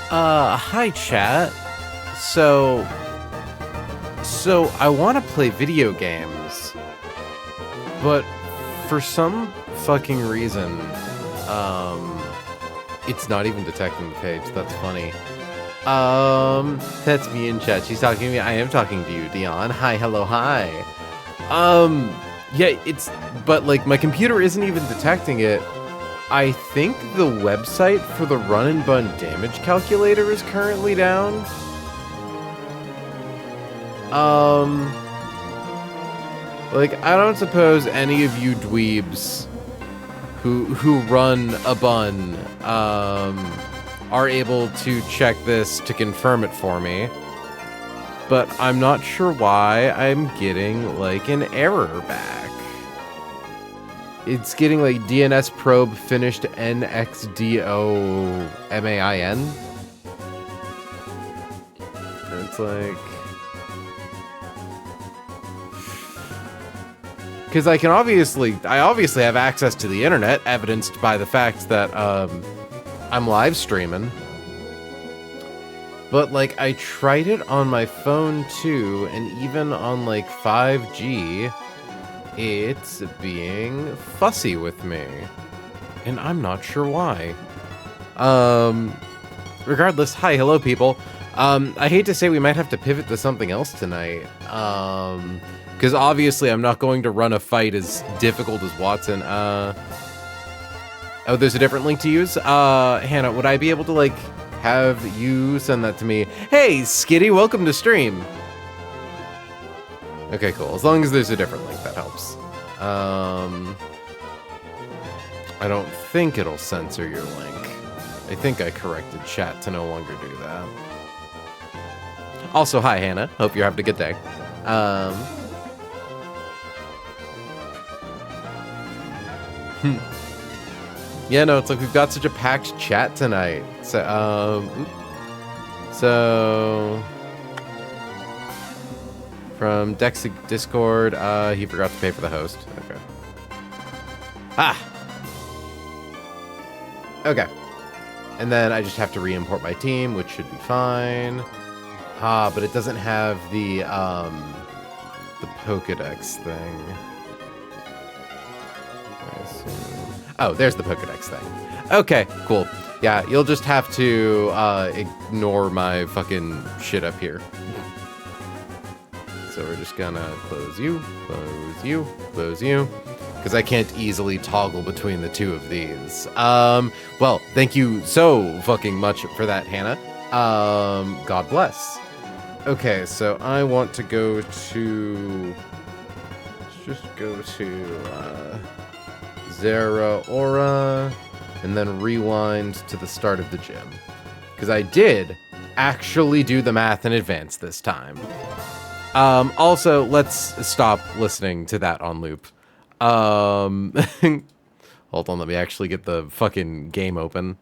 Hi chat. So I want to play video games, but for some fucking reason, it's not even detecting the page. That's funny. That's me in chat. She's talking to me. I am talking to you, Dion. Hi, hello, hi. Yeah, but like my computer isn't even detecting it. I think the website for the run and bun damage calculator is currently down. Like I don't suppose any of you dweebs who run a bun are able to check this to confirm it for me. But I'm not sure why I'm getting like an error back. It's getting like DNS probe finished NXDOMAIN. And it's like, because I obviously have access to the internet, evidenced by the fact that I'm live streaming. But like I tried it on my phone too, and even on like 5G. It's being fussy with me, and I'm not sure why. Regardless, hi, hello, people. I hate to say we might have to pivot to something else tonight, because obviously I'm not going to run a fight as difficult as Watson. Oh, there's a different link to use? Hannah, would I be able to, like, have you send that to me? Hey, Skitty, welcome to stream. Okay, cool. As long as there's a different link, that helps. I don't think it'll censor your link. I think I corrected chat to no longer do that. Also, hi, Hannah. Hope you're having a good day. Yeah, no, it's like we've got such a packed chat tonight. So, from Dex Discord, he forgot to pay for the host. Okay. Okay. And then I just have to re-import my team, which should be fine. But it doesn't have the Pokédex thing. Oh, there's the Pokédex thing. Okay, cool. Yeah, you'll just have to ignore my fucking shit up here. So we're just gonna close you, close you, because I can't easily toggle between the two of these. Well, thank you so fucking much for that, Hannah. God bless. Okay, so I want to go to... Let's just go to Zera Aura, and then rewind to the start of the gym. Because I did actually do the math in advance this time. Also, let's stop listening to that on loop. Hold on, let me actually get the fucking game open.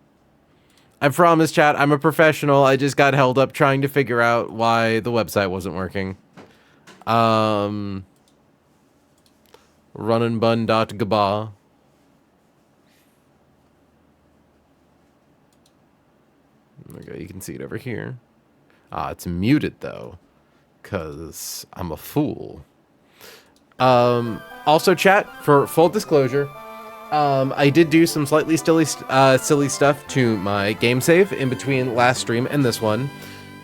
I promise, chat, I'm a professional. I just got held up trying to figure out why the website wasn't working. Runandbun.gaba. Okay, you can see it over here. It's muted, though. Because I'm a fool. Also, chat, for full disclosure, I did do some slightly silly stuff to my game save in between last stream and this one.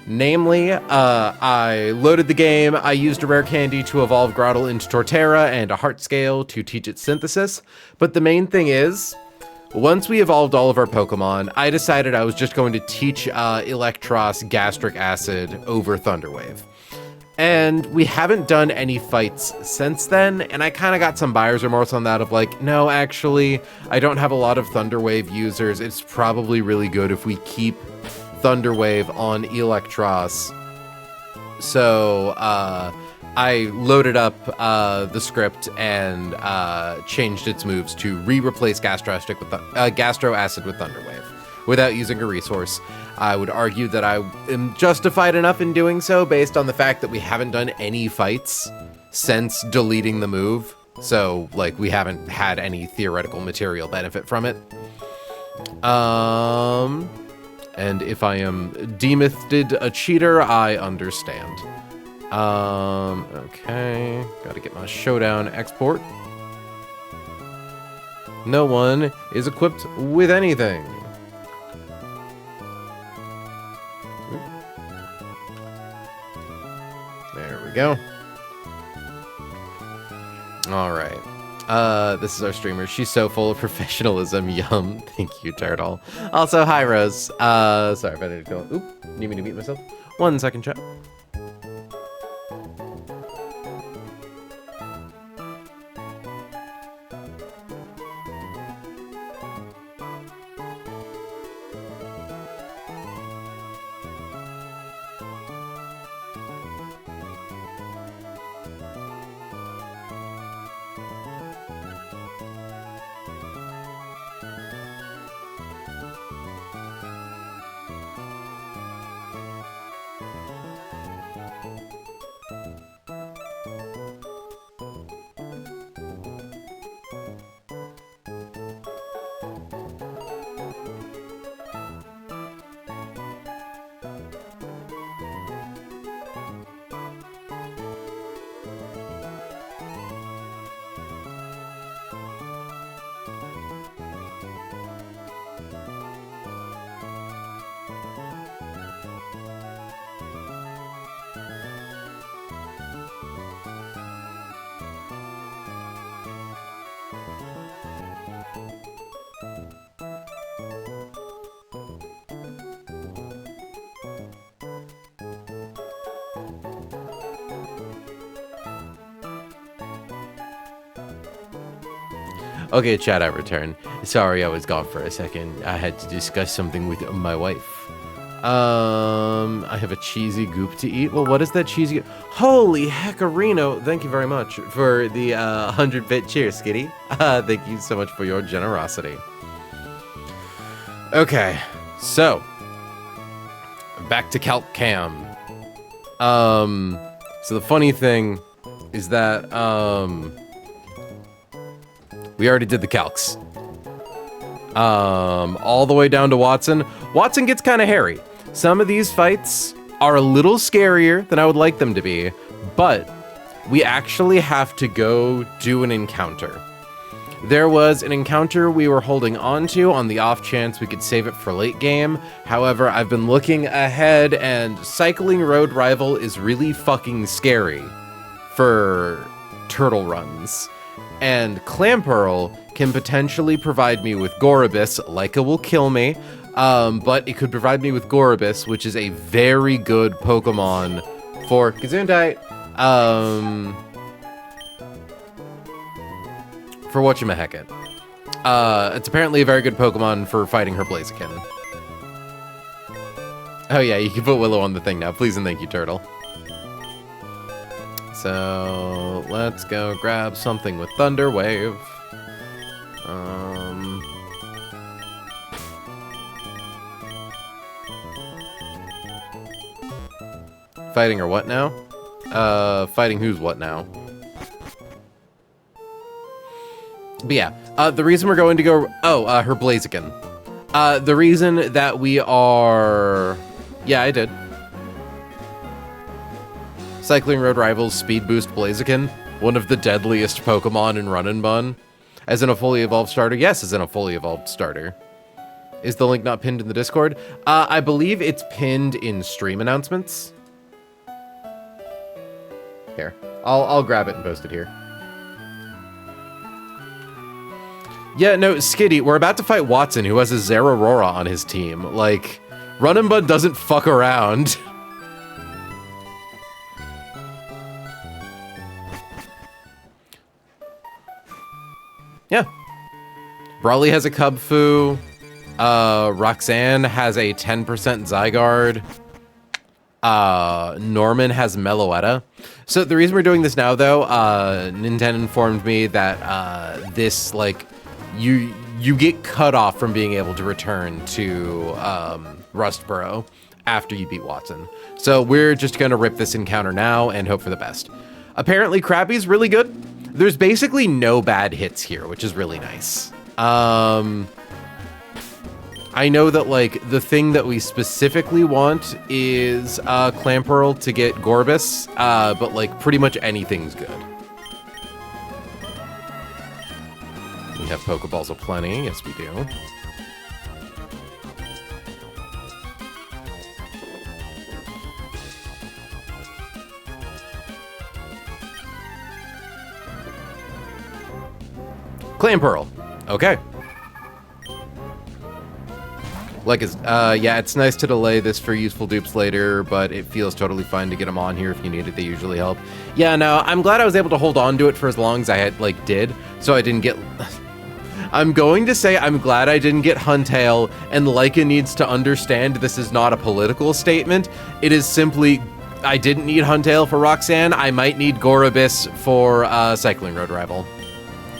Namely, I loaded the game, I used a rare candy to evolve Grotle into Torterra and a heart scale to teach it synthesis. But the main thing is, once we evolved all of our Pokemon, I decided I was just going to teach Electros Gastric Acid over Thunderwave. And we haven't done any fights since then, and I kind of got some buyer's remorse on that of like, no, actually, I don't have a lot of Thunderwave users. It's probably really good if we keep Thunderwave on Electros. So, I loaded up the script and changed its moves to replace Gastro Acid with Thunderwave without using a resource. I would argue that I am justified enough in doing so based on the fact that we haven't done any fights since deleting the move. So, like, we haven't had any theoretical material benefit from it. And if I am deemed a cheater, I understand. Okay. Gotta get my showdown export. No one is equipped with anything. There we go. All right. This is our streamer. She's so full of professionalism. Yum. Thank you, Turtle. Also, hi, Rose. Sorry if I didn't go. Oop. Need me to mute myself? 1 second, chat. Okay, chat, I return. Sorry, I was gone for a second. I had to discuss something with my wife. I have a cheesy goop to eat. Well, what is that cheesy? Holy heckarino! Thank you very much for the 100-bit cheers, Skitty. Thank you so much for your generosity. Okay, so back to Calc Cam. So the funny thing is that we already did the calcs. All the way down to Watson. Watson gets kind of hairy. Some of these fights are a little scarier than I would like them to be, but we actually have to go do an encounter. There was an encounter we were holding on to on the off chance we could save it for late game. However, I've been looking ahead, and Cycling Road Rival is really fucking scary for turtle runs. And Clamperl can potentially provide me with Gorobus. Leica will kill me, but it could provide me with Gorobus, which is a very good Pokemon for Gesundheit. For whatchamaheckin. It's apparently a very good Pokemon for fighting her Blaziken. Oh yeah, you can put Willow on the thing now. Please and thank you, Turtle. So let's go grab something with Thunder Wave. Fighting or what now? Fighting who's what now? But yeah, the reason we're going to go... Oh, her Blaziken. The reason that we are... Yeah, I did. Cycling Road Rivals Speed Boost Blaziken, one of the deadliest Pokemon in Run and Bun. As in a fully evolved starter? Yes, as in a fully evolved starter. Is the link not pinned in the Discord? I believe it's pinned in stream announcements. Here, I'll grab it and post it here. Yeah, no, Skitty, we're about to fight Watson, who has a Zeraora on his team. Like, Run and Bun doesn't fuck around. Yeah. Brawly has a Cubfu. Roxanne has a 10% Zygarde. Norman has Meloetta. So the reason we're doing this now, though, Nintendo informed me that this, like, you get cut off from being able to return to Rustboro after you beat Watson. So we're just going to rip this encounter now and hope for the best. Apparently, Crappy's really good. There's basically no bad hits here, which is really nice. I'm I know that, like, the thing that we specifically want is Clamperl to get Gorbis, but, like, pretty much anything's good. We have Pokeballs aplenty. Yes, we do. Clamperl. Okay. Like, yeah, it's nice to delay this for useful dupes later, but it feels totally fine to get them on here if you need it. They usually help. Yeah, no, I'm glad I was able to hold on to it for as long as I had, like, did, so I didn't get... I'm going to say I'm glad I didn't get Huntail, and Leica needs to understand this is not a political statement. It is simply, I didn't need Huntail for Roxanne. I might need Gorobis for Cycling Road Rival.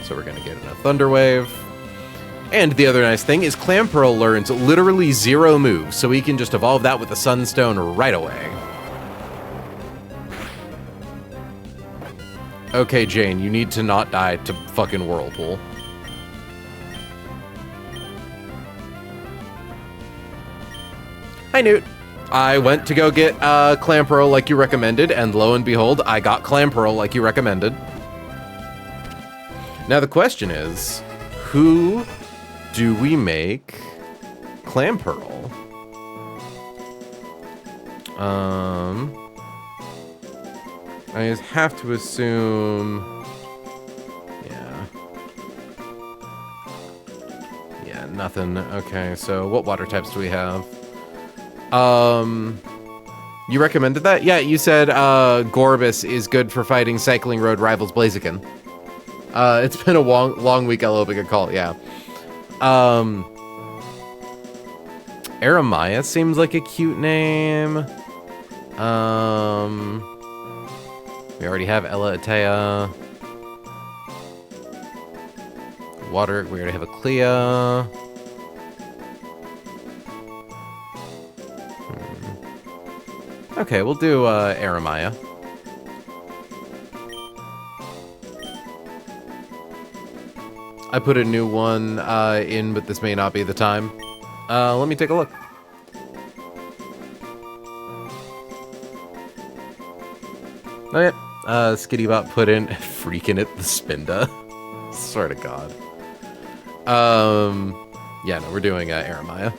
So we're going to get a Thunder Wave. And the other nice thing is Clamperl learns literally 0 moves, so we can just evolve that with the Sunstone right away. Okay, Jane, you need to not die to fucking Whirlpool. Hi, Newt. I went to go get Clamperl like you recommended, and lo and behold, I got Clamperl like you recommended. Now the question is, who do we make Clamperl? I just have to assume... Yeah, nothing. Okay, so what water types do we have? You recommended that? Yeah, you said Gorbis is good for fighting Cycling Road Rivals Blaziken. It's been a long week. I'll hope I could call it, yeah. Aramaya seems like a cute name. We already have Ella Atea. Water, we already have a Clea. Okay, we'll do Aramaya. I put a new one in, but this may not be the time. Let me take a look. Oh yeah, Skittybot put in freaking it, the Spinda. Swear to God. Yeah, no, we're doing Aramaya.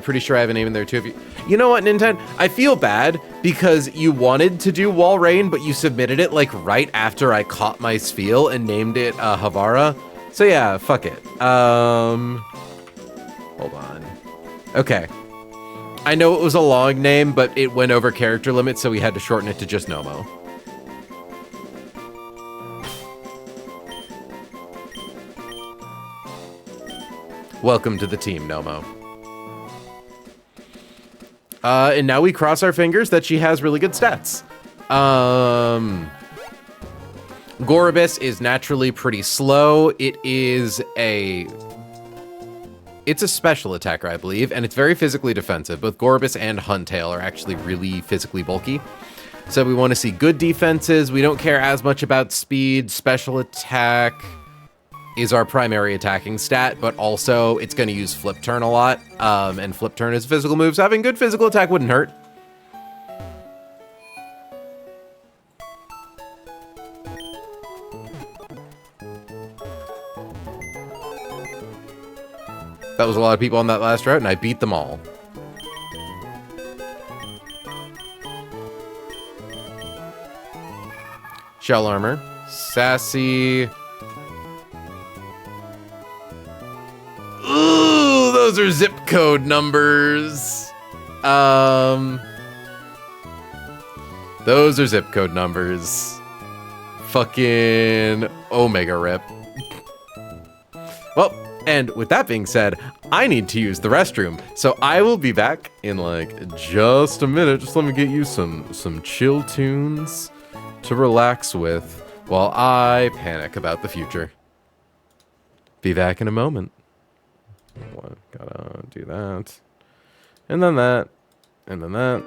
Pretty sure I have a name in there too. If you know what, Nintendo? I feel bad because you wanted to do Walrein, but you submitted it like right after I caught my Spheal and named it Havara. So yeah, fuck it. Hold on. Okay. I know it was a long name, but it went over character limit, so we had to shorten it to just Nomo. Welcome to the team, Nomo. And now we cross our fingers that she has really good stats. Gorobis is naturally pretty slow. It's a special attacker, I believe, and it's very physically defensive. Both Gorobis and Huntail are actually really physically bulky. So we want to see good defenses. We don't care as much about speed. Special attack is our primary attacking stat, but also it's going to use Flip Turn a lot. And Flip Turn is a physical move, so having good physical attack wouldn't hurt. That was a lot of people on that last route, and I beat them all. Shell Armor. Sassy. Ooh, those are zip code numbers. Those are zip code numbers. Fucking Omega Rip. Well, and with that being said, I need to use the restroom, so I will be back in like just a minute. Just let me get you some chill tunes to relax with while I panic about the future. Be back in a moment. What? Gotta do that, and then that, and then that.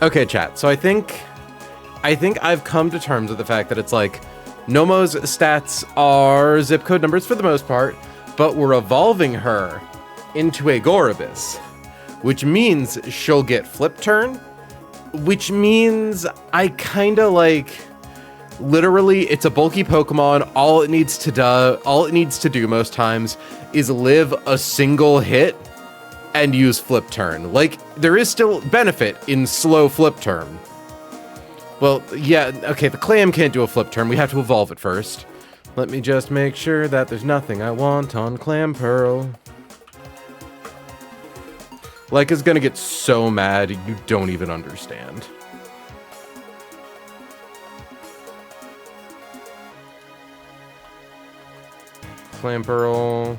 Okay, chat. So I think I've come to terms with the fact that it's like Nomo's stats are zip code numbers for the most part, but we're evolving her into a Gorobus, which means she'll get flip turn, which means I kind of like literally it's a bulky Pokemon. All it needs to do most times is live a single hit and use flip turn. Like, there is still benefit in slow flip turn. Well, yeah, okay, the clam can't do a flip turn. We have to evolve it first. Let me just make sure that there's nothing I want on Clamperl. Leica's gonna get so mad you don't even understand. Clamperl.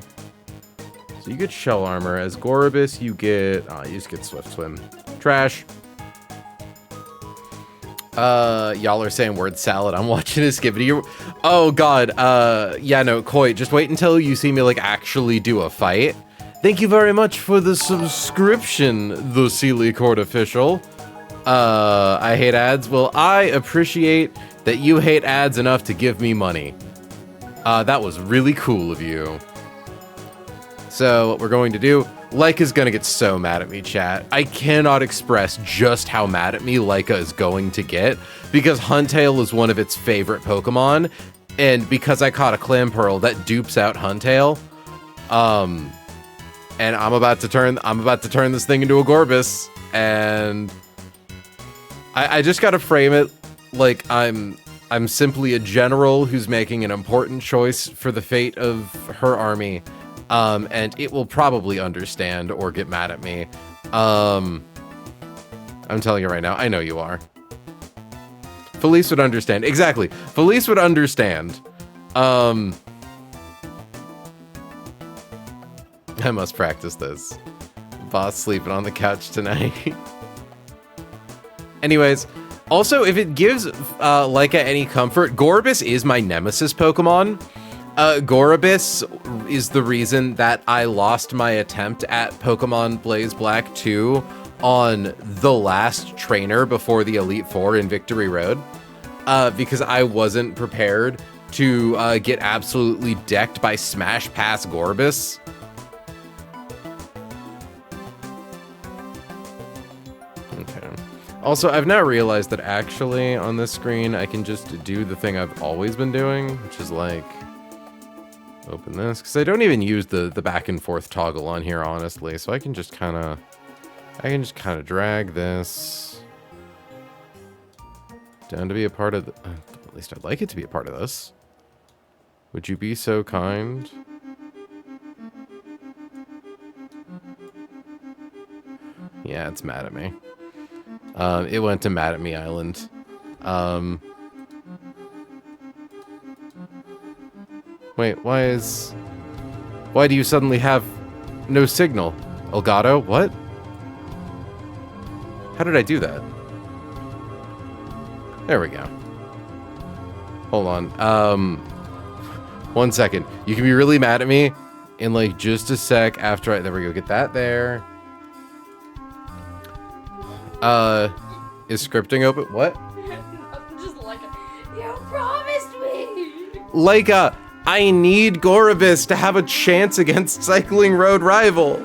So you get shell armor. As Gorobus, you get... you just get Swift Swim. Trash. Y'all are saying word salad. I'm watching this Skibidi. Oh, God. Yeah, no, Koi, just wait until you see me, like, actually do a fight. Thank you very much for the subscription, the Sealy Court official. I hate ads. Well, I appreciate that you hate ads enough to give me money. That was really cool of you. So what we're going to do, Leica's gonna get so mad at me, chat. I cannot express just how mad at me Leica is going to get, because Huntail is one of its favorite Pokemon, and because I caught a Clamperl, that dupes out Huntail. And I'm about to turn this thing into a Gorbis, and I just gotta frame it like I'm simply a general who's making an important choice for the fate of her army. And it will probably understand or get mad at me. I'm telling you right now, I know you are. Felice would understand. Exactly. Felice would understand. I must practice this. Boss sleeping on the couch tonight. Anyways, also, if it gives Leica any comfort, Gorbis is my nemesis Pokemon. Gorobus is the reason that I lost my attempt at Pokemon Blaze Black 2 on the last trainer before the Elite Four in Victory Road, because I wasn't prepared to get absolutely decked by Smash Pass Gorobus. Okay. Also, I've now realized that actually on this screen I can just do the thing I've always been doing, which is like... open this, because I don't even use the back and forth toggle on here, honestly, so I can just kind of drag this down to be a part of the, at least I'd like it to be a part of this. Would you be so kind? Yeah, it's mad at me. It went to Mad at Me Island. Wait, why do you suddenly have no signal? Elgato, what? How did I do that? There we go. Hold on. 1 second. You can be really mad at me in like just a sec after there we go. Get that there. Is scripting open? What? I'm just like, you promised me. Leica, I need Gorobus to have a chance against Cycling Road Rival.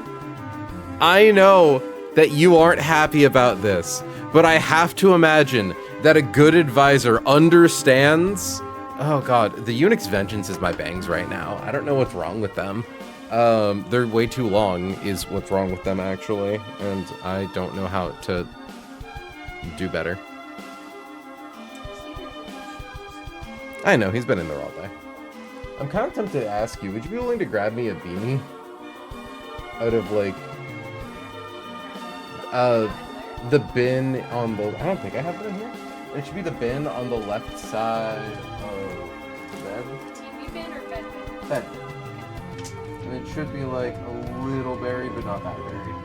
I know that you aren't happy about this, but I have to imagine that a good advisor understands. Oh god, the Unix Vengeance is my bangs right now. I don't know what's wrong with them. They're way too long is what's wrong with them actually, and I don't know how to do better. I know, he's been in there all day. I'm kind of tempted to ask you, would you be willing to grab me a beanie? Out of, like, the bin on the... I don't think I have it in here. It should be the bin on the left side of the bed. TV bin or bed bin? Bed. And it should be, like, a little buried, but not that buried.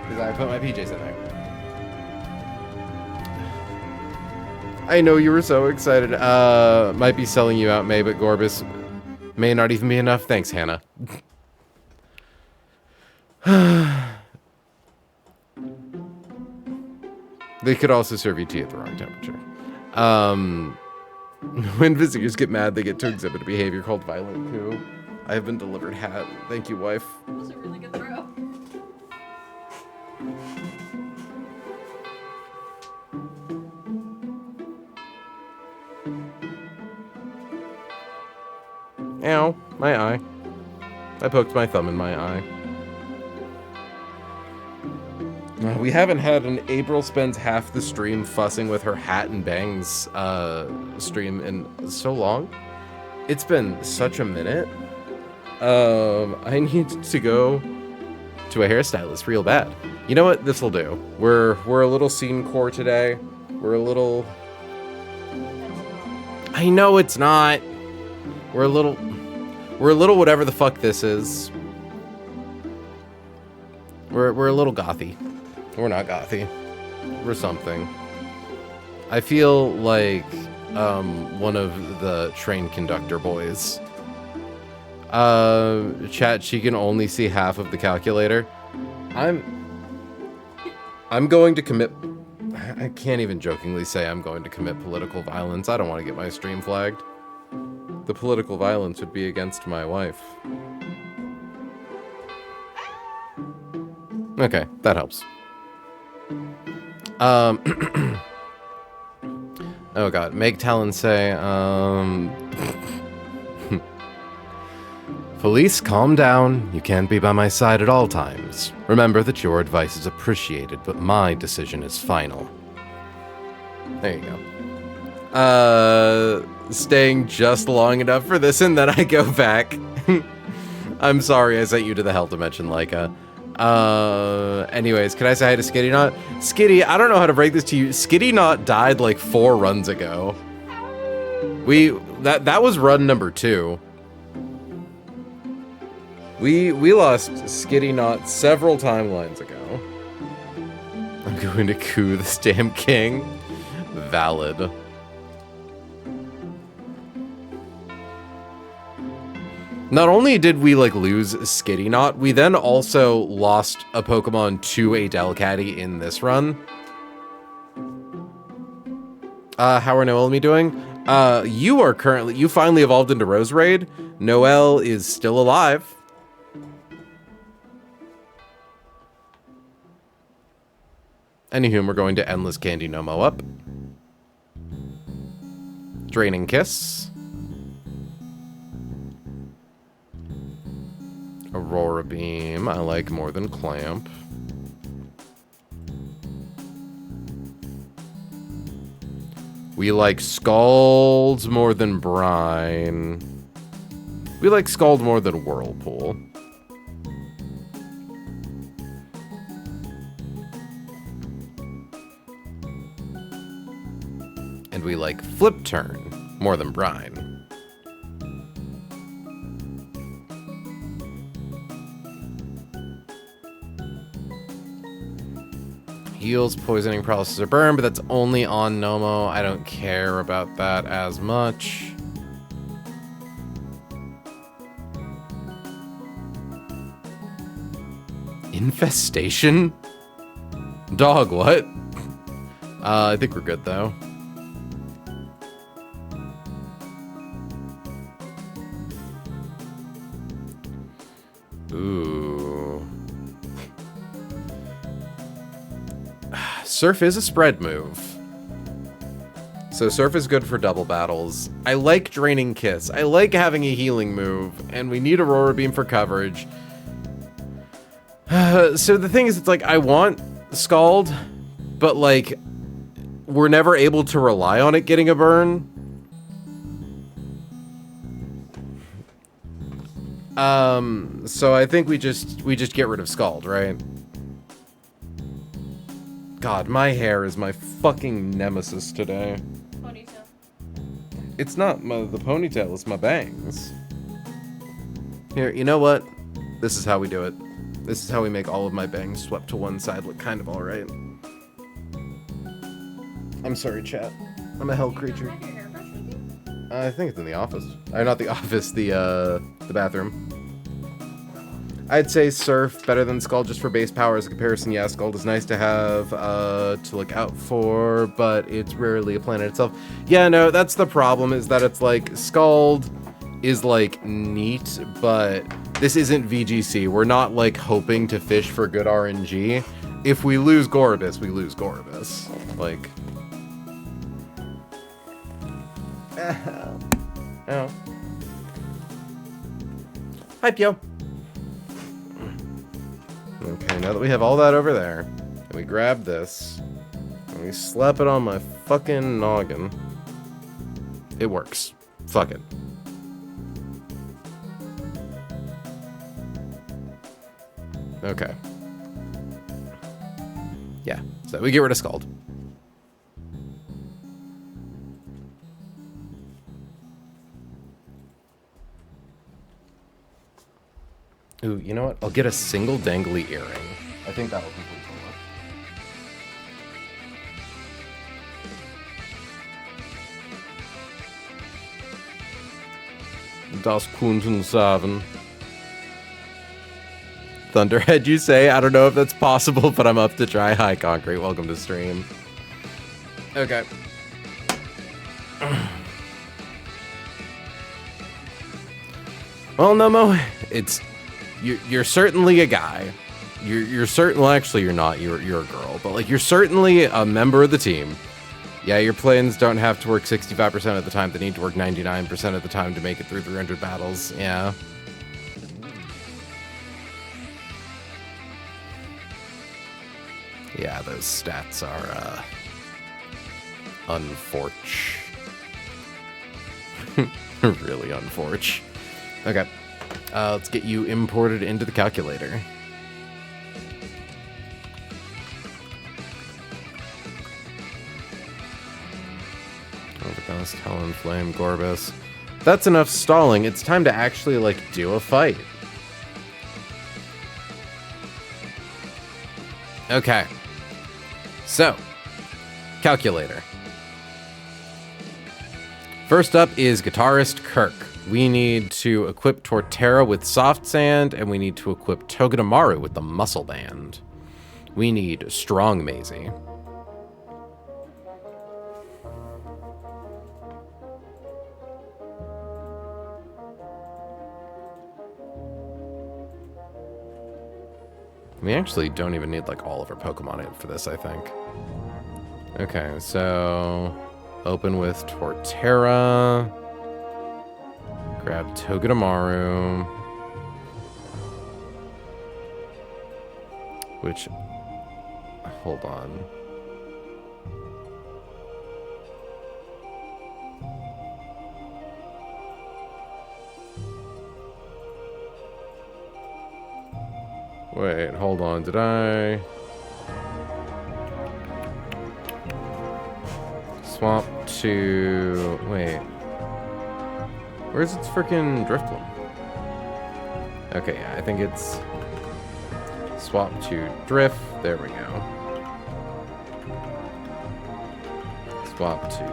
Because I put my PJs in there. I know you were so excited. Might be selling you out, May, but Gorbis may not even be enough. Thanks, Hannah. They could also serve you tea at the wrong temperature. When visitors get mad, they get to exhibit a behavior called violent coup. I have been delivered hat. Thank you, wife. That was a really good throw. Ow, my eye. I poked my thumb in my eye. We haven't had an April spends half the stream fussing with her hat and bangs stream in so long. It's been such a minute. I need to go to a hairstylist real bad. You know what? This'll do. We're a little scene core today. We're a little... I know it's not. We're a little whatever the fuck this is. We're a little gothy. We're not gothy. We're something. I feel like one of the train conductor boys. Chat, she can only see half of the calculator. I'm going to commit... I can't even jokingly say I'm going to commit political violence. I don't want to get my stream flagged. The political violence would be against my wife. Okay, that helps. Oh god, make Talon say, Felice, calm down. You can't be by my side at all times. Remember that your advice is appreciated, but my decision is final. There you go. Staying just long enough for this, and then I go back. I'm sorry I sent you to the hell dimension, Laika. Anyways, can I say hi to Skitty Knot? Skitty, I don't know how to break this to you. Skitty Knot died like 4 runs ago. That was run number 2. We lost Skitty Knot several timelines ago. I'm going to coup this damn king. Valid. Not only did we like lose Skitty Knot, we then also lost a Pokemon to a Delcatty in this run. How are Noel and me doing? You finally evolved into Roserade. Noel is still alive. Anywho, we're going to Endless Candy Nomo up. Draining Kiss. Aurora Beam, I like more than Clamp. We like Scald more than Brine. We like Scald more than Whirlpool. And we like Flip Turn more than Brine. Heals, poisoning, paralysis, or burn, but that's only on Nomo. I don't care about that as much. Infestation? Dog, what? I think we're good, though. Ooh. Surf is a spread move. So Surf is good for double battles. I like Draining Kiss. I like having a healing move, and we need Aurora Beam for coverage. So the thing is, it's like, I want Scald, but like, we're never able to rely on it getting a burn. So I think we just get rid of Scald, right? God, my hair is my fucking nemesis today. Ponytail. It's not the ponytail, it's my bangs. Here, you know what? This is how we do it. This is how we make all of my bangs swept to one side look kind of alright. I'm sorry, chat. I'm a hell creature. Have your hairbrush with you? I think it's in the office. Or not the office, the bathroom. I'd say Surf better than Scald just for base power as a comparison. Yeah, Scald is nice to have to look out for, but it's rarely a planet itself. Yeah, no, that's the problem, is that it's like Scald is like neat, but this isn't VGC. We're not like hoping to fish for good RNG. If we lose Gorobus, we lose Gorobus. Like... Oh. Hi, Pio. Okay, now that we have all that over there, and we grab this, and we slap it on my fucking noggin, it works. Fuck it. Okay. Yeah, so we get rid of Scald. Ooh, you know what? I'll get a single dangly earring. I think that'll complete the look. Das Kundensaven. Thunderhead, you say? I don't know if that's possible, but I'm up to try. Hi, Concrete. Welcome to stream. Okay. Well, Nomo, it's... You're certainly a guy. You're certain... Well, actually, you're not. You're a girl. But, like, you're certainly a member of the team. Yeah, your planes don't have to work 65% of the time. They need to work 99% of the time to make it through 300 battles. Yeah. Yeah, those stats are, unfortunate. Really unfortunate. Okay. Let's get you imported into the calculator. Overdust, Helen, Flame, Gorbis. That's enough stalling. It's time to actually, like, do a fight. Okay. So, calculator. First up is guitarist Kirk. We need to equip Torterra with Soft Sand, and we need to equip Togedemaru with the Muscle Band. We need Strong Maisie. We actually don't even need, like, all of our Pokemon in for this, I think. Okay, so... Open with Torterra. Grab Togedemaru. Which... Hold on. Wait, hold on. Did I... Swap to... Wait. Where's its freaking Drifloon? Okay, yeah, I think it's... Swap to Drift. There we go. Swap to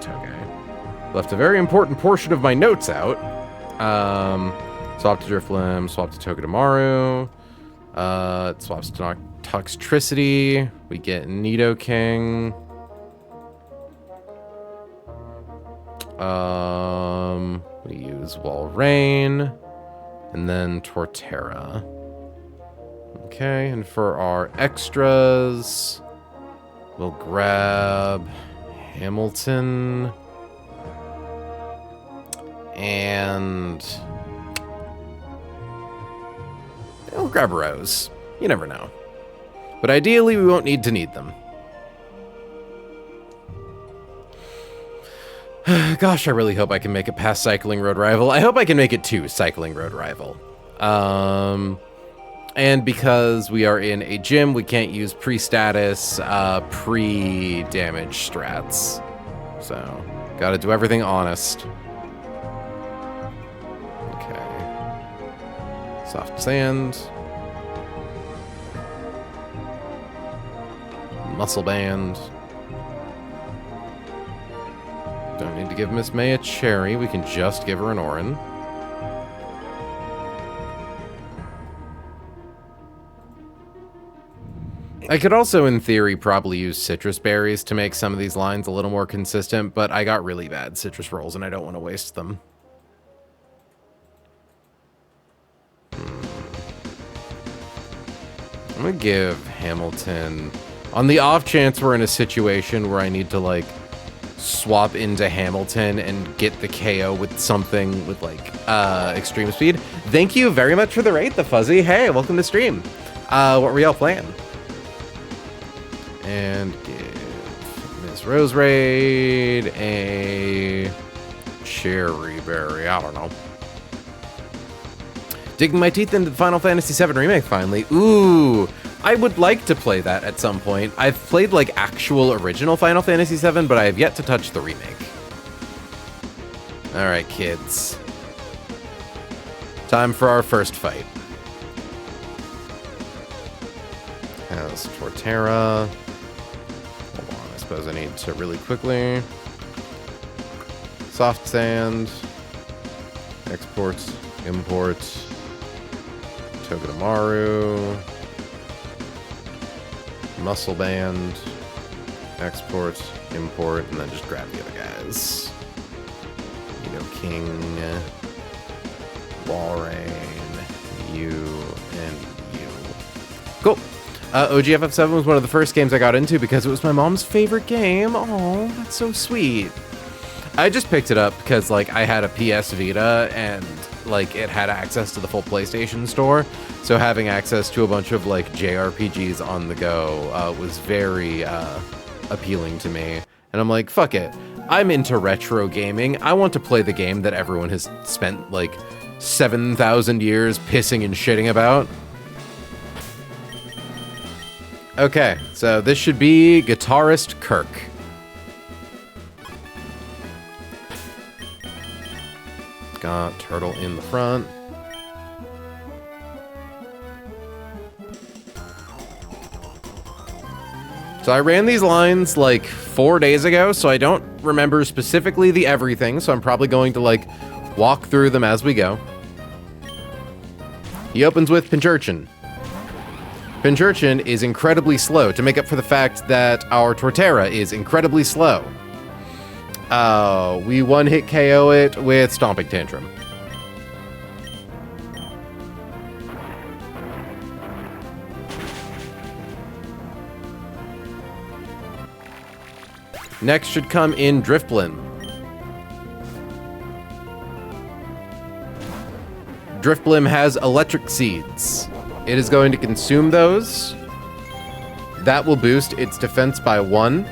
Toge. Left a very important portion of my notes out. Swap to Drifloon. Swap to Togedemaru. It swaps to Toxtricity. We get Nidoking. We use Walrein. And then Torterra. Okay, and for our extras, we'll grab Hamilton. And... we'll grab Rose. You never know. But ideally, we won't need to need them. Gosh, I really hope I can make it past Cycling Road Rival. I hope I can make it to Cycling Road Rival. And because we are in a gym, we can't use pre-status, pre-damage strats. So, gotta do everything honest. Soft Sand. Muscle Band. Don't need to give Miss May a cherry. We can just give her an Orin. I could also, in theory, probably use citrus berries to make some of these lines a little more consistent, but I got really bad citrus rolls and I don't want to waste them. I'm gonna give Hamilton, on the off chance we're in a situation where I need to like swap into Hamilton and get the KO with something with like extreme speed. Thank you very much for the raid, the Fuzzy. Hey, welcome to stream. What were y'all playing? And give Miss Rose Raid a cherry berry. I don't know. Digging my teeth into the Final Fantasy VII Remake finally. Ooh, I would like to play that at some point. I've played like actual original Final Fantasy VII, but I have yet to touch the remake. All right, kids. Time for our first fight. Has Torterra. Hold on, I suppose I need to really quickly. Soft Sand. Export, import. Togedemaru. Muscle Band. Export, import, and then just grab the other guys. King. Walrein. You and you. Cool. OGFF7 was one of the first games I got into because it was my mom's favorite game. Oh, that's so sweet. I just picked it up because like I had a PS Vita and like it had access to the full PlayStation Store, so having access to a bunch of like JRPGs on the go was very appealing to me. And I'm like, fuck it. I'm into retro gaming. I want to play the game that everyone has spent like 7,000 years pissing and shitting about. Okay, so this should be Guitarist Kirk. Got Turtle in the front. So I ran these lines like 4 days ago, so I don't remember specifically the everything, so I'm probably going to like walk through them as we go. He opens with Pinchurchin. Pinchurchin is incredibly slow to make up for the fact that our Torterra is incredibly slow. We one-hit KO it with Stomping Tantrum. Next should come in Drifblim. Drifblim has Electric Seeds. It is going to consume those. That will boost its defense by 1.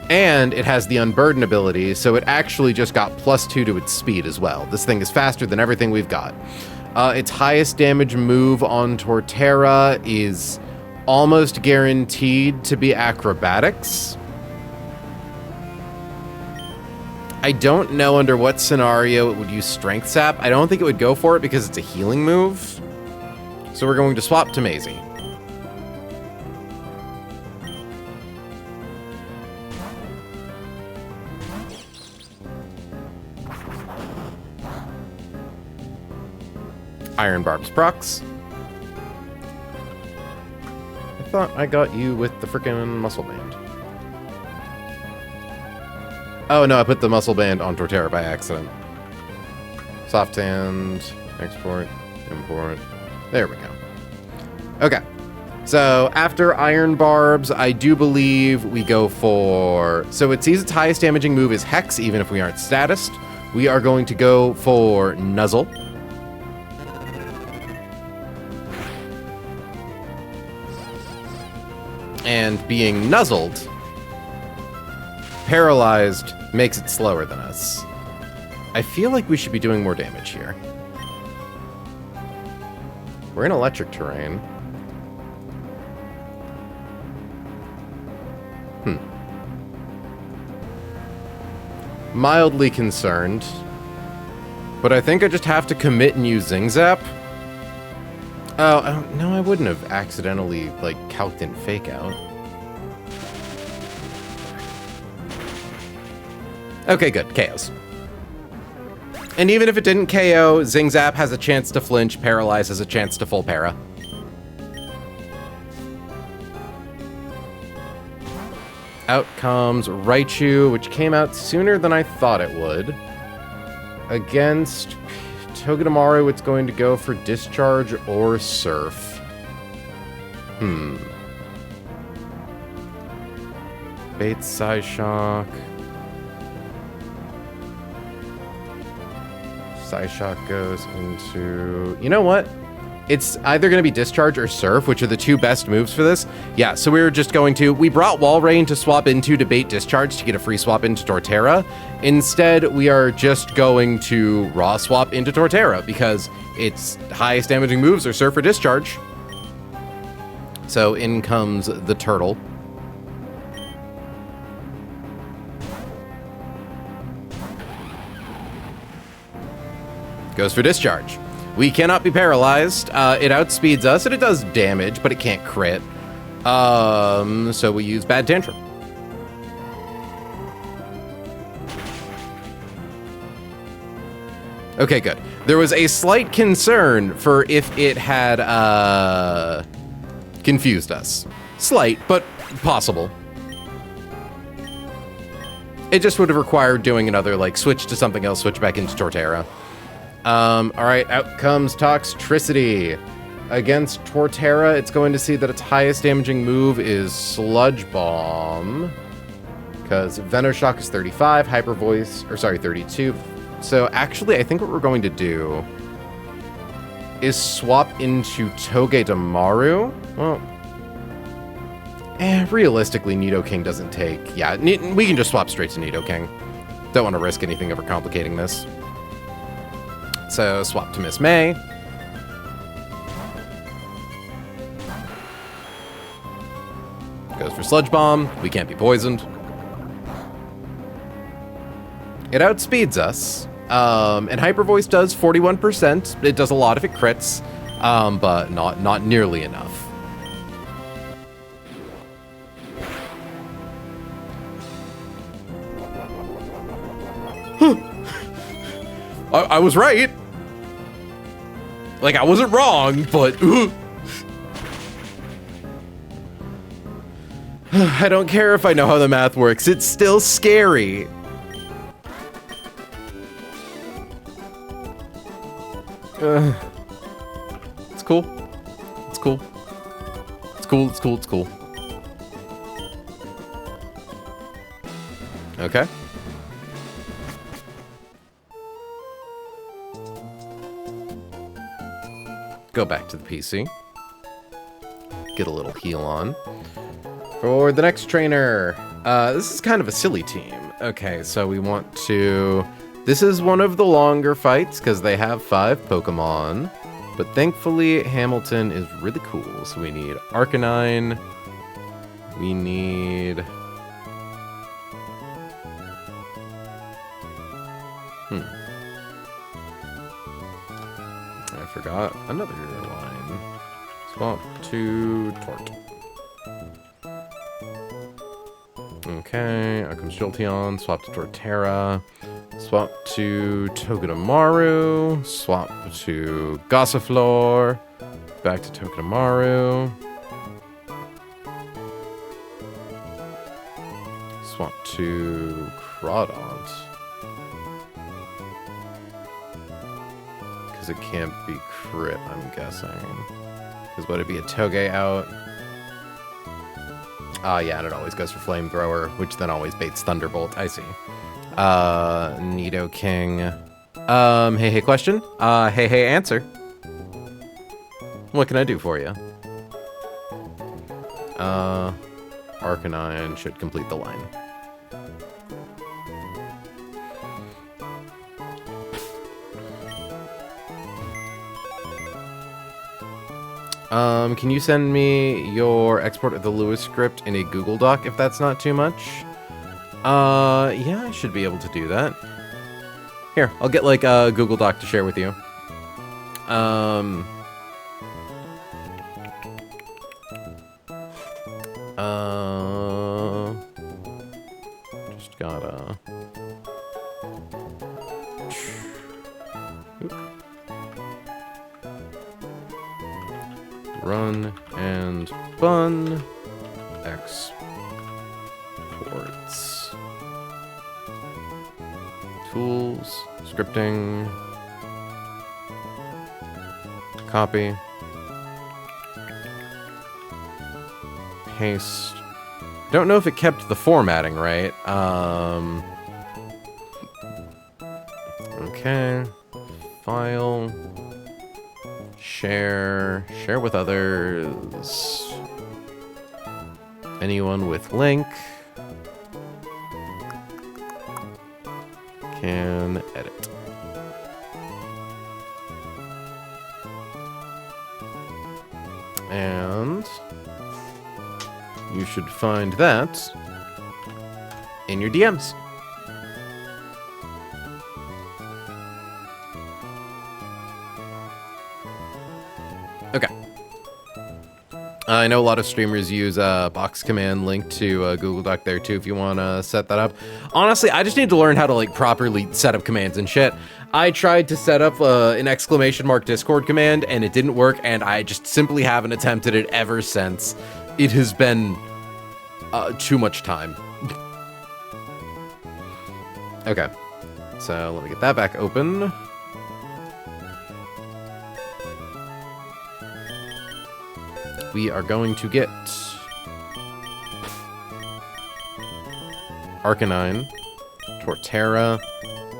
And it has the Unburden ability, so it actually just got +2 to its speed as well. This thing is faster than everything we've got. Its highest damage move on Torterra is almost guaranteed to be Acrobatics. I don't know under what scenario it would use Strength Sap. I don't think it would go for it because it's a healing move. So we're going to swap to Maisie. Iron Barbs procs. I thought I got you with the frickin' Muscle Band. Oh no, I put the Muscle Band on Torterra by accident. Soft Hand, export, import. There we go. Okay. So after Iron Barbs, I do believe we go for... So it sees its highest damaging move is Hex, even if we aren't statused. We are going to go for Nuzzle. And being nuzzled, paralyzed makes it slower than us. I feel like we should be doing more damage here. We're in electric terrain. Mildly concerned. But I think I just have to commit and use Zing Zap. Oh, no, I wouldn't have accidentally, like, calced in Fake Out. Okay, good. KOs. And even if it didn't KO, Zing Zap has a chance to flinch, Paralyze has a chance to full para. Out comes Raichu, which came out sooner than I thought it would. Against Togedemaru, it's going to go for Discharge or Surf. Bait Psyshock. Psyshock goes into... You know what? It's either going to be Discharge or Surf, which are the two best moves for this. Yeah, so we were just going to... We brought Walrein to swap into to bait Discharge to get a free swap into Torterra. Instead, we are just going to raw swap into Torterra because its highest damaging moves are Surf or Discharge. So in comes the turtle. Goes for Discharge. We cannot be paralyzed. It outspeeds us, and it does damage, but it can't crit. So we use Bad Tantrum. Okay, good. There was a slight concern for if it had confused us. Slight, but possible. It just would have required doing another, like, switch to something else, switch back into Torterra. Alright, out comes Toxtricity. Against Torterra, it's going to see that its highest damaging move is Sludge Bomb. Because Venoshock is 35, Hyper Voice, or sorry, 32. So actually, I think what we're going to do is swap into Togedemaru. Well, realistically, Nidoking doesn't take... Yeah, we can just swap straight to Nidoking. Don't want to risk anything overcomplicating this. So, swap to Miss May. Goes for Sludge Bomb. We can't be poisoned. It outspeeds us. And Hyper Voice does 41%. It does a lot if it crits, but not nearly enough. I was right. Like, I wasn't wrong, but... I don't care if I know how the math works. It's still scary. It's cool. It's cool. It's cool, it's cool, it's cool. Okay. Go back to the PC. Get a little heal on. For the next trainer, this is kind of a silly team. Okay, so we want to... This is one of the longer fights because they have 5 Pokemon. But thankfully, Hamilton is really cool. So we need Arcanine. We need... I forgot another line. Swap to Tort. Okay, out comes Jolteon. Swap to Torterra. Swap to Togedemaru. Swap to Gossifleur. Back to Togedemaru. Swap to Crawdont. Because it can't be crit, I'm guessing. Because would it be a Toge out? Ah, yeah, and it always goes for Flamethrower, which then always baits Thunderbolt. I see. Nidoking. Hey, question. Hey, answer. What can I do for you? Arcanine should complete the line. Can you send me your export of the Lewis script in a Google Doc if that's not too much? Yeah, I should be able to do that. Here, I'll get like a Google Doc to share with you. Just gotta... Run and bun. Export. Edits. Tools. Scripting. Copy. Paste. Don't know if it kept the formatting right. Okay. File. Share. Share with others. Anyone with link can edit. And you should find that in your DMs. Okay. I know a lot of streamers use box command link to Google Doc there too if you want to set that up. Honestly, I just need to learn how to like properly set up commands and shit. I tried to set up an exclamation mark Discord command and it didn't work, and I just simply haven't attempted it ever since. It has been too much time. Okay, so let me get that back open. We are going to get Arcanine, Torterra,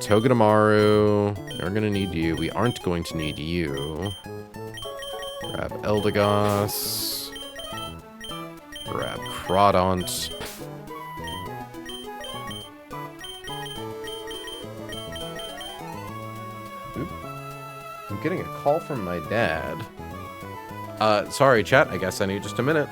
Togedemaru. We're gonna need you. We aren't going to need you. Grab Eldegoss. Grab Crawdaunt. Oop. I'm getting a call from my dad. Sorry, chat. I guess I need just a minute.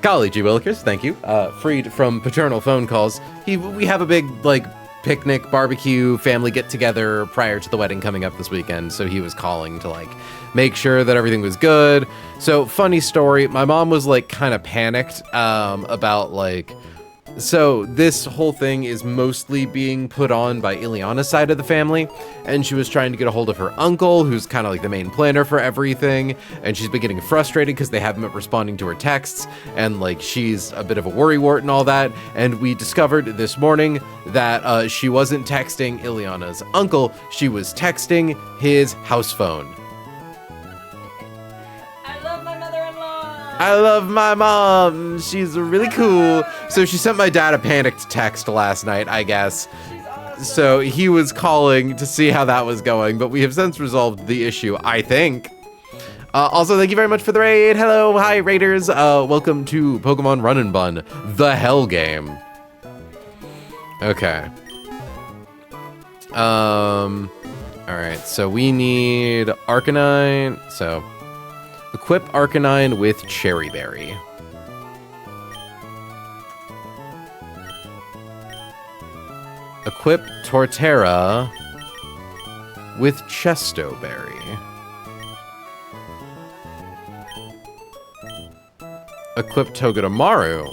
Golly gee willikers, thank you. Freed from paternal phone calls. We have a big, like, picnic, barbecue, family get-together prior to the wedding coming up this weekend, so he was calling to, like, make sure that everything was good. So, funny story, my mom was, like, kind of panicked about, like... So, this whole thing is mostly being put on by Ileana's side of the family, and she was trying to get a hold of her uncle, who's kind of like the main planner for everything, and she's been getting frustrated because they haven't been responding to her texts, and, like, she's a bit of a worrywart and all that, and we discovered this morning that she wasn't texting Ileana's uncle, she was texting his house phone. I love my mom. She's really cool. So she sent my dad a panicked text last night, I guess. So he was calling to see how that was going, but we have since resolved the issue, I think. Also, thank you very much for the raid. Hello, hi, raiders. Welcome to Pokemon Run and Bun, the hell game. Okay. All right, so we need Arcanine. So... equip Arcanine with Cherry Berry. Equip Torterra with Chesto Berry. Equip Togedemaru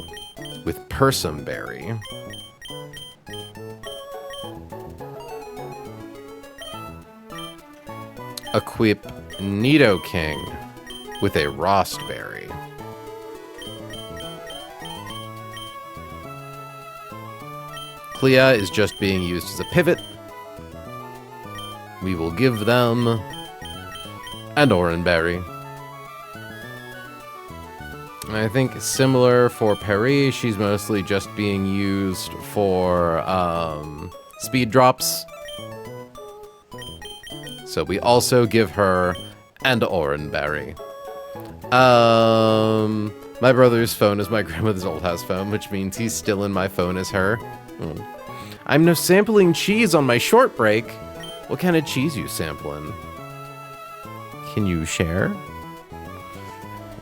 with Persim Berry. Equip Nidoking with a Rostberry. Clea is just being used as a pivot. We will give them an Oranberry. And I think similar for Perry, she's mostly just being used for speed drops. So we also give her an Oranberry. My brother's phone is my grandmother's old house phone, which means he's still in my phone as her. I'm no sampling cheese on my short break. What kind of cheese you sampling? Can you share?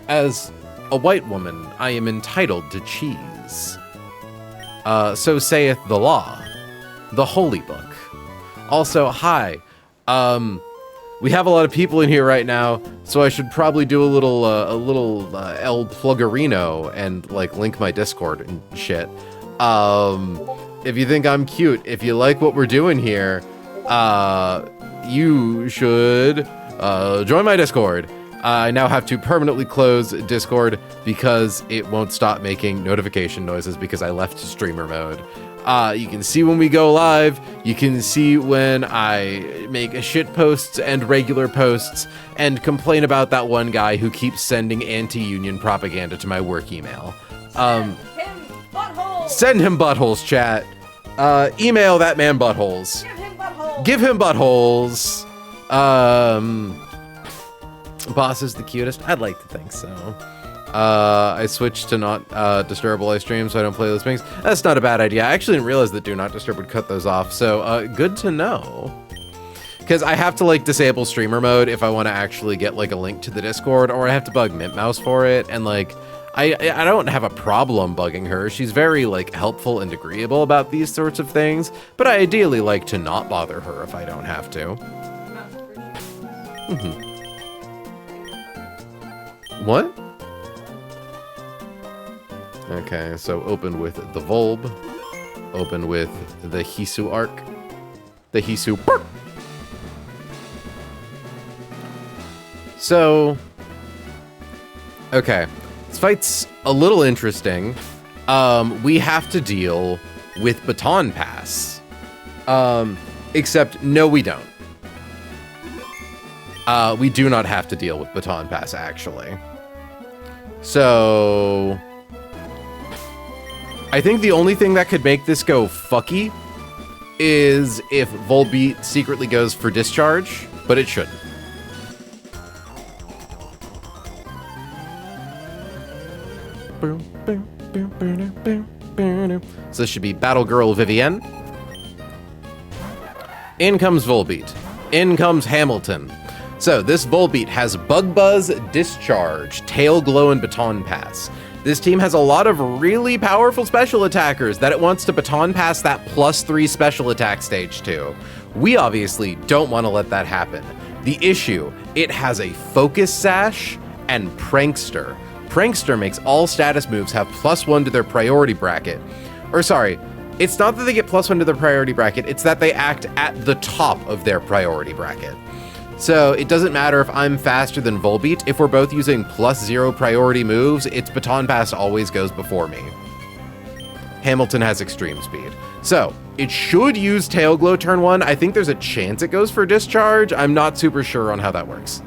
As a white woman, I am entitled to cheese. So saith the law, the holy book. Also, hi. We have a lot of people in here right now, so I should probably do a little El Pluggerino and, like, link my Discord and shit. If you think I'm cute, if you like what we're doing here, you should join my Discord. I now have to permanently close Discord because it won't stop making notification noises because I left streamer mode. You can see when we go live, you can see when I make shit posts and regular posts, and complain about that one guy who keeps sending anti-union propaganda to my work email. Send him buttholes! Send him buttholes, chat. Email that man buttholes. Give him buttholes! Give him buttholes. Boss is the cutest. I'd like to think so. I switched to not disturb while I stream so I don't play those things. That's not a bad idea. I actually didn't realize that do not disturb would cut those off, so good to know. Because I have to, like, disable streamer mode if I want to actually get, like, a link to the Discord, or I have to bug Mint Mouse for it, and, like, I don't have a problem bugging her. She's very, like, helpful and agreeable about these sorts of things, but I ideally like to not bother her if I don't have to. What? Okay, so open with the Volb. Open with the Hisu Arc. The Hisu Park. So, okay. This fight's a little interesting. We have to deal with Baton Pass. Except, no, we don't. We do not have to deal with Baton Pass, actually. So... I think the only thing that could make this go fucky is if Volbeat secretly goes for Discharge, but it shouldn't. So this should be Battle Girl Vivienne. In comes Volbeat. In comes Hamilton. So this Volbeat has Bug Buzz, Discharge, Tail Glow, and Baton Pass. This team has a lot of really powerful special attackers that it wants to Baton Pass that +3 special attack stage to. We obviously don't want to let that happen. The issue, it has a Focus Sash and Prankster. Prankster makes all status moves have +1 to their priority bracket. Or sorry, it's not that they get +1 to their priority bracket, it's that they act at the top of their priority bracket. So it doesn't matter if I'm faster than Volbeat, if we're both using +0 priority moves, its Baton Pass always goes before me. Hamilton has extreme speed. So it should use Tail Glow turn 1. I think there's a chance it goes for Discharge. I'm not super sure on how that works.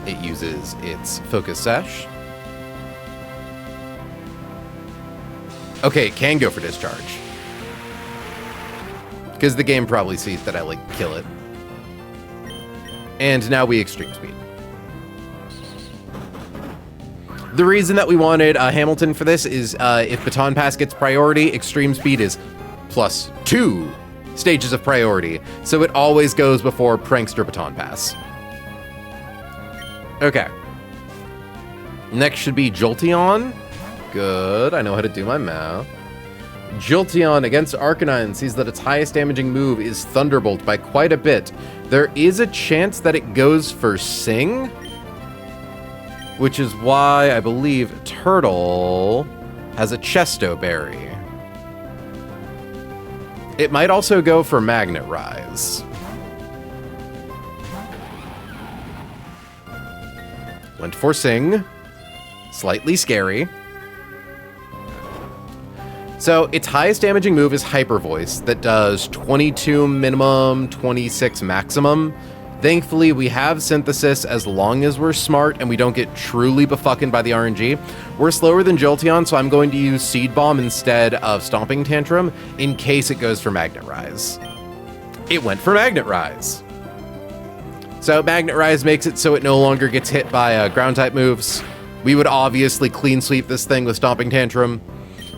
It uses its Focus Sash. Okay, it can go for Discharge. Because the game probably sees that I, like, kill it. And now we extreme speed. The reason that we wanted Hamilton for this is if Baton Pass gets priority, extreme speed is +2 stages of priority. So it always goes before Prankster Baton Pass. Okay. Next should be Jolteon. Good, I know how to do my math. Jolteon against Arcanine sees that its highest damaging move is Thunderbolt by quite a bit. There is a chance that it goes for Sing, which is why I believe Turtle has a Chesto Berry. It might also go for Magnet Rise. Went for Sing. Slightly scary. So its highest damaging move is Hyper Voice that does 22 minimum, 26 maximum. Thankfully, we have Synthesis as long as we're smart and we don't get truly befucking by the RNG. We're slower than Jolteon, so I'm going to use Seed Bomb instead of Stomping Tantrum in case it goes for Magnet Rise. It went for Magnet Rise. So Magnet Rise makes it so it no longer gets hit by ground-type moves. We would obviously clean sweep this thing with Stomping Tantrum.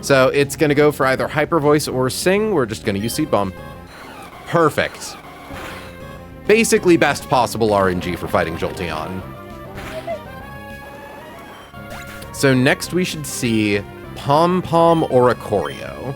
So it's going to go for either Hyper Voice or Sing. We're just going to use Seed Bomb. Perfect. Basically best possible RNG for fighting Jolteon. So next we should see Pom Pom Oricorio.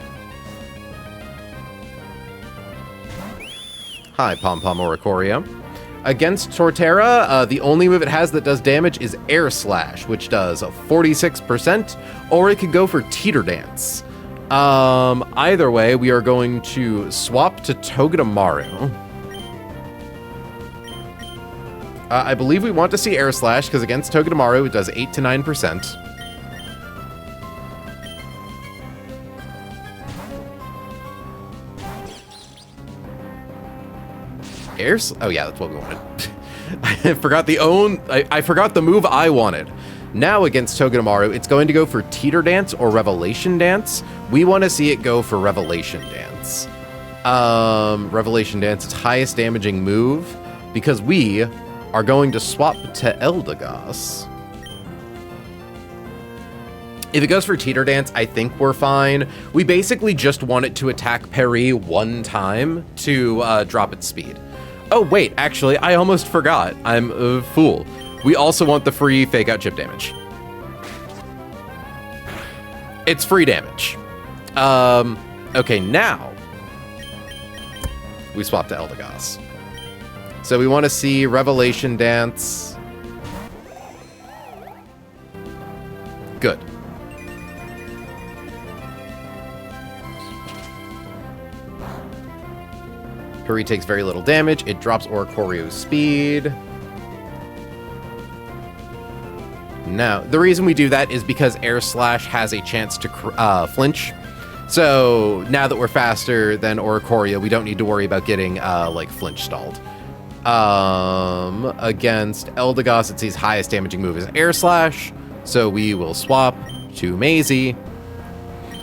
Hi, Pom Pom Oricorio. Against Torterra, the only move it has that does damage is Air Slash, which does 46%, or it could go for Teeter Dance. Either way, we are going to swap to Togedemaru. I believe we want to see Air Slash, because against Togedemaru, it does 8 to 9%. Oh yeah, that's what we wanted. I forgot I forgot the move I wanted. Now against Togedemaru, it's going to go for Teeter Dance or Revelation Dance. We want to see it go for Revelation Dance. Revelation Dance, its highest damaging move, because we are going to swap to Eldegoss. If it goes for Teeter Dance, I think we're fine. We basically just want it to attack Parry one time to drop its speed. Oh, wait, actually, I almost forgot. I'm a fool. We also want the free fake out chip damage. It's free damage. Okay, now we swap to Eldegoss. So we want to see Revelation Dance. Good. Parry takes very little damage. It drops Oricorio's speed. Now, the reason we do that is because Air Slash has a chance to flinch. So now that we're faster than Oricorio, we don't need to worry about getting like flinch stalled. Against Eldegoss, its highest damaging move is Air Slash. So we will swap to Maisie,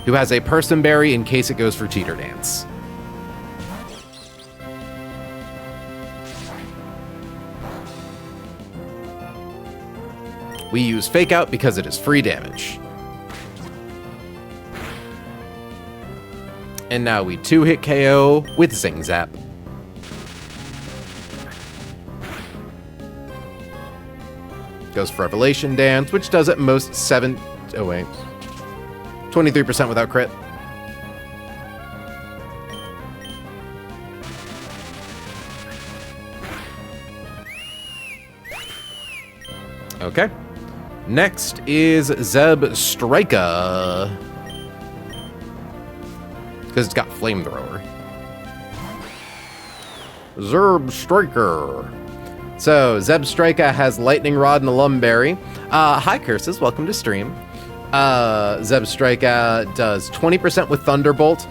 who has a Person Berry in case it goes for Teeter Dance. We use Fake Out because it is free damage. And now we 2-hit KO with Zing Zap. Goes for Revelation Dance, which does at most 23% without crit. Okay. Next is Zeb Strika. Because it's got Flamethrower. Zeb Striker. So, Zeb Strika has Lightning Rod and Alumberry. Hi, Curses. Welcome to stream. Zeb Strika does 20% with Thunderbolt.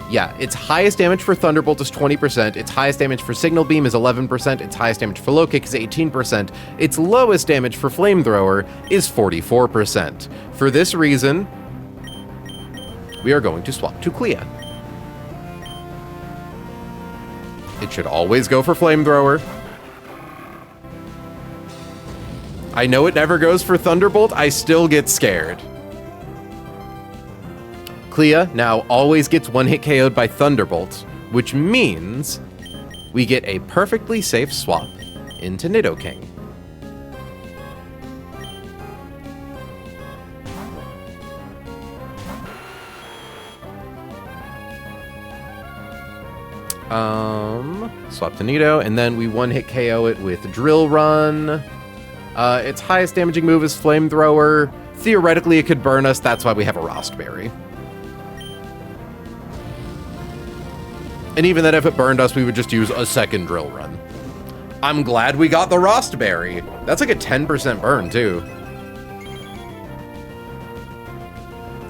Yeah, its highest damage for Thunderbolt is 20%. Its highest damage for Signal Beam is 11%. Its highest damage for Low Kick is 18%. Its lowest damage for Flamethrower is 44%. For this reason, we are going to swap to Clea. It should always go for Flamethrower. I know it never goes for Thunderbolt. I still get scared. Clea now always gets 1-hit KO'd by Thunderbolt, which means we get a perfectly safe swap into Nidoking. Swap to Nido, and then we 1-hit KO it with Drill Run. Its highest damaging move is Flamethrower. Theoretically, it could burn us. That's why we have a Rostberry. And even then, if it burned us, we would just use a second Drill Run. I'm glad we got the Rostberry. That's like a 10% burn, too.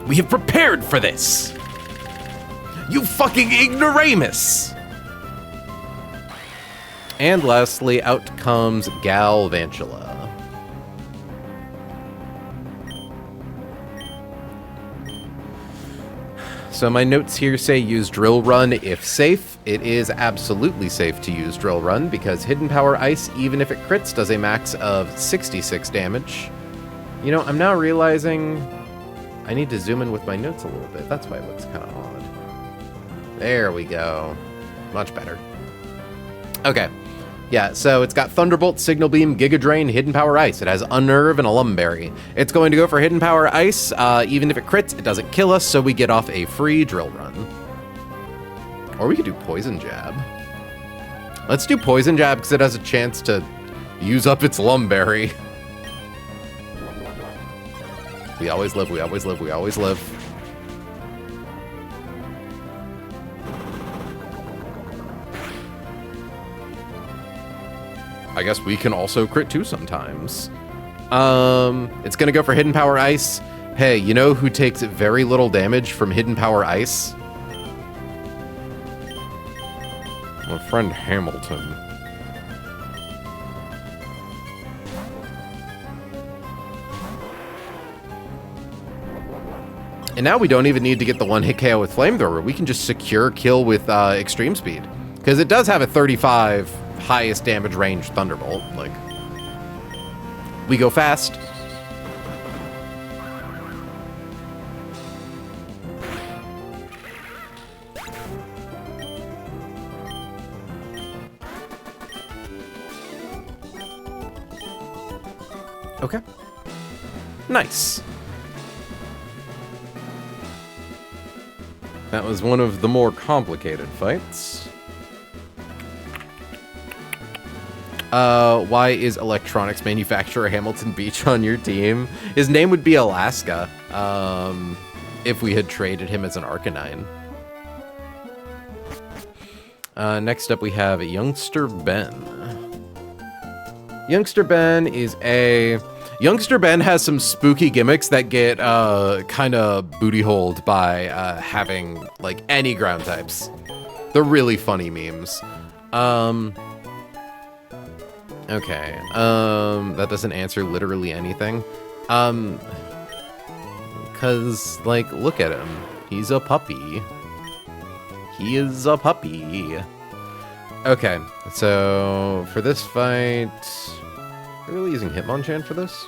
We have prepared for this. You fucking ignoramus. And lastly, out comes Galvantula. So my notes here say use Drill Run if safe. It is absolutely safe to use Drill Run because Hidden Power Ice, even if it crits, does a max of 66 damage. You know, I'm now realizing I need to zoom in with my notes a little bit. That's why it looks kind of odd. There we go. Much better. Okay. Yeah, so it's got Thunderbolt, Signal Beam, Giga Drain, Hidden Power Ice. It has Unnerve and Alumberry. It's going to go for Hidden Power Ice. Even if it crits, it doesn't kill us, so we get off a free Drill Run. Or we could do Poison Jab. Let's do Poison Jab because it has a chance to use up its Alumberry. We always live, we always live, we always live. I guess we can also crit too sometimes. It's gonna go for Hidden Power Ice. Hey, you know who takes very little damage from Hidden Power Ice? My friend Hamilton. And now we don't even need to get the 1-hit KO with Flamethrower. We can just secure kill with Extreme Speed. Because it does have a 35 highest damage range Thunderbolt. Like, we go fast. Okay. Nice. That was one of the more complicated fights. Why is electronics manufacturer Hamilton Beach on your team? His name would be Alaska, if we had traded him as an Arcanine. Next up we have Youngster Ben. Youngster Ben is a... Youngster Ben has some spooky gimmicks that get, kind of booty-holed by, having, like, any ground types. They're really funny memes. Okay, that doesn't answer literally anything. Cause, like, look at him. He's a puppy. He is a puppy. Okay, so for this fight, are we really using Hitmonchan for this?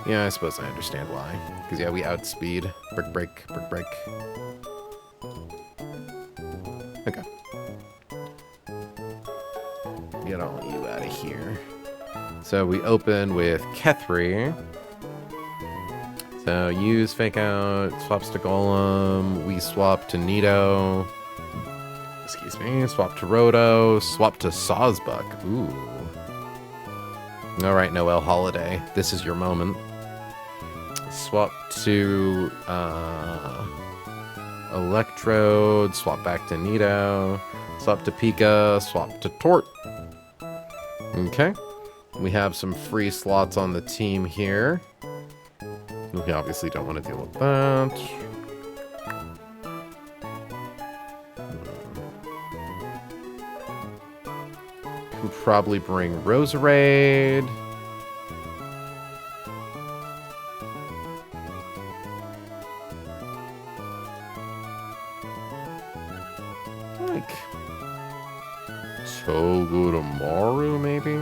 Yeah, I suppose I understand why. Because, yeah, we outspeed. Brick, break, brick, break. Okay. Get all you out of here. So we open with Kethri. So use fake out, swaps to Golem. We swap to Nido. Excuse me. Swap to Roto. Swap to Sawsbuck. Ooh. Alright, Noel Holiday. This is your moment. Swap to Electrode. Swap back to Nido. Swap to Pika. Swap to Tort. Okay. We have some free slots on the team here. We obviously don't want to deal with that. Could probably bring Roserade. Like Togedemaru, maybe?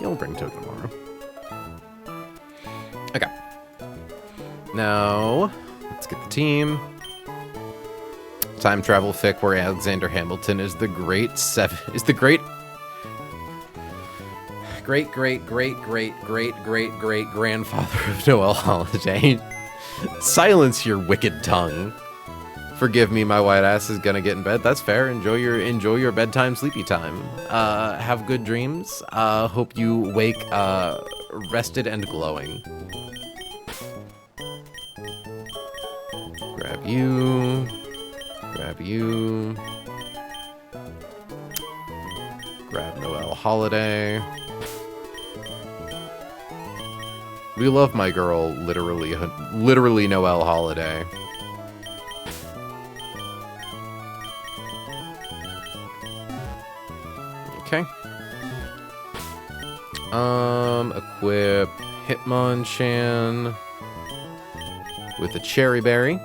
You'll bring Togedemaru. Okay. Now, let's get the team. Time travel fic where Alexander Hamilton is the great great grandfather of Noel Holiday. Silence your wicked tongue. Forgive me, my white ass is gonna get in bed. That's fair. Enjoy your bedtime, sleepy time. Have good dreams. Hope you wake rested and glowing. Grab you. Grab you. Grab Noel Holiday. We love my girl, literally Noel Holiday. Okay. Equip Hitmonchan with a Cherry Berry.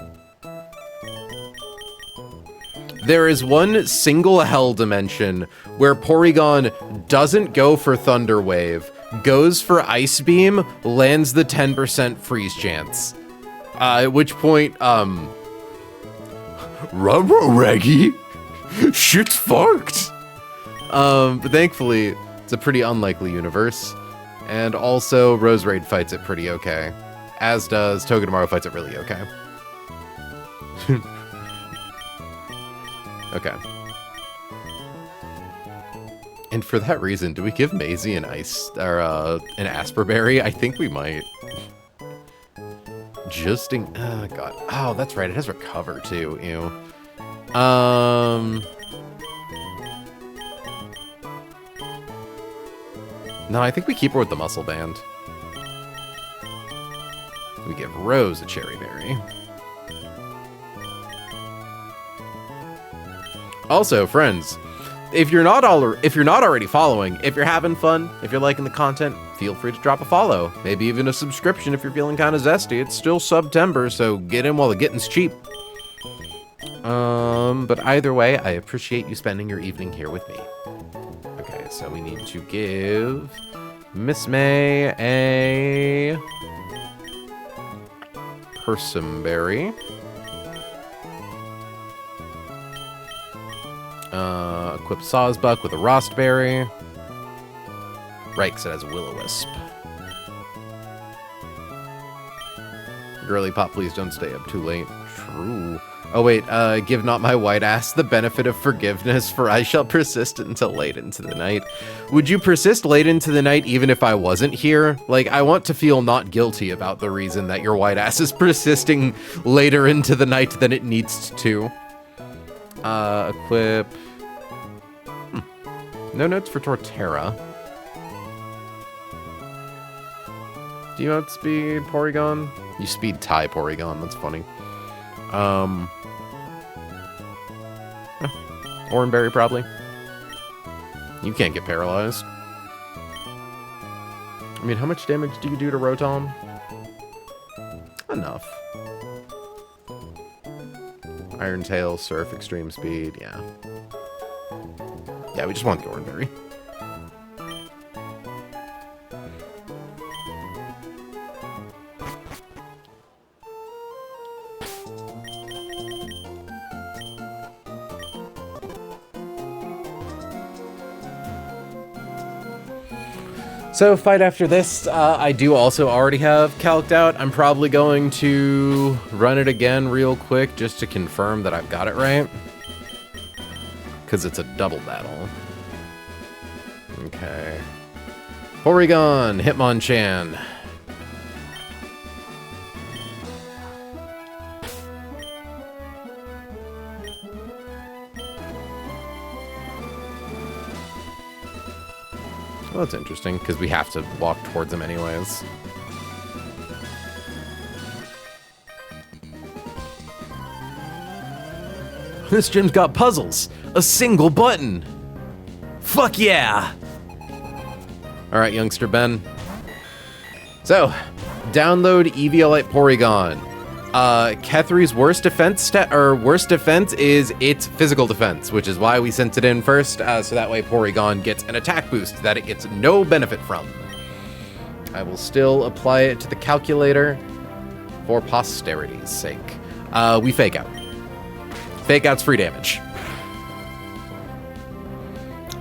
There is one single hell dimension where Porygon doesn't go for Thunder Wave, goes for Ice Beam, lands the 10% freeze chance. At which point, Rubber-Reggie? Shit's fucked! But thankfully, it's a pretty unlikely universe. And also, Roserade fights it pretty okay. As does Togedemaru fights it really okay. Okay. And for that reason, do we give Maisie an an Asper Berry? I think we might. Just in, oh god. Oh, that's right. It has recover too. Ew. No, I think we keep her with the Muscle Band. We give Rose a Cherry Berry. Also, friends, if you're not already following, if you're having fun, if you're liking the content, feel free to drop a follow. Maybe even a subscription if you're feeling kind of zesty. It's still September, so get in while the getting's cheap. But either way, I appreciate you spending your evening here with me. Okay, so we need to give Miss May a Persimberry. Equip Sawsbuck with a Rostberry. Right, because it has a Will-O-Wisp. Girly Pop, please don't stay up too late. True. Oh wait, give not my white ass the benefit of forgiveness, for I shall persist until late into the night. Would you persist late into the night even if I wasn't here? Like, I want to feel not guilty about the reason that your white ass is persisting later into the night than it needs to. Equip... No notes for Torterra. Do you outspeed Porygon? You speed tie Porygon, that's funny. Oranberry, probably. You can't get paralyzed. I mean, how much damage do you do to Rotom? Enough. Iron Tail, Surf, Extreme Speed, yeah. Yeah, we just want the ordinary. So, fight after this, I do also already have calced out. I'm probably going to run it again real quick just to confirm that I've got it right. Because it's a double battle. Okay. Porygon, Hitmonchan. Well, that's interesting, because we have to walk towards him anyways. This gym's got puzzles. A single button. Fuck yeah! Alright, youngster Ben. So, download Eviolite Porygon. Kethri's worst defense is its physical defense, which is why we sent it in first, so that way Porygon gets an attack boost that it gets no benefit from. I will still apply it to the calculator for posterity's sake. We Fake Out. Fake Out's free damage.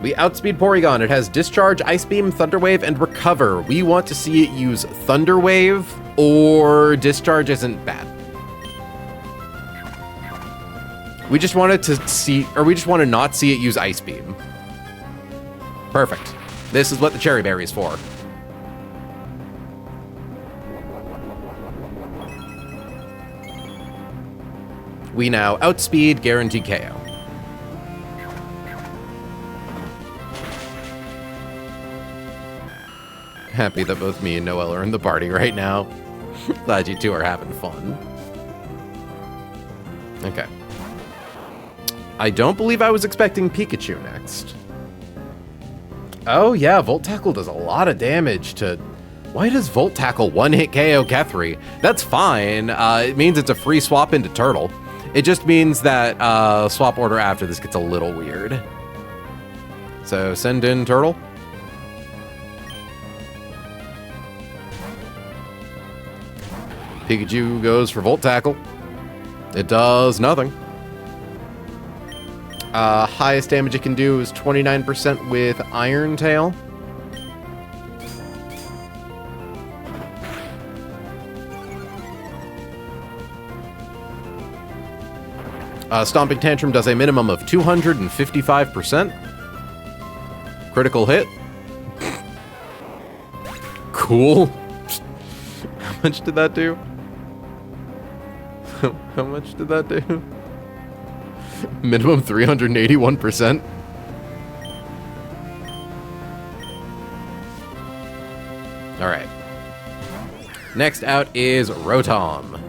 We outspeed Porygon. It has Discharge, Ice Beam, Thunder Wave, and Recover. We want to see it use Thunder Wave, or Discharge isn't bad. We just wanted to see, or we just want to not see it use Ice Beam. Perfect. This is what the Cherry Berry is for. We now outspeed, guarantee KO. Happy that both me and Noelle are in the party right now. Glad you two are having fun. Okay. I don't believe I was expecting Pikachu next. Oh yeah, Volt Tackle does a lot of damage to... Why does Volt Tackle one-hit KO Kethri? That's fine. It means it's a free swap into Turtle. It just means that swap order after this gets a little weird. So send in Turtle. Pikachu goes for Volt Tackle. It does nothing. Highest damage it can do is 29% with Iron Tail. Stomping Tantrum does a minimum of 255%. Critical hit. Cool. How much did that do? How much did that do? Minimum 381%. Alright. Next out is Rotom.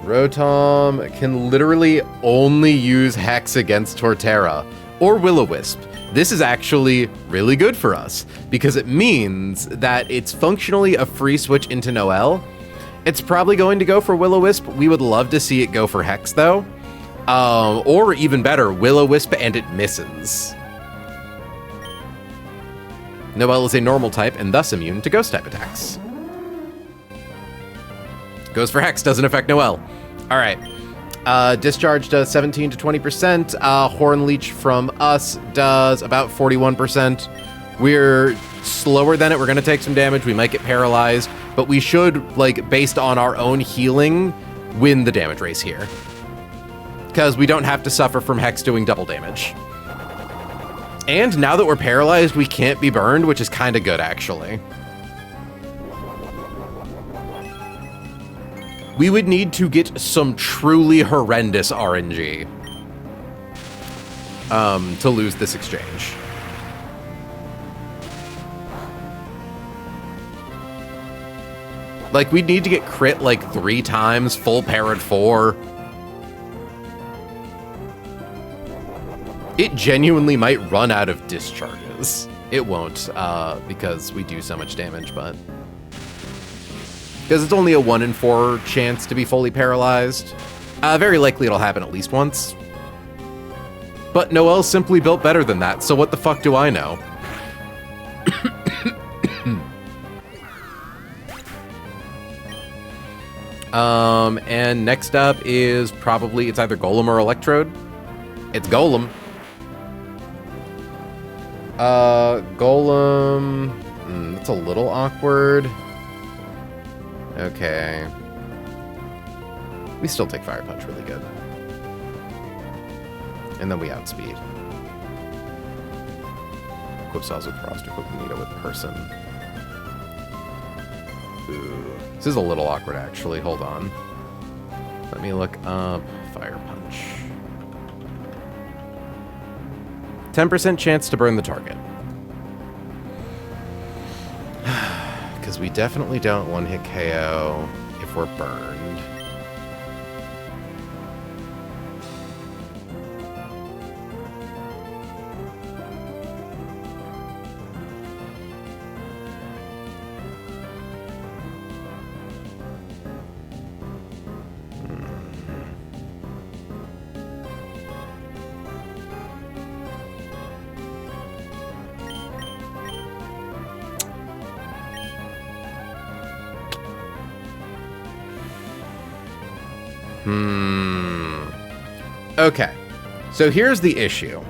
Rotom can literally only use Hex against Torterra or Will-O-Wisp. This is actually really good for us because it means that it's functionally a free switch into Noelle. It's probably going to go for Will-O-Wisp. We would love to see it go for Hex, though. Or even better, Will-O-Wisp and it misses. Noelle is a normal type and thus immune to ghost type attacks. Goes for Hex, doesn't affect Noelle. All right. Discharge does 17 to 20%. Horn Leech from us does about 41%. We're slower than it. We're going to take some damage. We might get paralyzed. But we should, like, based on our own healing, win the damage race here. Because we don't have to suffer from Hex doing double damage. And now that we're paralyzed, we can't be burned, which is kind of good, actually. We would need to get some truly horrendous RNG to lose this exchange. Like, we'd need to get crit like 3 times, full parried 4. It genuinely might run out of discharges. It won't, because we do so much damage, but... Because it's only a 1 in 4 chance to be fully paralyzed. Very likely it'll happen at least once. But Noelle's simply built better than that, so what the fuck do I know? And next up is probably, it's either Golem or Electrode. It's Golem. Golem, that's a little awkward. Okay. We still take Fire Punch really good. And then we outspeed. Equip Cells with Frost, equip Nita with Person. Ooh. This is a little awkward, actually. Hold on. Let me look up Fire Punch. 10% chance to burn the target. Because we definitely don't one-hit KO if we're burned. Okay, so here's the issue.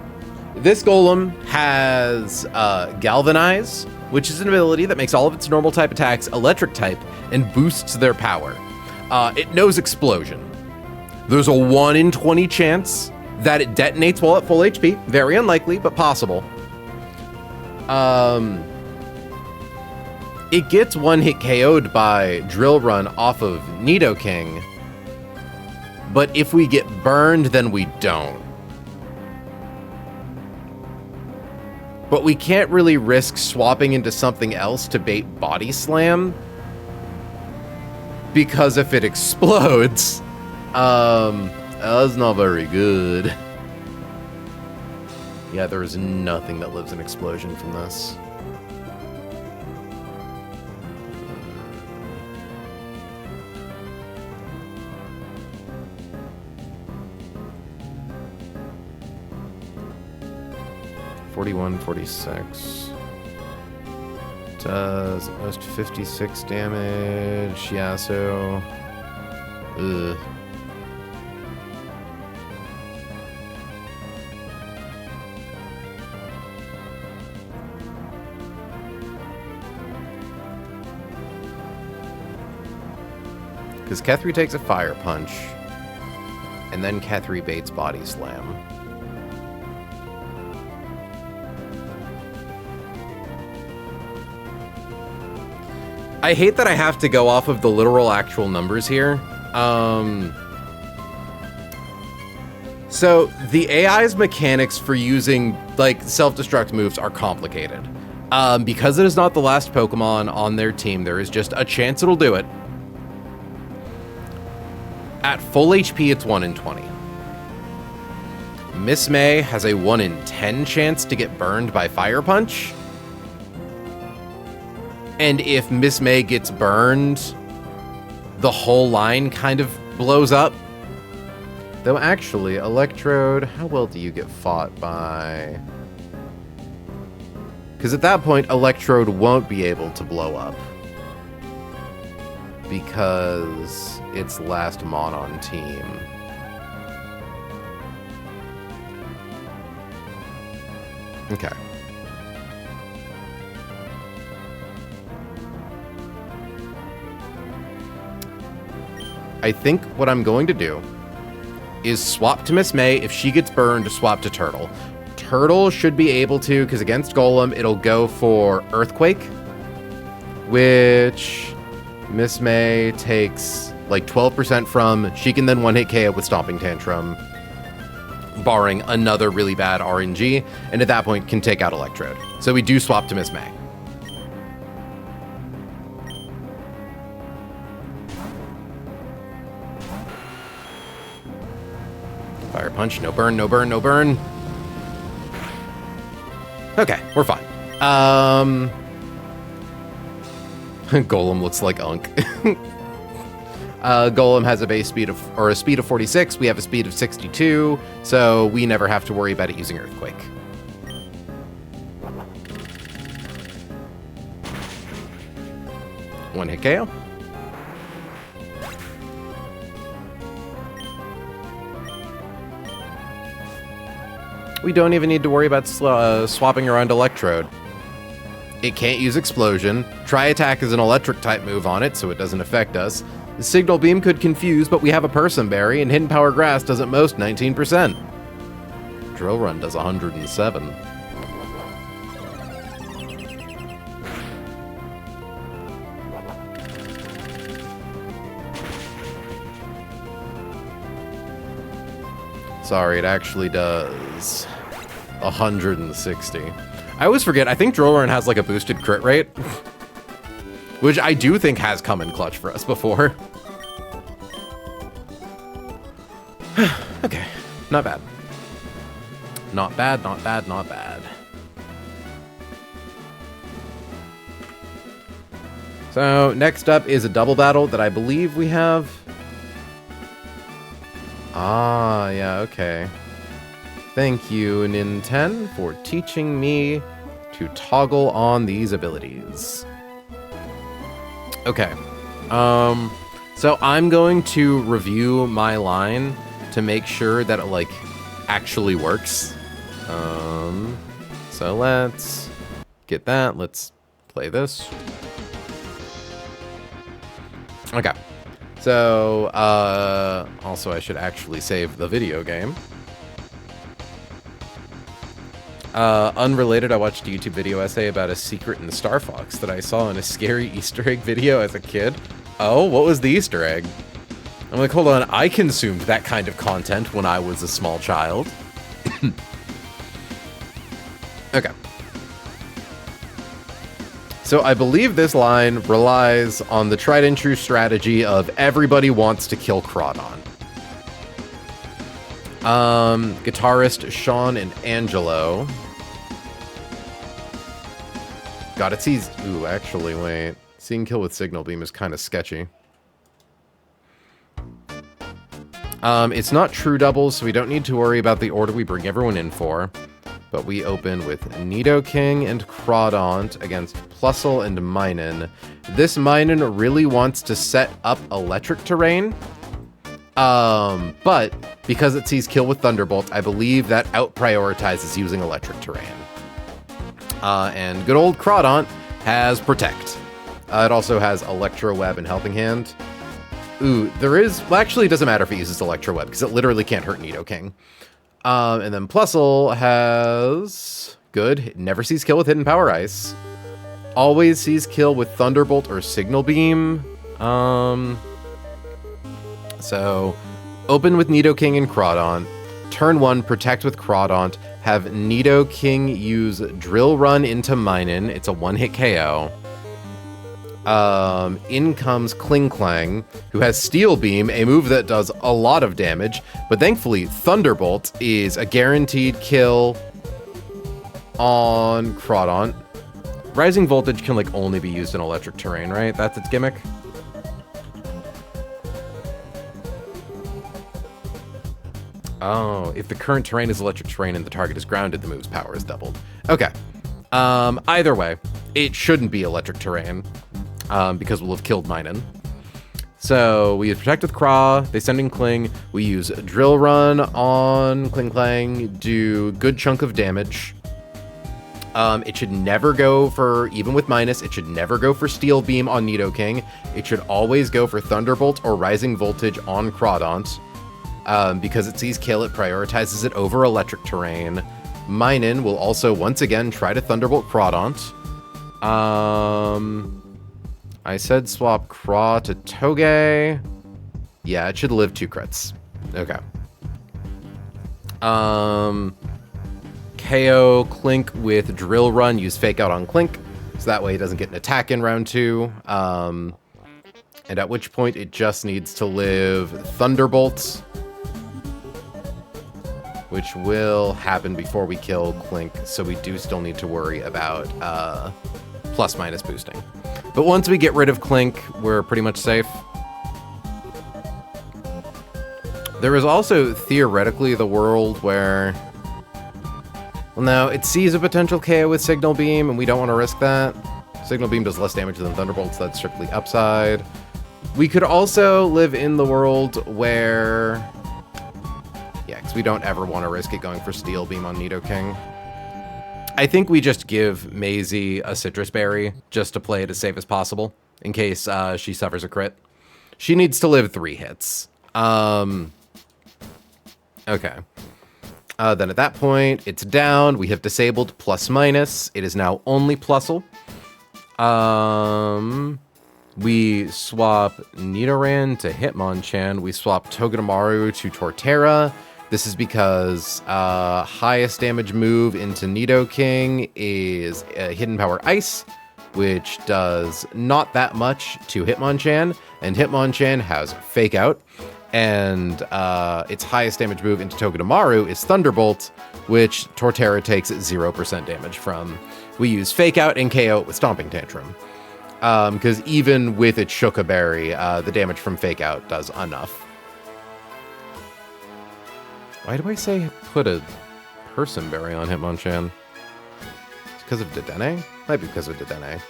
This Golem has Galvanize, which is an ability that makes all of its normal type attacks electric type and boosts their power. It knows Explosion. There's a 1 in 20 chance that it detonates while at full HP. Very unlikely, but possible. It gets one-hit KO'd by Drill Run off of Nidoking. But if we get burned, then we don't. But we can't really risk swapping into something else to bait Body Slam. Because if it explodes, that's not very good. Yeah, there is nothing that lives in Explosion from this. $41, 46. Does at most 56 damage. Yeah, so. Ugh. Because Kethri takes a Fire Punch, and then Kethri baits Body Slam. I hate that I have to go off of the literal actual numbers here. So the AI's mechanics for using like self-destruct moves are complicated. Because it is not the last Pokemon on their team, there is just a chance it'll do it. At full HP, it's 1 in 20. Miss May has a 1 in 10 chance to get burned by Fire Punch. And if Miss May gets burned, the whole line kind of blows up. Though actually, Electrode, how well do you get fought by? Because at that point, Electrode won't be able to blow up. Because it's last Mon on team. Okay. I think what I'm going to do is swap to Miss May. If she gets burned, swap to Turtle. Turtle should be able to, because against Golem, it'll go for Earthquake, which Miss May takes like 12% from. She can then one-hit KO with Stomping Tantrum, barring another really bad RNG, and at that point can take out Electrode. So we do swap to Miss May. Fire Punch, no burn, no burn, no burn. Okay, we're fine. Golem looks like Unk. Golem has a base speed of, or a speed of 46. We have a speed of 62, so we never have to worry about it using Earthquake. One hit KO. We don't even need to worry about swapping around Electrode. It can't use Explosion. Tri-Attack is an electric type move on it, so it doesn't affect us. The Signal Beam could confuse, but we have a Person Berry, and Hidden Power Grass does at most 19%. Drill Run does 107. Sorry, it actually does 160. I always forget, I think Drill Run has like a boosted crit rate, which I do think has come in clutch for us before. Okay, not bad. Not bad, not bad, not bad. So next up is a double battle that I believe we have. Ah, yeah, okay. Thank you, Ninten, for teaching me to toggle on these abilities. Okay. So I'm going to review my line to make sure that it, like, actually works. So let's get that. Let's play this. Okay. So, also I should actually save the video game. Unrelated, I watched a YouTube video essay about a secret in Star Fox that I saw in a scary Easter egg video as a kid. Oh, what was the Easter egg? I'm like, hold on, I consumed that kind of content when I was a small child. Okay. So I believe this line relies on the tried and true strategy of everybody wants to kill Crawdon. Guitarist Sean and Angelo. God, it sees... Ooh, actually, wait. Seeing kill with Signal Beam is kind of sketchy. It's not true doubles, so we don't need to worry about the order we bring everyone in for. But we open with Nidoking and Crawdont against Plusle and Minun. This Minun really wants to set up electric terrain. But because it sees kill with Thunderbolt, I believe that out-prioritizes using electric terrain. And good old Crawdont has Protect. It also has Electro Web and Helping Hand. Ooh, there is... Well, actually, it doesn't matter if it uses Electro Web, because it literally can't hurt Nidoking. And then Plusle has... Good. It never sees kill with Hidden Power Ice. Always sees kill with Thunderbolt or Signal Beam. So, open with Nidoking and Crawdont. Turn 1, Protect with Crawdont. Have Nidoking use Drill Run into Minun. It's a one-hit KO. In comes Klinklang, who has Steel Beam, a move that does a lot of damage, but thankfully Thunderbolt is a guaranteed kill on Crawdont. Rising Voltage can like only be used in electric terrain, right? That's its gimmick. Oh, if the current terrain is electric terrain and the target is grounded, the move's power is doubled. Okay. Either way, it shouldn't be electric terrain. Because we'll have killed Minun. So we use Protect with Craw, they send in Kling, we use Drill Run on Klinklang, do good chunk of damage. It should never go for, even with minus, it should never go for Steel Beam on Nidoking. It should always go for Thunderbolt or Rising Voltage on Crawdont. Because it sees kill, it prioritizes it over electric terrain. Minun will also once again try to Thunderbolt Crawdont. I said swap Craw to Toge. Yeah, it should live 2 crits. Okay. KO Clink with Drill Run. Use Fake Out on Clink. So that way he doesn't get an attack in round 2. And at which point it just needs to live Thunderbolt. Which will happen before we kill Clink. So we do still need to worry about plus minus boosting. But once we get rid of Clink, we're pretty much safe. There is also theoretically the world where... Well, no, it sees a potential KO with Signal Beam, and we don't want to risk that. Signal Beam does less damage than Thunderbolts, that's strictly upside. We could also live in the world where... Yeah, because we don't ever want to risk it going for Steel Beam on Nidoking. I think we just give Maisie a Citrus Berry just to play it as safe as possible in case she suffers a crit. She needs to live 3 hits. Okay. Then at that point, it's down. We have disabled plus minus. It is now only Plusle. We swap Nidoran to Hitmonchan. We swap Togedemaru to Torterra. This is because highest damage move into Nidoking is Hidden Power Ice, which does not that much to Hitmonchan, and Hitmonchan has Fake Out, and its highest damage move into Togedemaru is Thunderbolt, which Torterra takes 0% damage from. We use Fake Out and KO it with Stomping Tantrum, because even with its Shuka Berry, the damage from Fake Out does enough. Why do I say put a Person Berry on Hitmonchan? It's because of Dedenne? Might be because of Dedenne.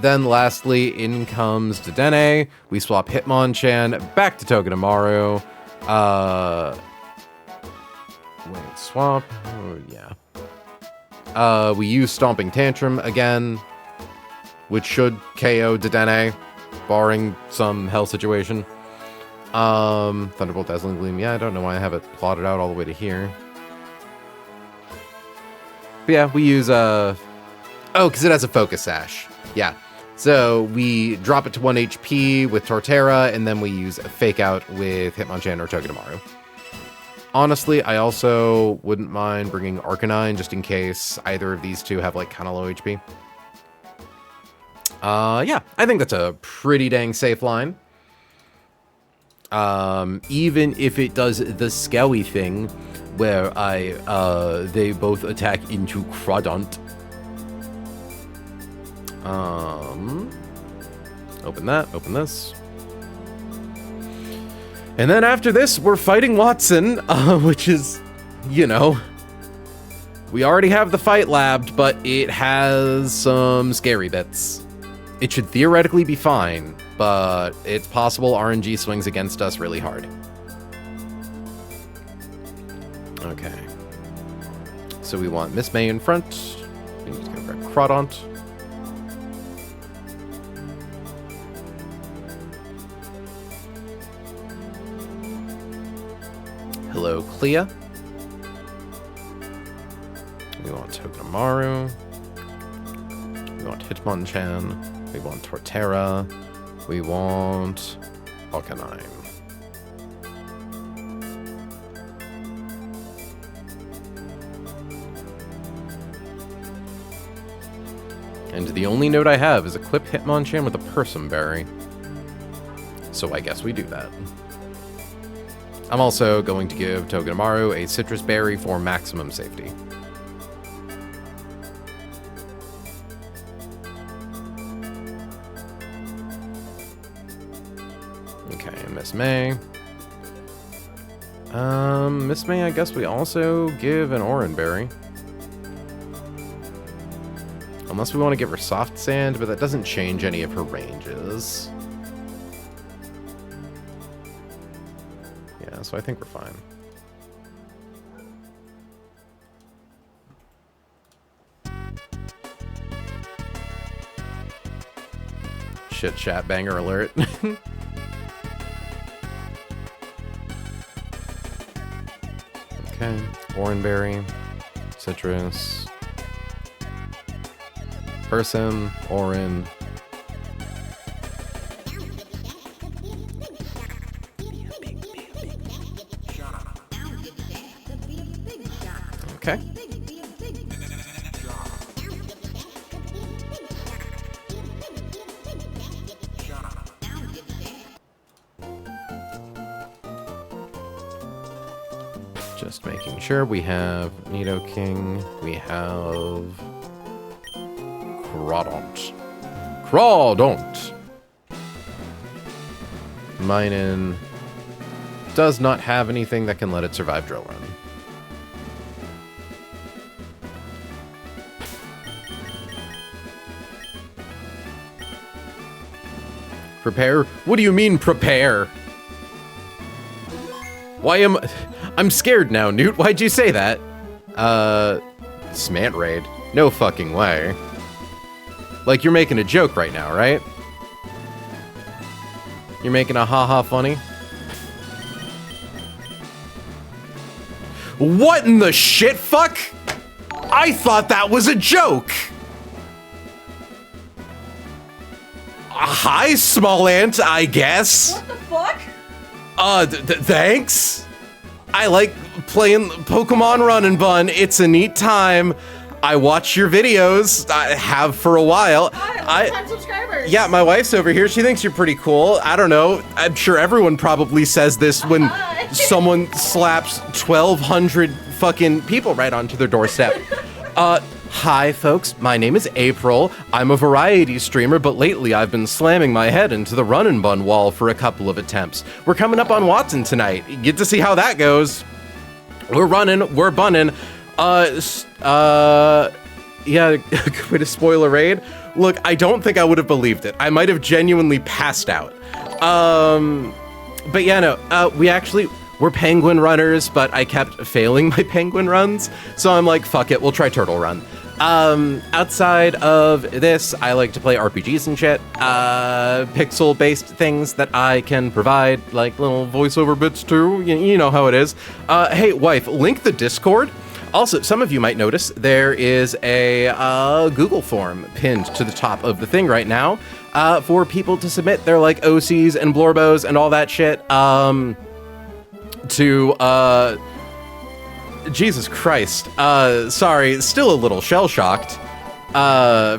Then lastly, in comes Dedenne. We swap Hitmonchan back to Togedemaru. Wait, swap? Oh, yeah. We use Stomping Tantrum again, which should KO Dedenne, barring some hell situation. Thunderbolt, Dazzling Gleam. Yeah, I don't know why I have it plotted out all the way to here. But yeah, we use, oh, because it has a Focus Sash. Yeah. So we drop it to 1 HP with Torterra, and then we use a Fake Out with Hitmonchan or Togedemaru. Honestly, I also wouldn't mind bringing Arcanine just in case either of these two have, like, kind of low HP. Yeah, I think that's a pretty dang safe line. Even if it does the Scowy thing, where they both attack into Crawdont. Open that, open this. And then after this, we're fighting Watson, which is, you know, we already have the fight labbed, but it has some scary bits. It should theoretically be fine, but it's possible RNG swings against us really hard. Okay. So we want Miss May in front. We need to go grab Crawdont. Hello, Clea. We want Togedemaru. We want Hitmonchan. We want Torterra. We want Arcanine. And the only note I have is equip Hitmonchan with a Person Berry. So I guess we do that. I'm also going to give Togedemaru a Citrus Berry for maximum safety. Okay, Miss May. Miss May, I guess we also give an Oran Berry. Unless we want to give her Soft Sand, but that doesn't change any of her ranges. Yeah, so I think we're fine. Shit, chat banger alert. Okay, Oranberry, Citrus, Person, Oran. Okay. Just making sure we have Nidoking, we have Crawdont. Crawdont! Minun, does not have anything that can let it survive drill run. Prepare? What do you mean, prepare? I'm scared now, Newt. Why'd you say that? Smant raid. No fucking way. Like, you're making a joke right now, right? You're making a haha funny? What in the shit fuck? I thought that was a joke! Hi, small ant, I guess. What the fuck? Thanks. I like playing Pokemon Run and Bun. It's a neat time. I watch your videos. I have for a while. Hi, 10 subscribers. Yeah, my wife's over here. She thinks you're pretty cool. I don't know. I'm sure everyone probably says this when someone slaps 1,200 fucking people right onto their doorstep. Hi, folks. My name is April. I'm a variety streamer, but lately I've been slamming my head into the run and bun wall for a couple of attempts. We're coming up on Watson tonight. You get to see how that goes. We're running. We're bunning. Yeah, quit a spoiler raid. Look, I don't think I would have believed it. I might have genuinely passed out. But yeah, no, we're penguin runners, but I kept failing my penguin runs. So I'm like, fuck it, we'll try turtle run. Outside of this, I like to play RPGs and shit. Pixel-based things that I can provide, like little voiceover bits too. You know how it is. Hey, wife, link the Discord. Also, some of you might notice there is a Google form pinned to the top of the thing right now for people to submit their like OCs and Blorbos and all that shit to Jesus Christ. Sorry, still a little shell-shocked.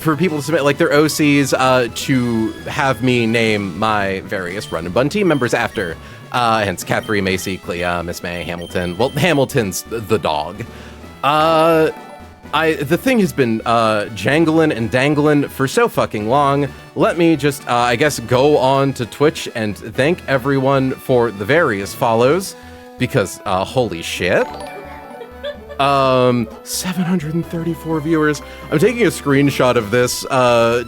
For people to submit like their OCs to have me name my various Run and Bun team members after. Hence Catherine, Macy, Clea, Miss May, Hamilton. Well, Hamilton's the dog. The thing has been jangling and dangling for so fucking long. Let me just, I guess, go on to Twitch and thank everyone for the various follows, because holy shit. 734 viewers. I'm taking a screenshot of this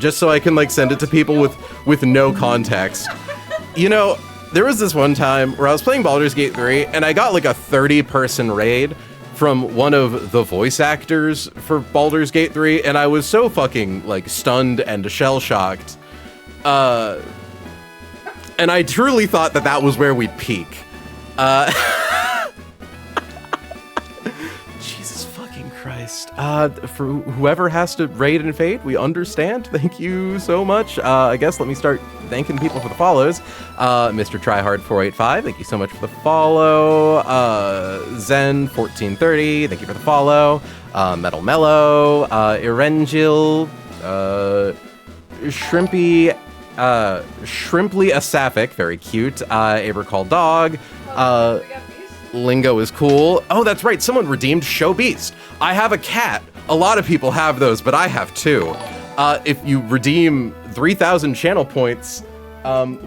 just so I can like send it to people with no context. You know, there was this one time where I was playing Baldur's Gate 3 and I got like a 30-person raid from one of the voice actors for Baldur's Gate 3, and I was so fucking like stunned and shell-shocked. And I truly thought that was where we'd peak. Jesus fucking Christ. For whoever has to raid and fade, we understand. Thank you so much. I guess let me start thanking people for the follows. Mr. Tryhard485, thank you so much for the follow. Zen1430, thank you for the follow. Metal Mellow, Erengil, Shrimply Asaphic, very cute. Abercall Dog. Lingo is cool. Oh, that's right. Someone redeemed Show Beast. I have a cat. A lot of people have those, but I have two. If you redeem 3,000 channel points,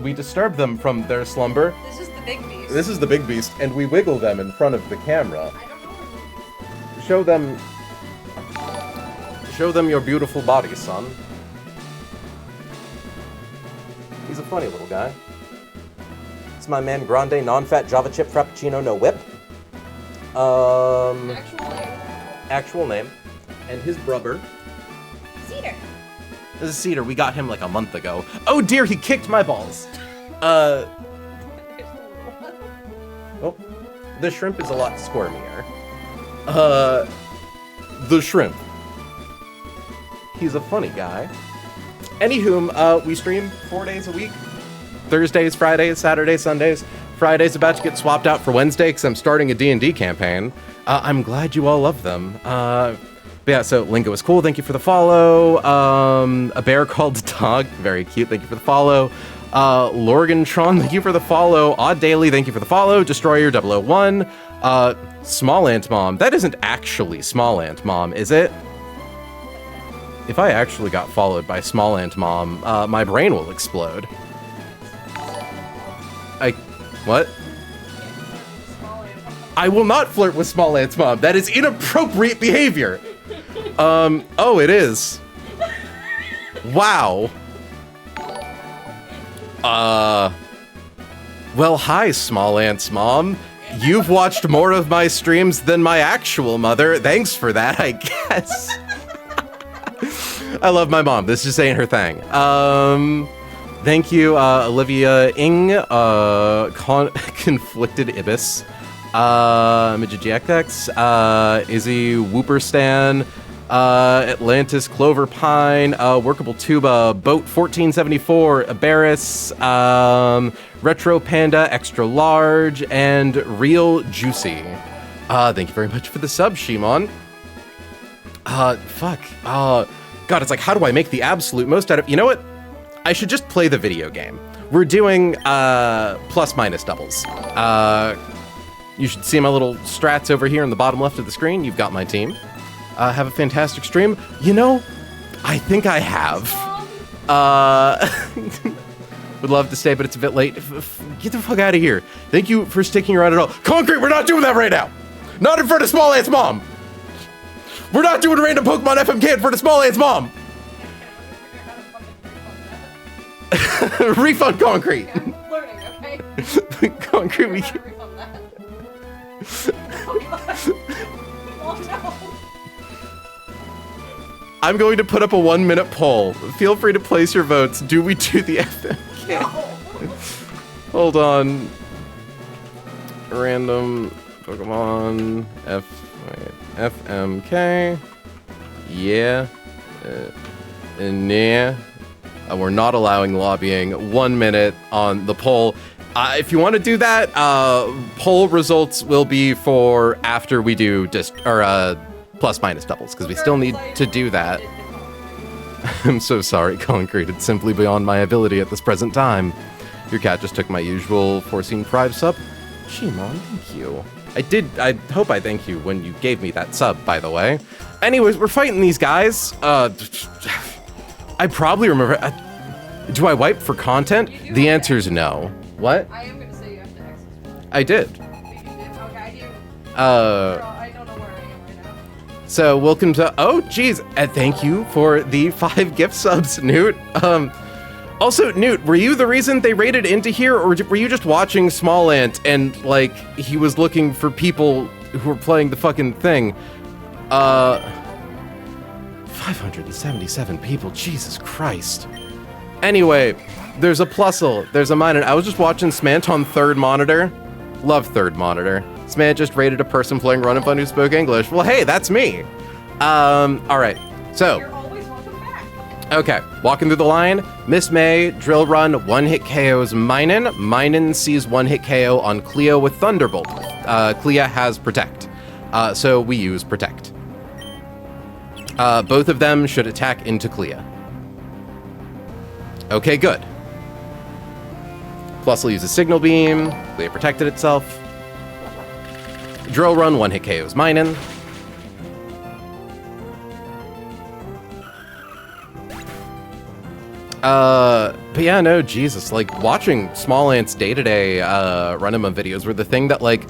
we disturb them from their slumber. This is the big beast. This is the big beast, and we wiggle them in front of the camera. I don't know where the Show them your beautiful body, son. He's a funny little guy. It's my man Grande, non-fat Java chip frappuccino, no whip. Actual name. And his brother. Cedar. This is Cedar. We got him like a month ago. Oh dear, he kicked my balls. Oh, the shrimp is a lot squirmier. The shrimp. He's a funny guy. Anywhom, we stream 4 days a week. Thursdays, Fridays, Saturdays, Sundays. Friday's about to get swapped out for Wednesday because I'm starting a D&D campaign. I'm glad you all love them. But yeah, so Lingo is cool. Thank you for the follow. A bear called Dog. Very cute. Thank you for the follow. Lorgantron, thank you for the follow. Odd Daily, thank you for the follow. Destroyer 001. Small Ant Mom. That isn't actually Small Ant Mom, is it? If I actually got followed by Small Ant Mom, my brain will explode. What? I will not flirt with Small Ant's mom. That is inappropriate behavior. Oh, it is. Wow. Well, hi, Small Ant's mom. You've watched more of my streams than my actual mother. Thanks for that, I guess. I love my mom. This just ain't her thing. Thank you, Olivia Ing, Conflicted Ibis, MidgetGX, Izzy Whooperstan, Atlantis Clover Pine, Workable Tuba, Boat 1474, Abaris, Retro Panda, Extra Large, and Real Juicy. Thank you very much for the sub, Shimon. Fuck. God, it's like, how do I make the absolute most out of... You know what? I should just play the video game. We're doing plus minus doubles. You should see my little strats over here in the bottom left of the screen. You've got my team. Have a fantastic stream. You know, I think I have. Would love to stay, but it's a bit late. Get the fuck out of here. Thank you for sticking around at all. Concrete, we're not doing that right now. Not in front of Small Ant's mom. We're not doing random Pokemon FMK in front of Small Ant's mom. Refund Concrete. Yeah, I'm flirting, okay? Concrete, we Refund that. Oh, God. Oh, no. I'm going to put up a 1-minute poll. Feel free to place your votes. Do we do the FMK? No. Hold on. Random Pokemon FMK. Yeah. Nah. We're not allowing lobbying. 1 minute on the poll. If you want to do that, poll results will be for after we do plus minus doubles, because we still need to do that. I'm so sorry, Concrete. It's simply beyond my ability at this present time. Your cat just took my usual foreseen Prive sub. Shimon, thank you. I hope I thank you when you gave me that sub, by the way. Anyways, we're fighting these guys. I probably remember. Do I wipe for content? The answer is no. What? I am gonna say you have to access. I did. You did? Okay, I do. Uh. Girl, I don't know where I am right now. So welcome to. Oh, geez. Thank you for the 5 gift subs, Newt. Also, Newt, were you the reason they raided into here, or were you just watching Small Ant and like he was looking for people who were playing the fucking thing? 577 people. Jesus Christ. Anyway, there's a Plusle, there's a minor. I was just watching Smant on third monitor. Love third monitor. Smant just rated a person playing Run and Fun who spoke English. Well, hey, that's me. All right. So, You're always welcome back. okay, walking through the line. Miss May, Drill Run, 1-hit KOs Minun. Minun sees 1-hit KO on Cleo with Thunderbolt. Clea has Protect. So we use Protect. Both of them should attack into Clea. Okay, good. Plusle uses Signal Beam. Clea protected itself. Drill Run, 1-hit KOs Minun. But yeah, no, Jesus, like, watching Small Ant's day-to-day Runema videos were the thing that, like,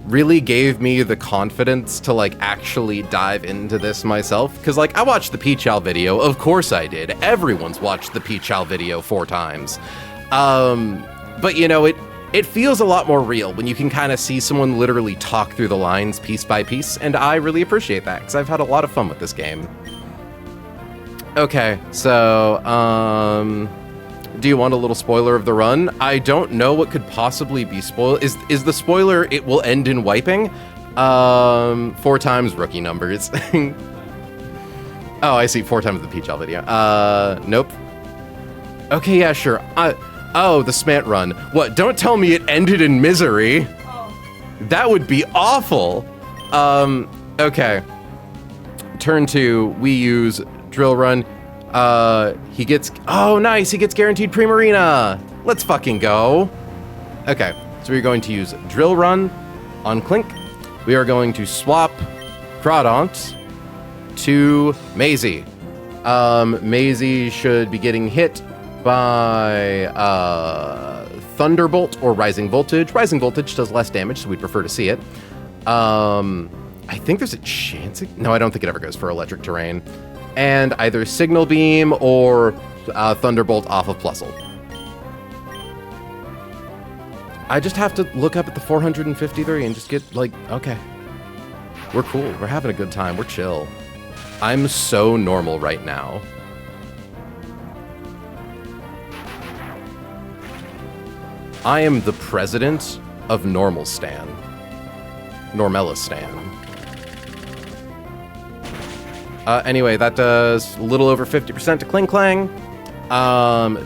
really gave me the confidence to, like, actually dive into this myself. Because, like, I watched the Peach Owl video. Of course I did. Everyone's watched the Peach Owl video 4 times. But, you know, it feels a lot more real when you can kind of see someone literally talk through the lines piece by piece, and I really appreciate that, because I've had a lot of fun with this game. Okay, so, do you want a little spoiler of the run? I don't know what could possibly be spoiled. Is the spoiler it will end in wiping? 4 times rookie numbers. Oh, I see, 4 times the Peach Owl video. Nope. Okay, yeah, sure. Oh, the Smant run. What, don't tell me it ended in misery. Oh. That would be awful. Okay. Turn 2, we use Drill Run. He gets, oh nice, he gets guaranteed Primarina. Let's fucking go. Okay, so we're going to use Drill Run on Clink. We are going to swap Crawdont to Maisie. Maisie should be getting hit by Thunderbolt or Rising Voltage. Rising Voltage does less damage, so we'd prefer to see it. I think there's a chance. No, I don't think it ever goes for electric terrain. And either Signal Beam or Thunderbolt off of Plusle. I just have to look up at the 453 and just get like, okay. We're cool. We're having a good time. We're chill. I'm so normal right now. I am the president of Normalstan. Normalistan. Anyway, that does a little over 50% to Kling Klang.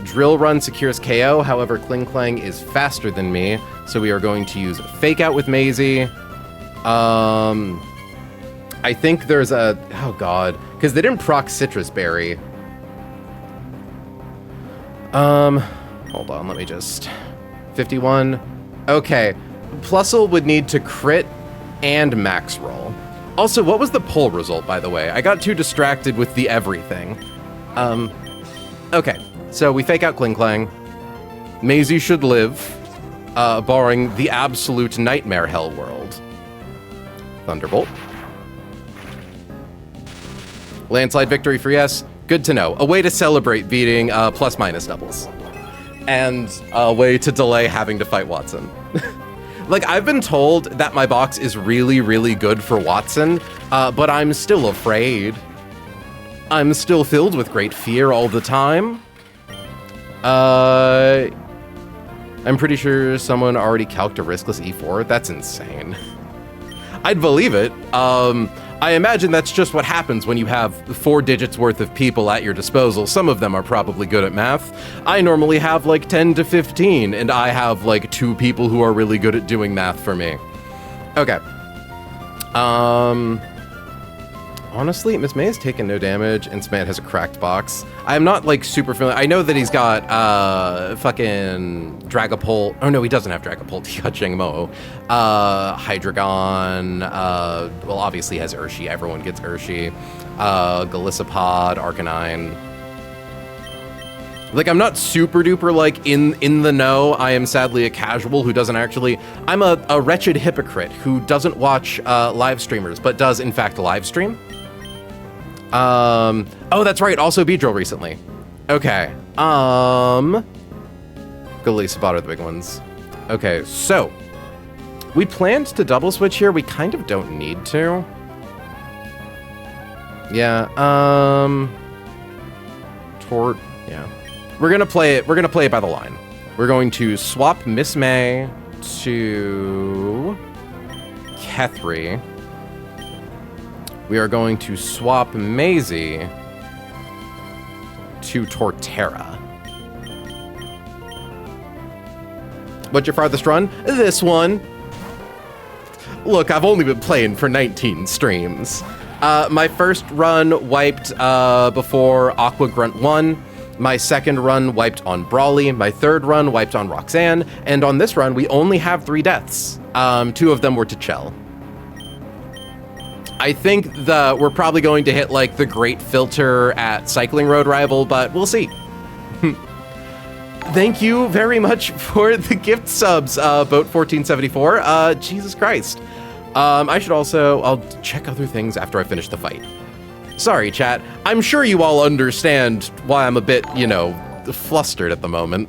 Drill Run secures KO, however, Kling Klang is faster than me, so we are going to use Fake Out with Maisie. I think there's a... Oh, God. Because they didn't proc Citrus Berry. Hold on, let me just... 51. Okay. Plusle would need to crit and max roll. Also, what was the poll result, by the way? I got too distracted with the everything. Okay. So we Fake Out Kling Klang. Maisie should live, barring the absolute nightmare hell world. Thunderbolt. Landslide victory for yes. Good to know. A way to celebrate beating plus-minus doubles. And a way to delay having to fight Watson. Like, I've been told that my box is really, really good for Watson, but I'm still afraid. I'm still filled with great fear all the time. I'm pretty sure someone already calced a riskless E4. That's insane. I'd believe it. I imagine that's just what happens when you have 4 digits worth of people at your disposal. Some of them are probably good at math. I normally have like 10 to 15, and I have like 2 people who are really good at doing math for me. Okay. Honestly, Miss May has taken no damage, and Smant has a cracked box. I'm not like super familiar. I know that he's got fucking Dragapult. Oh no, he doesn't have Dragapult. He got Jangmo. Hydreigon. Well, obviously has Urshi. Everyone gets Urshi. Golisopod, Arcanine. Like, I'm not super duper like in the know. I am sadly a casual who doesn't actually. I'm a wretched hypocrite who doesn't watch live streamers, but does in fact live stream. Oh, that's right. Also Beedrill recently. Okay. Golisopod are the big ones. Okay, so we planned to double switch here. We kind of don't need to. Yeah. Tort. Yeah. We're gonna play it. We're gonna play it by the line. We're going to swap Miss May to Kethri. We are going to swap Maisie to Torterra. What's your farthest run? This one. Look, I've only been playing for 19 streams. My first run wiped before Aqua Grunt 1. My second run wiped on Brawly. My third run wiped on Roxanne. And on this run, we only have 3 deaths. 2 of them were to Chell. I think we're probably going to hit like the great filter at Cycling Road Rival, but we'll see. Thank you very much for the gift subs, Boat1474. Jesus Christ. I'll check other things after I finish the fight. Sorry, chat. I'm sure you all understand why I'm a bit, flustered at the moment.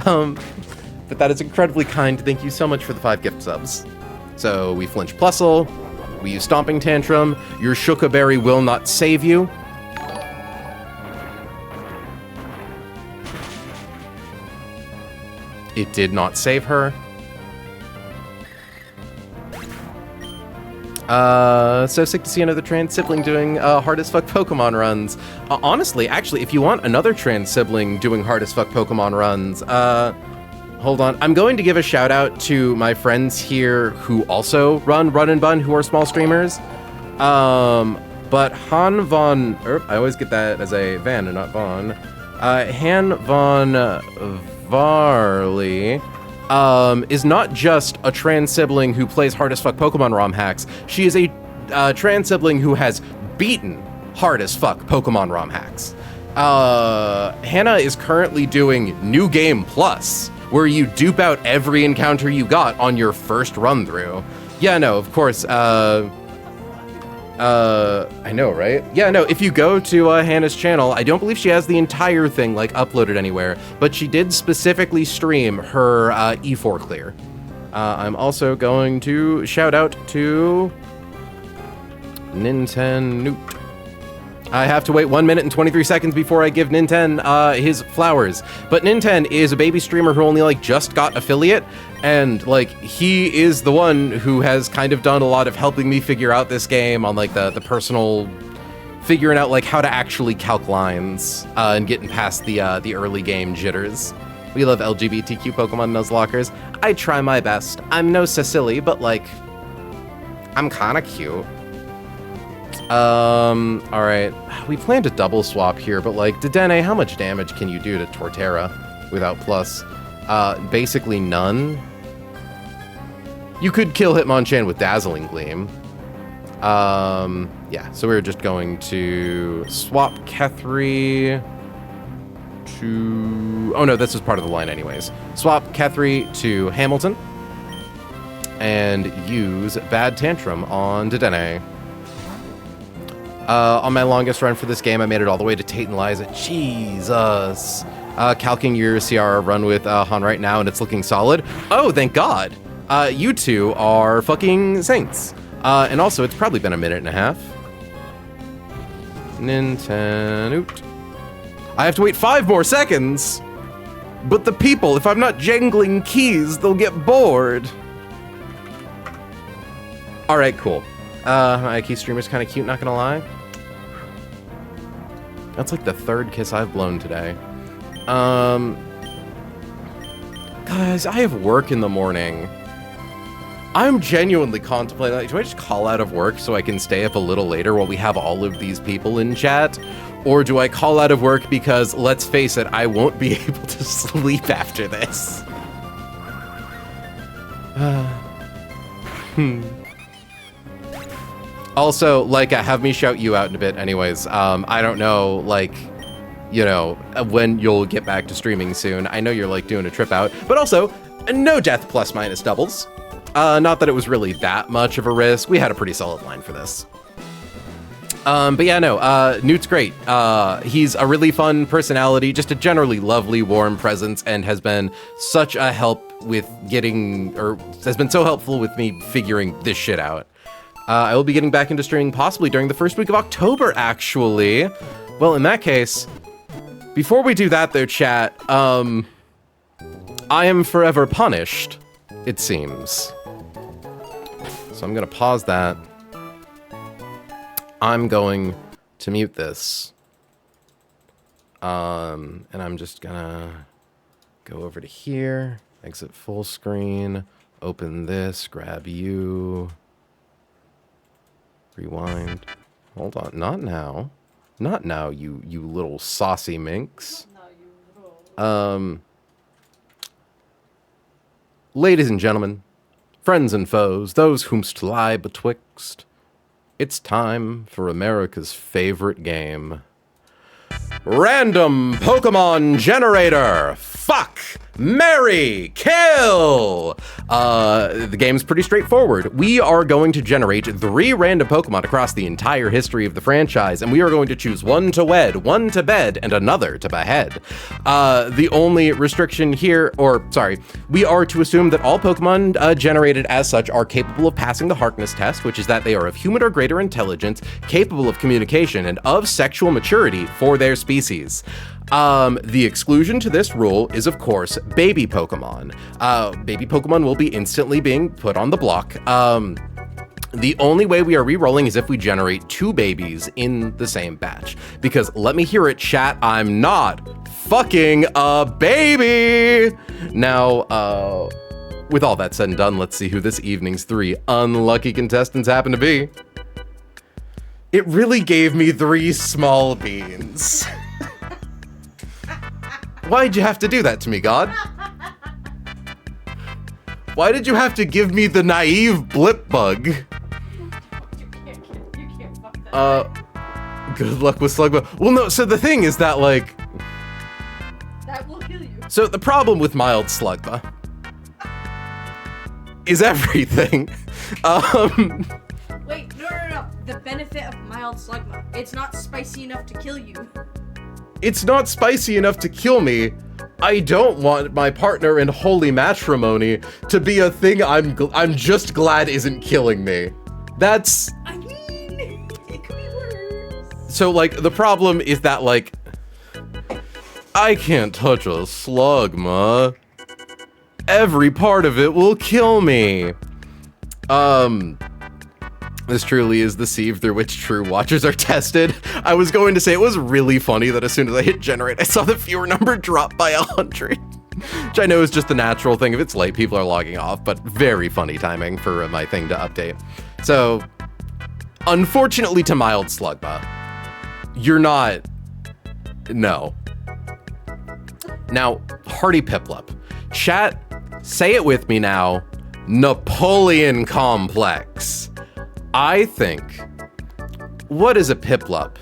But that is incredibly kind. Thank you so much for the 5 gift subs. So we flinch Plusle. We use Stomping Tantrum. Your Shuka Berry will not save you. It did not save her. So sick to see another trans sibling doing hard as fuck Pokemon runs. Honestly, actually, if you want another trans sibling doing hard as fuck Pokemon runs, hold on. I'm going to give a shout out to my friends here who also run and Bun, who are small streamers. But Han Von, I always get that as a Van and not Von. Han Von Varley is not just a trans sibling who plays hard as fuck Pokemon ROM hacks. She is a trans sibling who has beaten hard as fuck Pokemon ROM hacks. Hannah is currently doing New Game Plus, where you dupe out every encounter you got on your first run through. Yeah, no, of course. I know, right? Yeah, no, if you go to Hannah's channel, I don't believe she has the entire thing, like, uploaded anywhere, but she did specifically stream her E4 clear. I'm also going to shout out to Nintendo. I have to wait 1 minute and 23 seconds before I give Nintendo his flowers. But Nintendo is a baby streamer who only, like, just got affiliate, and, like, he is the one who has kind of done a lot of helping me figure out this game on, like, the personal, figuring out, like, how to actually calc lines, and getting past the early game jitters. We love LGBTQ Pokemon Nuzlockers. I try my best. I'm no Cecily, but, like, I'm kinda cute. Alright. We planned a double swap here, but, like, Dedenne, how much damage can you do to Torterra without plus? Basically none. You could kill Hitmonchan with Dazzling Gleam. Yeah, so we're just going to swap Kethri to... Oh no, this is part of the line anyways. Swap Kethri to Hamilton. And use Bad Tantrum on Dedenne. On my longest run for this game, I made it all the way to Tate and Liza. Jesus. Calcing your CR run with Han right now, and it's looking solid. Oh, thank God. You two are fucking saints. And also, it's probably been a minute and a half. Nintendo. I have to wait 5 more seconds. But the people, if I'm not jangling keys, they'll get bored. All right, cool. My key streamer's kind of cute, not gonna lie. That's like the 3rd kiss I've blown today. Guys, I have work in the morning. I'm genuinely contemplating, like, do I just call out of work so I can stay up a little later while we have all of these people in chat? Or do I call out of work because, let's face it, I won't be able to sleep after this? Also, like, have me shout you out in a bit anyways. I don't know, like, you know, when you'll get back to streaming soon. I know you're, like, doing a trip out. But also, no death plus minus doubles. Not that it was really that much of a risk. We had a pretty solid line for this. But yeah, no, Newt's great. He's a really fun personality, just a generally lovely, warm presence, and has been such a help with getting, or has been so helpful with me figuring this shit out. I will be getting back into streaming possibly during the 1st week of October, actually. Well, in that case, before we do that though, chat, I am forever punished, it seems. So I'm gonna pause that. I'm going to mute this. And I'm just gonna go over to here, exit full screen, open this, grab you. Rewind. Hold on. Not now. Not now, you little saucy minx. Ladies and gentlemen, friends and foes, those whomst lie betwixt, it's time for America's favorite game. Random Pokemon Generator! Fuck! Marry! Kill! The game's pretty straightforward. We are going to generate 3 random Pokemon across the entire history of the franchise, and we are going to choose one to wed, one to bed, and another to behead. The only restriction here, or sorry, we are to assume that all Pokemon generated as such are capable of passing the Harkness test, which is that they are of human or greater intelligence, capable of communication, and of sexual maturity for their species. The exclusion to this rule is, of course, baby Pokemon. Baby Pokemon will be instantly being put on the block. The only way we are re-rolling is if we generate 2 babies in the same batch. Because, let me hear it, chat, I'm not fucking a baby! Now, with all that said and done, let's see who this evening's 3 unlucky contestants happen to be. It really gave me 3 small beans. Why'd you have to do that to me, God? Why did you have to give me the naive blip bug? You can't fuck that. Good luck with Slugbug. Well, no, so the thing is that, like... That will kill you. So the problem with mild Slugma is everything. Wait, no. The benefit of mild slugma. It's not spicy enough to kill you. It's not spicy enough to kill me. I don't want my partner in holy matrimony to be a thing I'm just glad isn't killing me. That's... I mean, it could be worse. So, like, the problem is that, like, I can't touch a slugma. Every part of it will kill me. This truly is the sieve through which true watchers are tested. I was going to say it was really funny that as soon as I hit generate, I saw the viewer number drop by 100. Which I know is just the natural thing. If it's late, people are logging off, but very funny timing for my thing to update. So, unfortunately to mild slugma, you're not... No. Now, Hardy Piplup. Chat, say it with me now. Napoleon Complex. I think, what is a Piplup,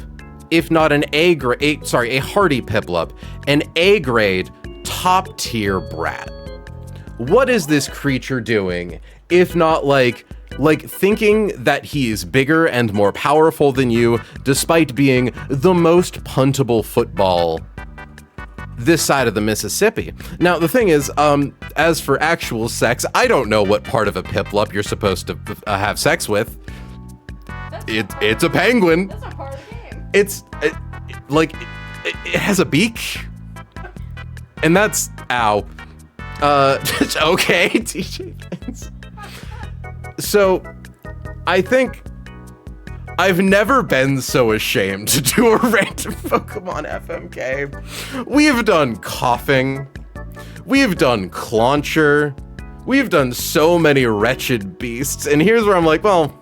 if not an a Hardy Piplup, an A-grade, top-tier brat? What is this creature doing, if not like thinking that he is bigger and more powerful than you, despite being the most puntable football this side of the Mississippi? Now, the thing is, as for actual sex, I don't know what part of a Piplup you're supposed to have sex with. It's a penguin. That's not part of the game. It has a beak, and that's ow. Okay, TJ. Thanks. So, I think I've never been so ashamed to do a random Pokemon FMK. We've done coughing. We've done Clauncher. We've done so many wretched beasts, and here's where I'm like, well.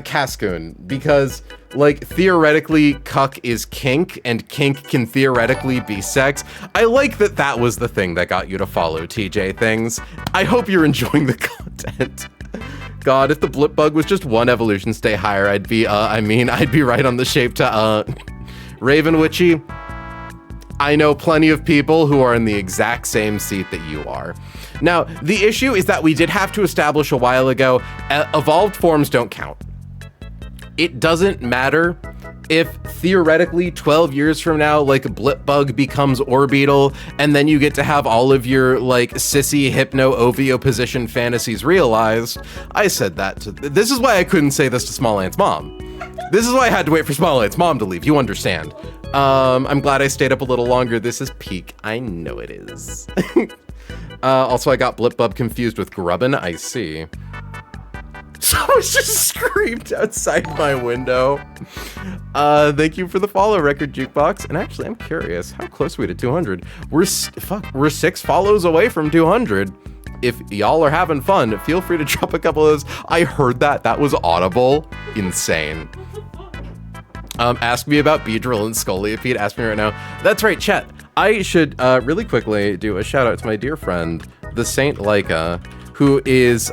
Cascoon, because, like, theoretically, cuck is kink, and kink can theoretically be sex. I like that that was the thing that got you to follow TJ Things. I hope you're enjoying the content. God, if the Blipbug was just one evolution stay higher, I'd be right on the shape to, Raven Witchy. I know plenty of people who are in the exact same seat that you are. Now, the issue is that we did have to establish a while ago, evolved forms don't count. It doesn't matter if theoretically 12 years from now, like, Blipbug becomes Orbeetle, and then you get to have all of your, like, sissy hypno oviposition fantasies realized. I said that to, this is why I couldn't say this to Small Ant's mom. This is why I had to wait for Small Ant's mom to leave, you understand. I'm glad I stayed up a little longer. This is peak. I know it is. Also, I got Blipbub confused with Grubbin. I see. Someone just screamed outside my window. Thank you for the follow, Record Jukebox. And actually, I'm curious, how close are we to 200? We're 6 follows away from 200. If y'all are having fun, feel free to drop a couple of those. I heard that. That was audible. Insane. Ask me about Beedrill and Scoliopeed. Ask me right now. That's right, chat. I should really quickly do a shout out to my dear friend, the Saint Leica, who is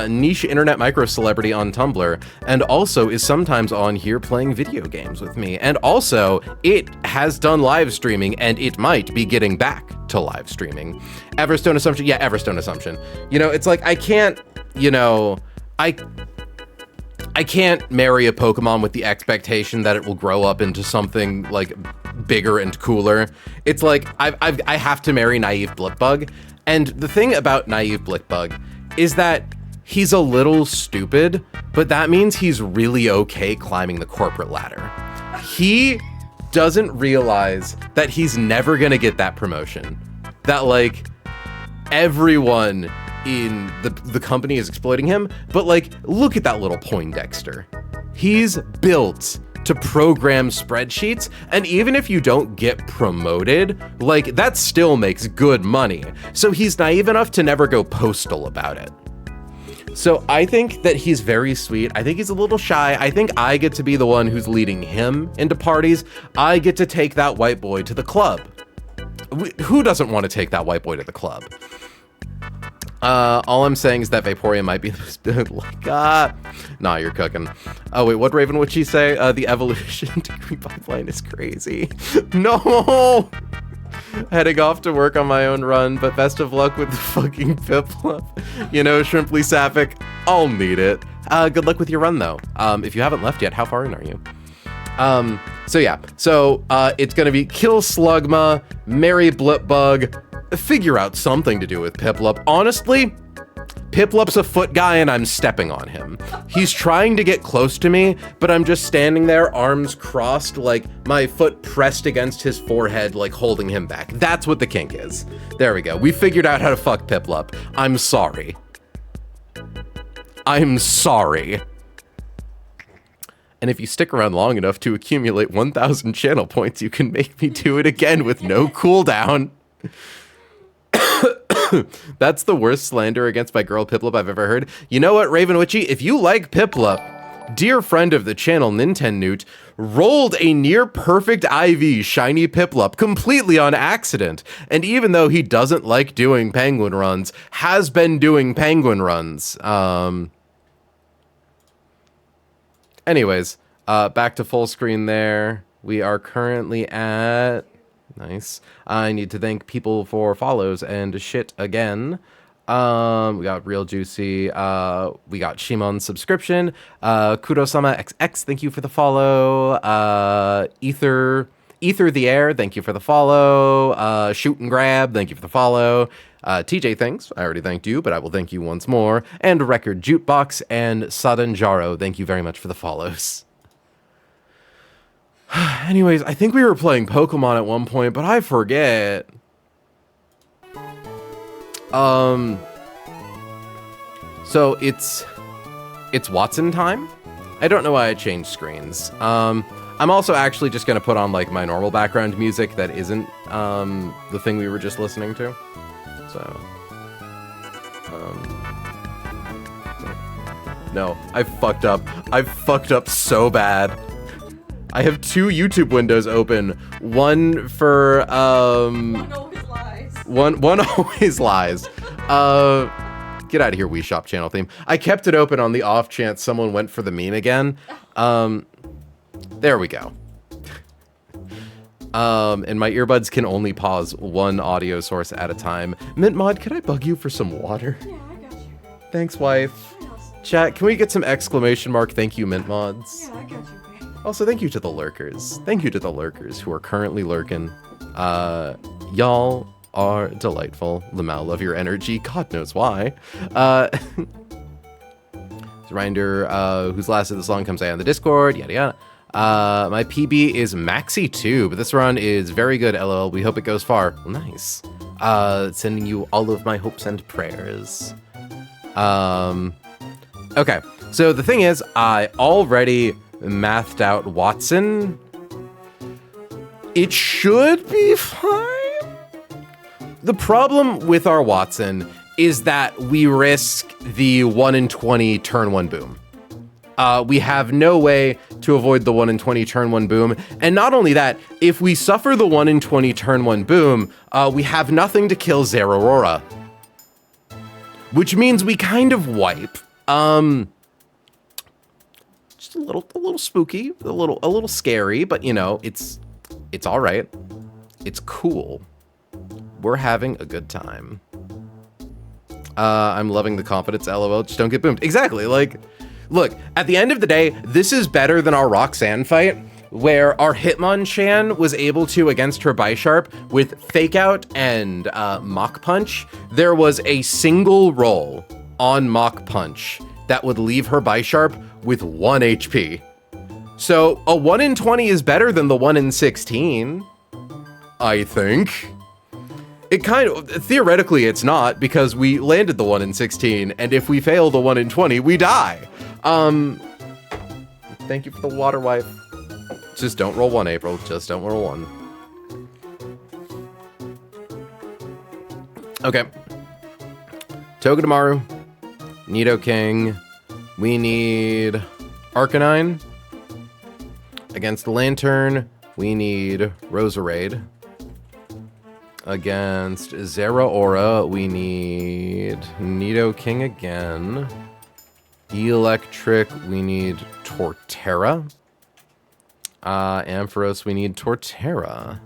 niche internet micro celebrity on Tumblr, and also is sometimes on here playing video games with me. And also, it has done live streaming, and it might be getting back to live streaming. Everstone Assumption, yeah, Everstone Assumption. You know, it's like, I can't, you know, I can't marry a Pokemon with the expectation that it will grow up into something, like, bigger and cooler. It's like, I have to marry Naive Blipbug. And the thing about Naive Blipbug is that he's a little stupid, but that means he's really okay climbing the corporate ladder. He doesn't realize that he's never gonna get that promotion. That, like, everyone in the company is exploiting him, but, like, look at that little Poindexter. He's built to program spreadsheets, and even if you don't get promoted, like, that still makes good money. So he's naive enough to never go postal about it. So I think that he's very sweet. I think he's a little shy. I think I get to be the one who's leading him into parties. I get to take that white boy to the club. Who doesn't want to take that white boy to the club? All I'm saying is that Vaporeon might be like, nah, you're cooking. Oh wait, what Raven would she say? The evolution degree pipeline is crazy. No! Heading off to work on my own run, but best of luck with the fucking Piplup. You know, Shrimply Sapphic, I'll need it. Good luck with your run, though. If you haven't left yet, how far in are you? So yeah, it's gonna be kill Slugma, marry Blipbug, figure out something to do with Piplup. Honestly, Piplup's a foot guy and I'm stepping on him. He's trying to get close to me, but I'm just standing there, arms crossed, like my foot pressed against his forehead, like holding him back. That's what the kink is. There we go. We figured out how to fuck Piplup. I'm sorry. I'm sorry. And if you stick around long enough to accumulate 1,000 channel points, you can make me do it again with no cooldown. That's the worst slander against my girl Piplup I've ever heard. You know what, Raven Witchy? If you like Piplup, dear friend of the channel, Nintendo, rolled a near perfect IV shiny Piplup completely on accident. And even though he doesn't like doing penguin runs, has been doing penguin runs. Anyways, back to full screen there. We are currently at... Nice. I need to thank people for follows and shit again. We got Real Juicy. We got Shimon's subscription. Kudosama XX, thank you for the follow. Ether the Air, thank you for the follow. Shoot and Grab, thank you for the follow. TJ thanks. I already thanked you, but I will thank you once more. And Record Jukebox and Sadanjaro, thank you very much for the follows. Anyways, I think we were playing Pokemon at one point, but I forget. So it's Watson time? I don't know why I changed screens. I'm also actually just gonna put on like my normal background music that isn't the thing we were just listening to. So no, I fucked up. I fucked up so bad. I have two YouTube windows open. One for One always lies. One always lies. Get out of here, Wii Shop channel theme. I kept it open on the off chance someone went for the meme again. There we go. And my earbuds can only pause one audio source at a time. Mintmod, could I bug you for some water? Yeah, I got you. Thanks, wife. Chat, can we get some exclamation mark thank you, Mintmods? Yeah, I got you. Also, thank you to the lurkers. Thank you to the lurkers who are currently lurking. Y'all are delightful. Lamau, love your energy. God knows why. Reminder, whose last of the song comes out on the Discord, yada yada. My PB is Maxi2, but this run is very good, LOL. We hope it goes far. Well, nice. Sending you all of my hopes and prayers. Okay, so the thing is, I already mathed out Watson. It should be fine. The problem with our Watson is that we risk the 1 in 20 turn 1 boom. We have no way to avoid the 1 in 20 turn 1 boom. And not only that, if we suffer the 1 in 20 turn 1 boom, we have nothing to kill Zeraora. Which means we kind of wipe. Just a little spooky, a little scary, but you know, it's all right. It's cool. We're having a good time. I'm loving the confidence, LOL. Just don't get boomed. Exactly. Like, look, at the end of the day, this is better than our Roxanne fight, where our Hitmonchan was able to, against her Bisharp, with Fake Out and Mach Punch, there was a single roll on Mach Punch that would leave her Bisharp with 1 HP. So a 1 in 20 is better than the 1 in 16, I think. It kind of, theoretically it's not, because we landed the 1 in 16, and if we fail the 1 in 20, we die. Thank you for the water wipe. Just don't roll 1, April. Just don't roll 1. Okay. Togedemaru. Nidoking. We need Arcanine. Against Lantern, we need Roserade. Against Zeraora, we need Nidoking again. Electric, we need Torterra. Ampharos, we need Torterra.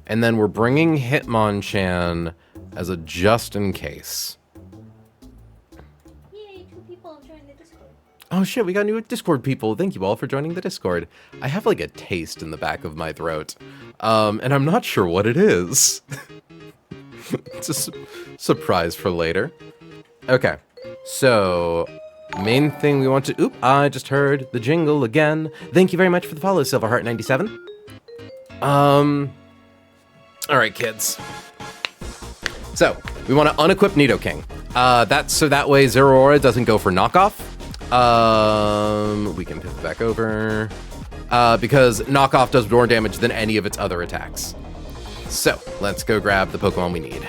And then we're bringing Hitmonchan as a just in case. Yay, 2 people have joined the Discord. Oh shit, we got new Discord people. Thank you all for joining the Discord. I have like a taste in the back of my throat. And I'm not sure what it is. It's a surprise for later. Okay, so main thing we want to... Oop, I just heard the jingle again. Thank you very much for the follow, Silverheart97. Alright, kids. So, we want to unequip Nidoking. That's so that way Zeraora doesn't go for knockoff. We can pivot back over. Because knockoff does more damage than any of its other attacks. So, let's go grab the Pokemon we need.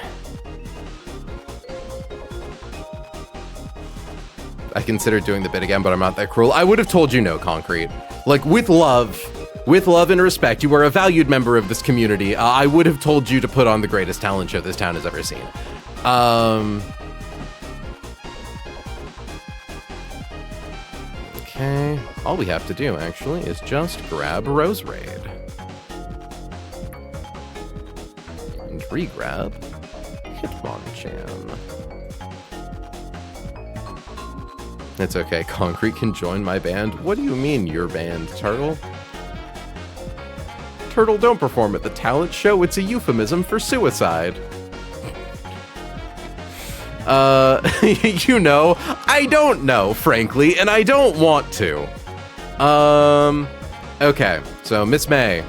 I considered doing the bit again, but I'm not that cruel. I would have told you no, Concrete. Like, with love and respect, you are a valued member of this community. I would have told you to put on the greatest talent show this town has ever seen. Okay, all we have to do, actually, is just grab Roserade. And re-grab Hitmonchan. It's okay, Concrete can join my band. What do you mean, your band, Turtle? Turtle, don't perform at the talent show. It's a euphemism for suicide. You know, I don't know, frankly, and I don't want to. Okay, so Miss May,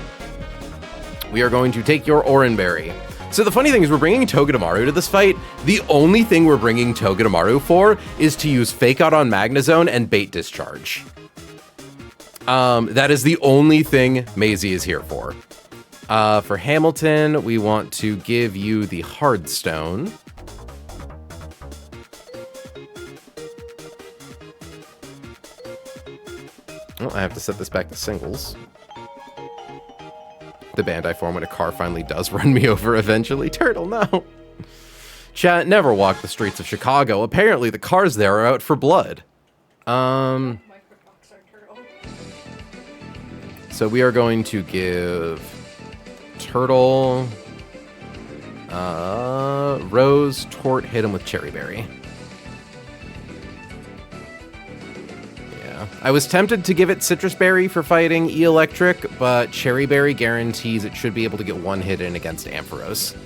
we are going to take your Oranberry. So the funny thing is we're bringing Togedemaru to this fight. The only thing we're bringing Togedemaru for is to use Fake Out on Magnezone and Bait Discharge. That is the only thing Maisie is here for. For Hamilton, we want to give you the Hardstone. Oh, I have to set this back to singles. The band I form when a car finally does run me over eventually. Turtle, no. Chat, never walk the streets of Chicago. Apparently the cars there are out for blood. So we are going to give Turtle, Rose, Tort, hit him with Cherry Berry. I was tempted to give it Citrus Berry for fighting E-Electric, but Cherry Berry guarantees it should be able to get one hit in against Ampharos.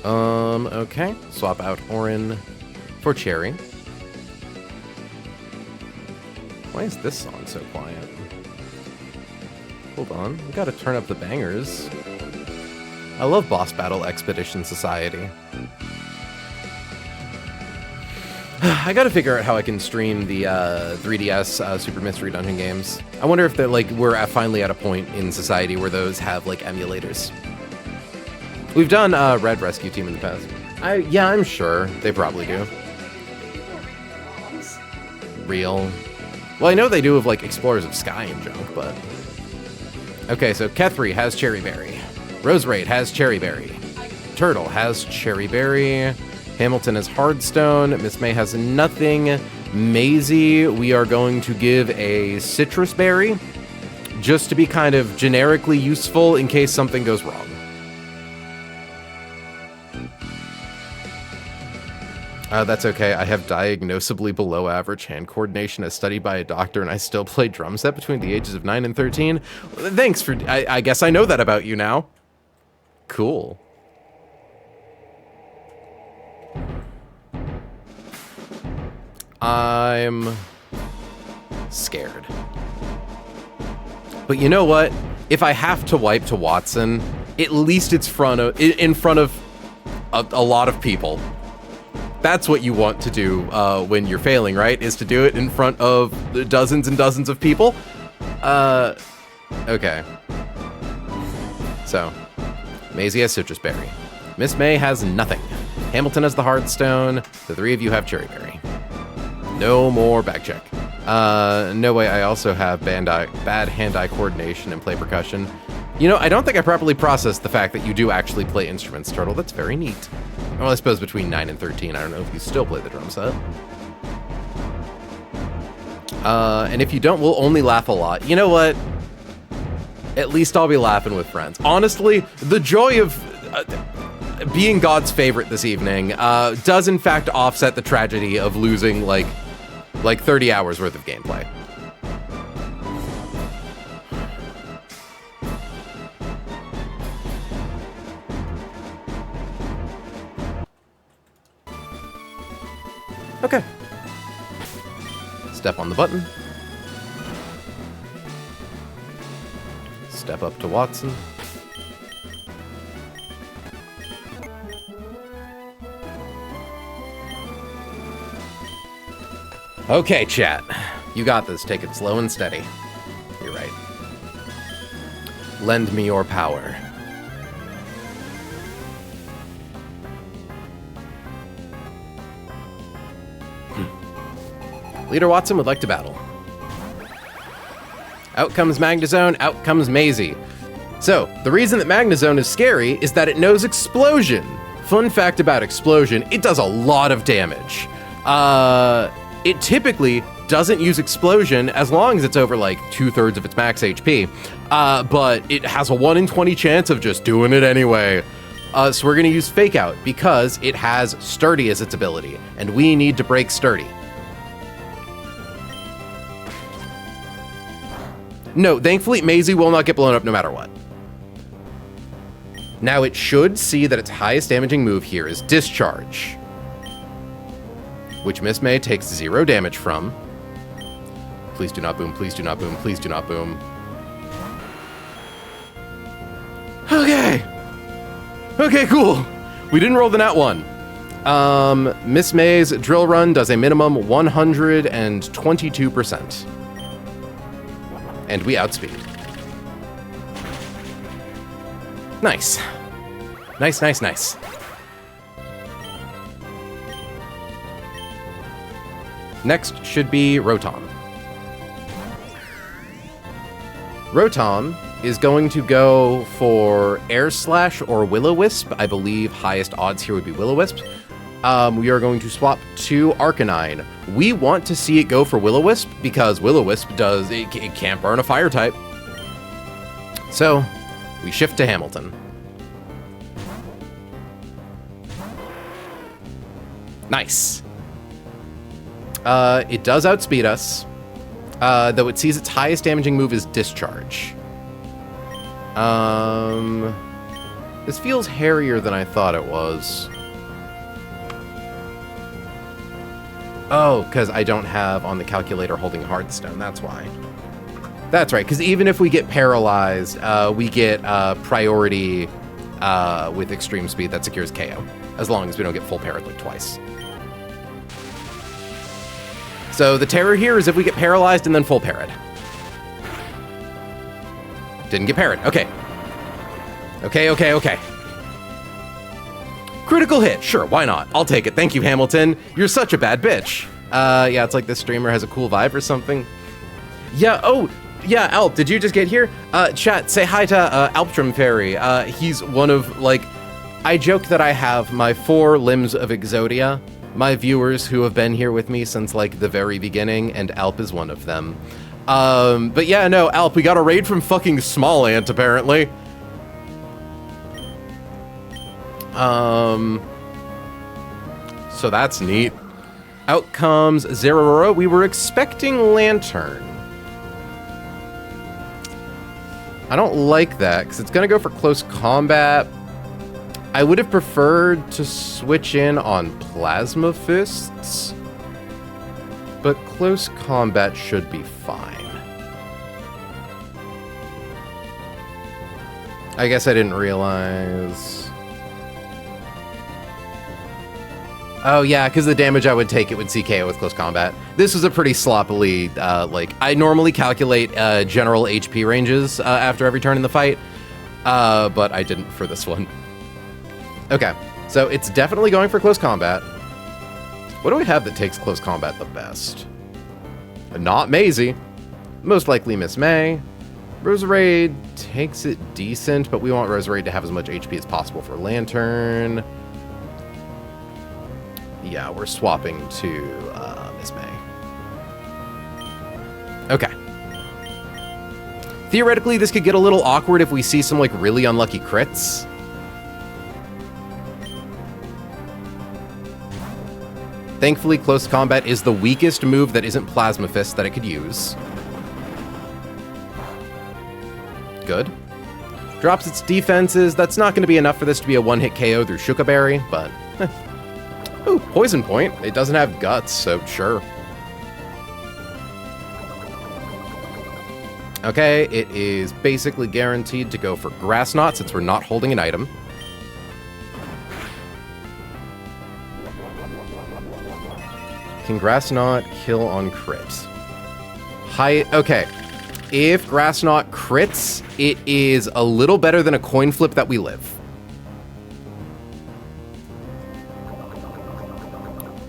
Okay. Swap out Orin for Cherry. Why is this song so quiet? Hold on. We gotta turn up the bangers. I love Boss Battle Expedition Society. I gotta figure out how I can stream the 3DS Super Mystery Dungeon games. I wonder if they're like we're finally at a point in society where those have like emulators. We've done Red Rescue Team in the past. Yeah, I'm sure they probably do. Real. Well, I know they do have like Explorers of Sky and junk, but okay. So Kethri has Cherry Berry. Roserade has Cherry Berry. Turtle has Cherry Berry. Hamilton has Hardstone. Miss May has nothing. Maisie, we are going to give a Citrus Berry, just to be kind of generically useful in case something goes wrong. That's okay. I have diagnosably below average hand coordination as studied by a doctor, and I still play drum set between the ages of 9 and 13. Thanks for... I guess I know that about you now. Cool. I'm scared. But you know what? If I have to wipe to Watson, at least it's in front of a lot of people. That's what you want to do when you're failing, right? Is to do it in front of dozens and dozens of people. Okay. So, Maisie has Citrus Berry. Miss May has nothing. Hamilton has the Hardstone. The three of you have Cherry Berry. No more back check. No way, I also have bad hand-eye coordination and play percussion. You know, I don't think I properly processed the fact that you do actually play instruments, Turtle. That's very neat. Well, I suppose between 9 and 13, I don't know if you still play the drum set. And if you don't, we'll only laugh a lot. You know what? At least I'll be laughing with friends. Honestly, the joy of being God's favorite this evening does in fact offset the tragedy of losing like 30 hours worth of gameplay. Okay. Step on the button. Step up to Watson. Okay, chat. You got this. Take it slow and steady. You're right. Lend me your power. Leader Watson would like to battle. Out comes Magnezone, out comes Maisie. So, the reason that Magnezone is scary is that it knows Explosion. Fun fact about Explosion, it does a lot of damage. It typically doesn't use Explosion as long as it's over like 2/3 of its max HP, but it has a 1 in 20 chance of just doing it anyway. So we're gonna use Fake Out because it has Sturdy as its ability, and we need to break Sturdy. No, thankfully, Maisie will not get blown up no matter what. Now it should see that its highest damaging move here is Discharge, which Miss May takes 0 damage from. Please do not boom, please do not boom, please do not boom. Okay. Okay, cool. We didn't roll the nat 1. Miss May's drill run does a minimum 122%. And we outspeed. Nice. Nice, nice, nice. Next should be Rotom. Rotom is going to go for Air Slash or Will-O-Wisp. I believe highest odds here would be Will-O-Wisp. We are going to swap to Arcanine. We want to see it go for Will-O-Wisp because Will-O-Wisp it can't burn a fire type. So we shift to Hamilton. Nice. It does outspeed us, though it sees its highest damaging move is Discharge. This feels hairier than I thought it was. Oh, because I don't have on the calculator holding Hearthstone, that's why. That's right, because even if we get paralyzed, we get priority with extreme speed that secures KO, as long as we don't get full parried like twice. So the terror here is if we get paralyzed and then full parried. Didn't get parried, okay. Okay, okay, okay. Critical hit, sure, why not? I'll take it. Thank you, Hamilton. You're such a bad bitch. Yeah, it's like this streamer has a cool vibe or something. Yeah, oh, yeah, Alp, did you just get here? Chat, say hi to Alptrum Fairy. He's one of, like, I joke that I have my 4 limbs of Exodia, my viewers who have been here with me since, like, the very beginning, and Alp is one of them. But yeah, no, Alp, we got a raid from fucking Small Ant, apparently. So that's neat. Out comes Zeraora. We were expecting Lantern. I don't like that, because it's going to go for close combat. I would have preferred to switch in on Plasma Fists, but close combat should be fine. I guess I didn't realize... Oh yeah, because the damage I would take, it would see KO with close combat. This was a pretty sloppily, I normally calculate general HP ranges after every turn in the fight, but I didn't for this one. Okay, so it's definitely going for close combat. What do we have that takes close combat the best? Not Maisie. Most likely Miss May. Roserade takes it decent, but we want Roserade to have as much HP as possible for Lantern. Yeah, we're swapping to Miss May. Okay. Theoretically, this could get a little awkward if we see some, like, really unlucky crits. Thankfully, Close Combat is the weakest move that isn't Plasma Fist that it could use. Good. Drops its defenses. That's not going to be enough for this to be a one-hit KO through Shuka Berry, but... Ooh, Poison Point. It doesn't have Guts, so sure. Okay, it is basically guaranteed to go for Grass Knot since we're not holding an item. Can Grass Knot kill on crit? Okay. If Grass Knot crits, it is a little better than a coin flip that we live.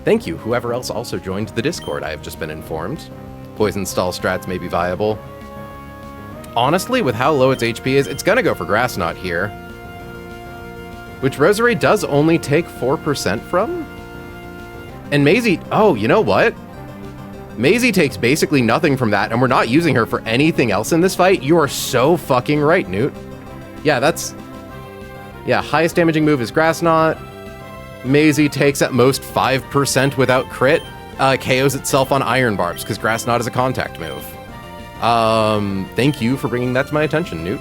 Thank you, whoever else also joined the Discord, I have just been informed. Poison Stall strats may be viable. Honestly, with how low its HP is, it's gonna go for Grass Knot here. Which Rosary does only take 4% from? And Maisie, oh, you know what? Maisie takes basically nothing from that, and we're not using her for anything else in this fight. You are so fucking right, Newt. Yeah, that's... Yeah, highest damaging move is Grass Knot. Maisie takes at most 5% without crit. KOs itself on Iron Barbs, because Grass Knot is a contact move. Thank you for bringing that to my attention, Newt.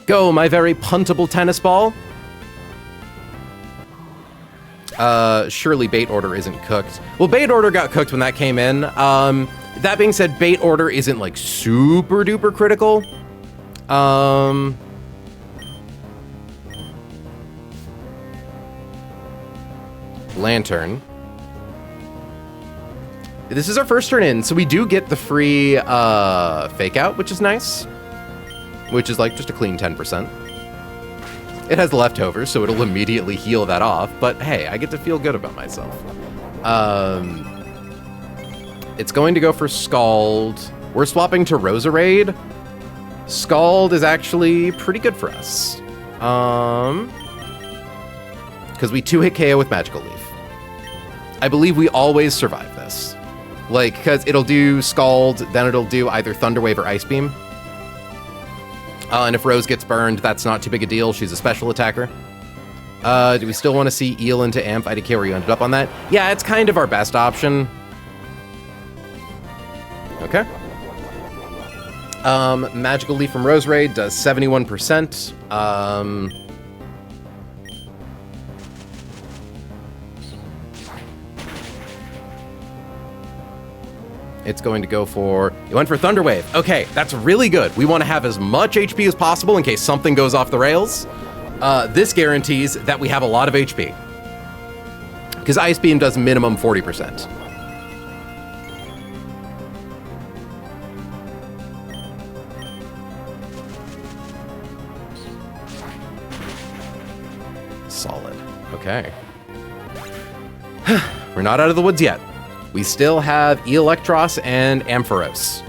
Go, my very puntable tennis ball. Surely Bait Order isn't cooked. Well, Bait Order got cooked when that came in. That being said, Bait Order isn't, like, super duper critical. Lantern. This is our first turn in, so we do get the free, Fake Out, which is nice. Which is, like, just a clean 10%. It has leftovers, so it'll immediately heal that off, but hey, I get to feel good about myself. It's going to go for Scald. We're swapping to Roserade. Scald is actually pretty good for us. Because we 2-hit KO with Magical Leaf. I believe we always survive this. Like, because it'll do Scald, then it'll do either Thunder Wave or Ice Beam. And if Rose gets burned, that's not too big a deal. She's a special attacker. Do we still want to see Eel into Amp? IDK where you ended up on that? Yeah, it's kind of our best option. Okay. Magical Leaf from Roserade does 71%. It's going to go for... It went for Thunder Wave. Okay, that's really good. We want to have as much HP as possible in case something goes off the rails. This guarantees that we have a lot of HP. Because Ice Beam does minimum 40%. Solid. Okay. We're not out of the woods yet. We still have Electros and Ampharos.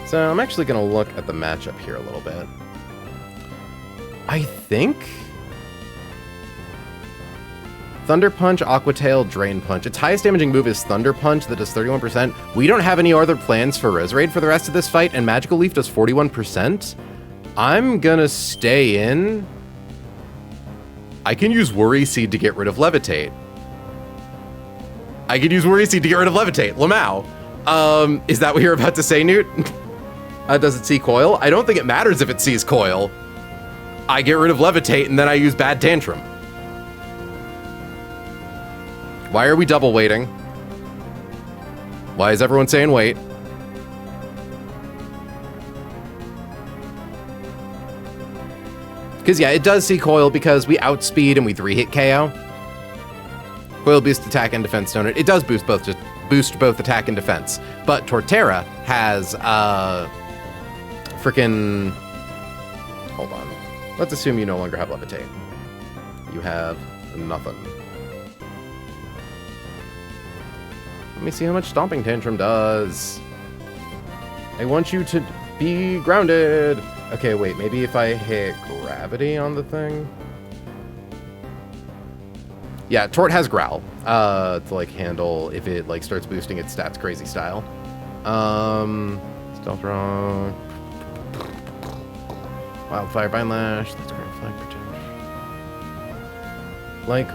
So I'm actually going to look at the matchup here a little bit. I think Thunder Punch, Aqua Tail, Drain Punch. Its highest damaging move is Thunder Punch that does 31%. We don't have any other plans for Roserade for the rest of this fight, and Magical Leaf does 41%. I'm gonna stay in. I can use Worry Seed to get rid of Levitate. Lamau. Is that what you're about to say, Newt? Does it see Coil? I don't think it matters if it sees Coil. I get rid of Levitate and then I use Bad Tantrum. Why are we double waiting? Why is everyone saying wait? Because, yeah, it does see Coil because we outspeed and we 3-hit KO. Coil boosts attack and defense donut. It does boost both attack and defense. But Torterra has, frickin'... Hold on. Let's assume you no longer have Levitate. You have nothing. Let me see how much Stomping Tantrum does. I want you to be grounded. Okay, wait, maybe if I hit Gravity on the thing? Yeah, Tort has Growl to like handle if it like starts boosting its stats crazy style. Stealth Rock, Wildfire, Vine Lash. That's great. Flag Protection. Like,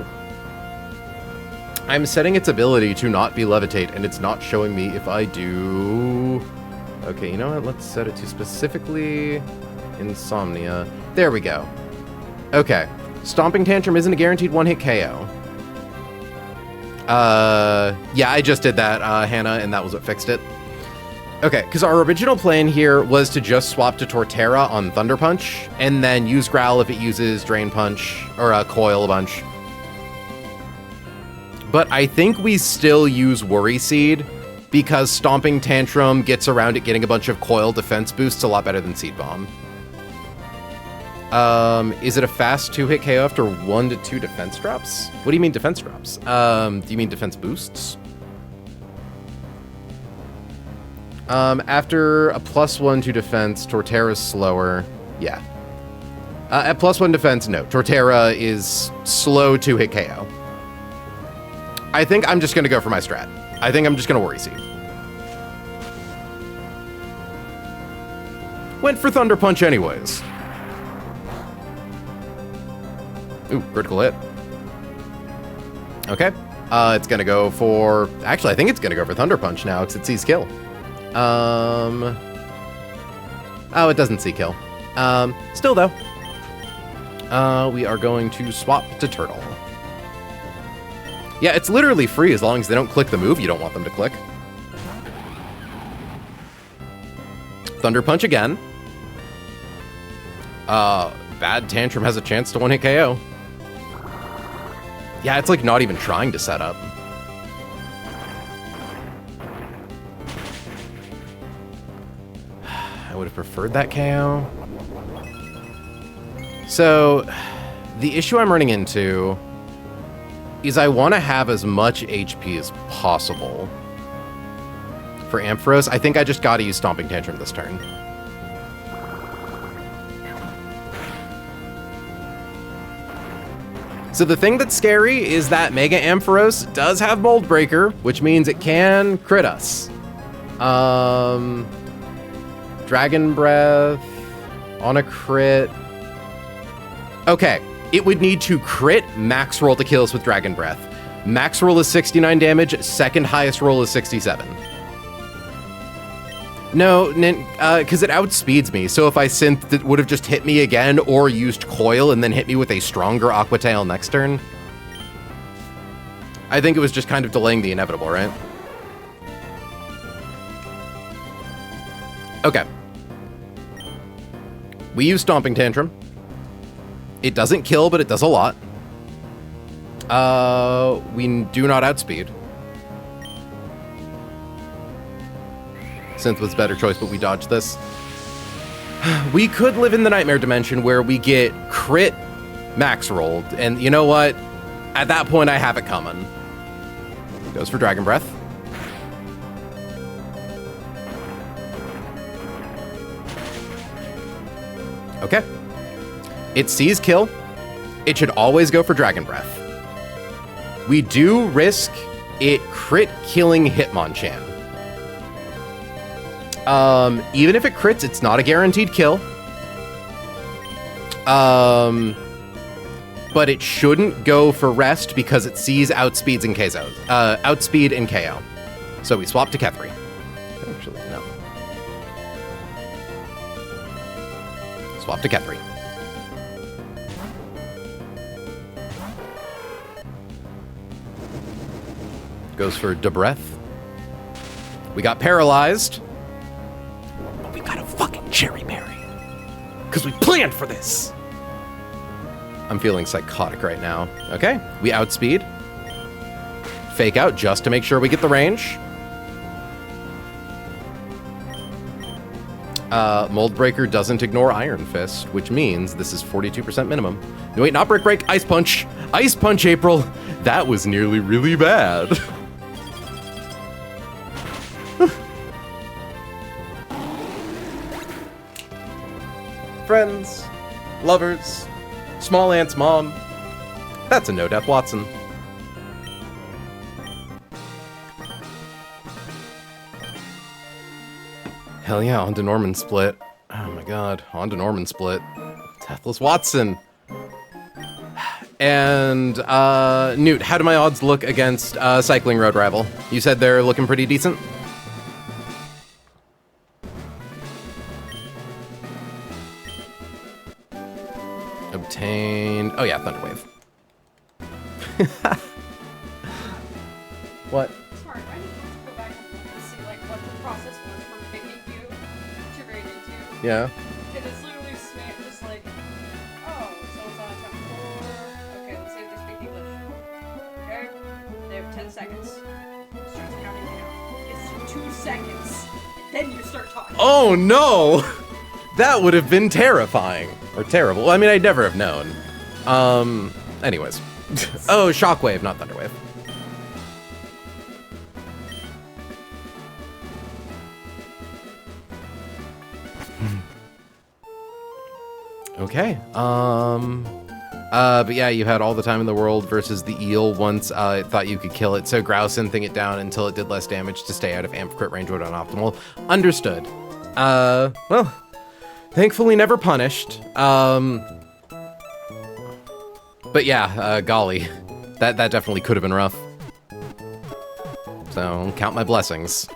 I'm setting its ability to not be Levitate, and it's not showing me if I do. Okay, you know what? Let's set it to specifically Insomnia. There we go. Okay. Stomping Tantrum isn't a guaranteed one-hit KO. Yeah, I just did that, Hannah, and that was what fixed it. Okay, because our original plan here was to just swap to Torterra on Thunder Punch, and then use Growl if it uses Drain Punch, or Coil a bunch. But I think we still use Worry Seed, because Stomping Tantrum gets around it getting a bunch of Coil defense boosts a lot better than Seed Bomb. Is it a fast 2-hit KO after 1 to 2 defense drops? What do you mean defense drops? Do you mean defense boosts? After a +1 to defense, Torterra's slower. Yeah. At +1 defense, no. Torterra is slow 2-hit KO. I think I'm just gonna go for my strat. I think I'm just gonna Worry Seed. Went for Thunder Punch anyways. Ooh, critical hit. Okay. It's gonna go for... Actually, I think it's gonna go for Thunder Punch now, because it sees kill. Oh, it doesn't see kill. Still, though. We are going to swap to Turtle. Yeah, it's literally free as long as they don't click the move you don't want them to click. Thunder Punch again. Bad Tantrum has a chance to one-hit KO. Yeah, it's like not even trying to set up. I would have preferred that KO. So, the issue I'm running into is I want to have as much HP as possible. For Ampharos, I think I just gotta use Stomping Tantrum this turn. So the thing that's scary is that Mega Ampharos does have Mold Breaker, which means it can crit us. Dragon Breath on a crit. Okay, it would need to crit max roll to kill us with Dragon Breath. Max roll is 69 damage, second highest roll is 67. No, because it outspeeds me, so if I synth, it would have just hit me again or used Coil and then hit me with a stronger Aqua Tail next turn. I think it was just kind of delaying the inevitable, right? Okay. We use Stomping Tantrum. It doesn't kill, but it does a lot. We do not outspeed. Synth was a better choice, but we dodged this. We could live in the Nightmare Dimension where we get crit max rolled, and you know what? At that point, I have it coming. Goes for Dragon Breath. Okay. It sees kill. It should always go for Dragon Breath. We do risk it crit killing Hitmonchan. Even if it crits, it's not a guaranteed kill. But it shouldn't go for rest because it sees outspeeds and KOs. Outspeed and KO. So we swap to Kethri. Actually, no. Swap to Kethri. Goes for Debreth. We got paralyzed. But we got a fucking Cherry Berry. Because we planned for this. I'm feeling psychotic right now. Okay, we outspeed. Fake out just to make sure we get the range. Mold Breaker doesn't ignore Iron Fist, which means this is 42% minimum. No, wait, not Brick Break, Ice Punch. Ice Punch, April. That was nearly really bad. Friends, lovers, Small Ant's mom. That's a no-death Watson. Hell yeah, on to Norman Split. Oh my god, on to Norman Split. Deathless Watson. And, Newt, how do my odds look against Cycling Road Rival? You said they're looking pretty decent? Obtained... Oh yeah, Thunderwave. What? Sorry, I need to go back and see like what the process was for picking you to raid into. Yeah. And it's literally just like, oh, so it's on chapter 4. Okay, let's see if they speak English. Okay, they have 10 seconds. Starts counting down. It's 2 seconds. And then you start talking. Oh no! That would have been terrifying. Or terrible. Well, I mean, I'd never have known. Anyways. Oh, Shockwave, not Thunderwave. Okay. But yeah, you had all the time in the world versus the eel once it thought you could kill it, so grouse and thing it down until it did less damage to stay out of amp crit range when optimal. Understood. Well, thankfully never punished. But yeah, golly, that definitely could have been rough. So, count my blessings.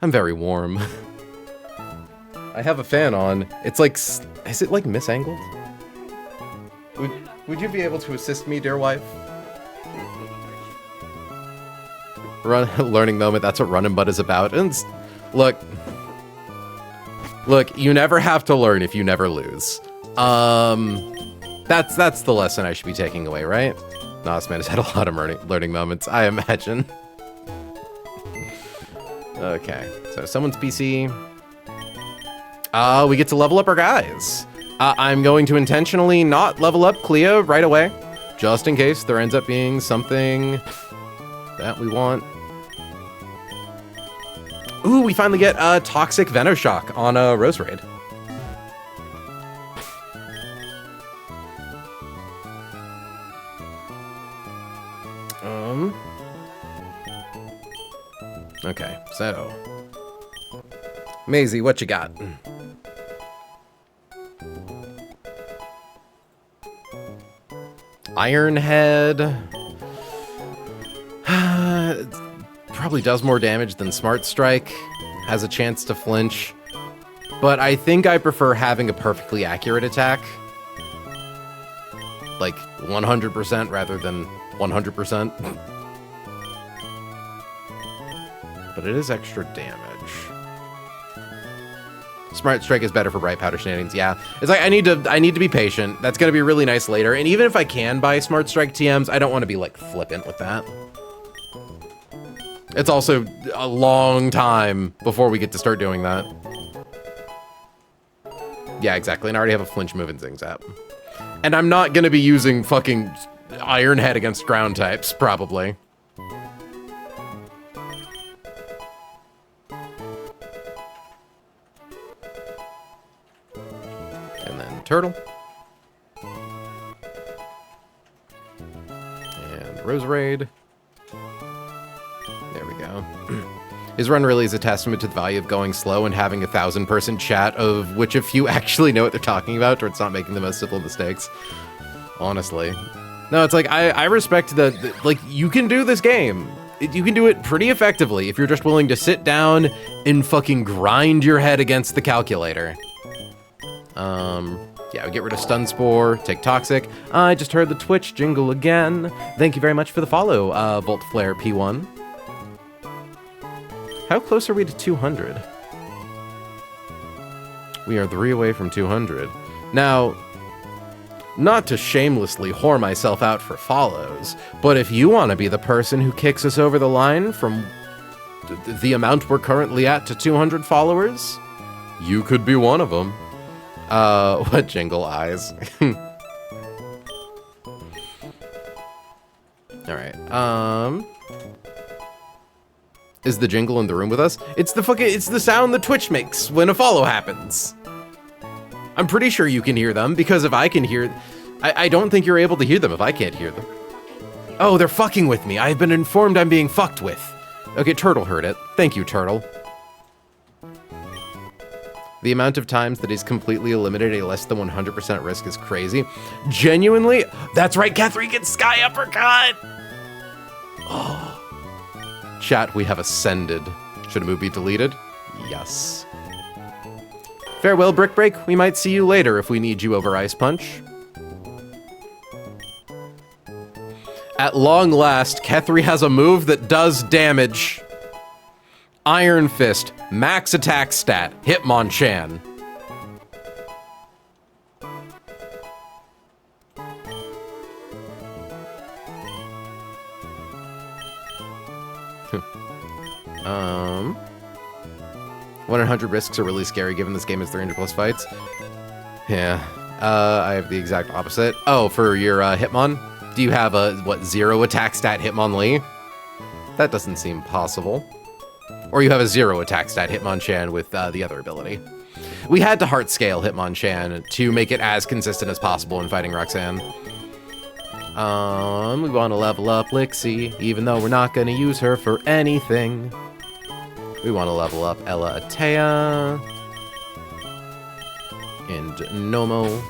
I'm very warm. I have a fan on. It's like, is it like misangled? Would you be able to assist me, dear wife? Learning moment, that's what Runnin' Bud is about. And look, you never have to learn if you never lose. That's the lesson I should be taking away, right? Nosman has had a lot of learning moments, I imagine. Okay, so someone's PC. We get to level up our guys. I'm going to intentionally not level up Clea right away, just in case there ends up being something that we want. Ooh, we finally get Toxic Venoshock on a Rose Raid. Okay, so Maisie, what you got? Ironhead. Probably does more damage than Smart Strike. Has a chance to flinch. But I think I prefer having a perfectly accurate attack. Like 100% rather than 100%. But it is extra damage. Smart Strike is better for Bright Powder Shenanigans. Yeah, it's like I need to be patient. That's gonna be really nice later. And even if I can buy Smart Strike TMs, I don't want to be like flippant with that. It's also a long time before we get to start doing that. Yeah, exactly. And I already have a flinch move in Zing Zap. And I'm not gonna be using fucking Ironhead against ground types, probably. Turtle. And Rose Raid. There we go. His run really is a testament to the value of going slow and having a 1,000-person chat of which a few actually know what they're talking about, or it's not making the most simple mistakes. Honestly. No, it's like, I respect the like, you can do this game. You can do it pretty effectively if you're just willing to sit down and fucking grind your head against the calculator. Yeah, we get rid of Stun Spore, take Toxic. I just heard the Twitch jingle again. Thank you very much for the follow, Volt Flare P1. How close are we to 200? We are 3 away from 200. Now, not to shamelessly whore myself out for follows, but if you want to be the person who kicks us over the line from the amount we're currently at to 200 followers, you could be one of them. What jingle eyes? Alright, is the jingle in the room with us? It's the sound the Twitch makes when a follow happens. I'm pretty sure you can hear them, because if I can hear... I don't think you're able to hear them if I can't hear them. Oh, they're fucking with me. I've been informed I'm being fucked with. Okay, Turtle heard it. Thank you, Turtle. The amount of times that he's completely eliminated a less than 100% risk is crazy. Genuinely, that's right, Kethri gets Sky Uppercut! Oh. Chat, we have ascended. Should a move be deleted? Yes. Farewell, Brick Break. We might see you later if we need you over Ice Punch. At long last, Kethri has a move that does damage. Iron Fist, max attack stat, Hitmonchan. um, 100 risks are really scary given this game has 300 plus fights. Yeah, I have the exact opposite. Oh, for your Hitmon? Do you have a, what, 0 attack stat Hitmonlee? That doesn't seem possible. Or you have a 0 attack stat Hitmonchan with the other ability. We had to heart scale Hitmonchan to make it as consistent as possible in fighting Roxanne. We want to level up Lixie, even though we're not going to use her for anything. We want to level up Ella Atea. And Nomo.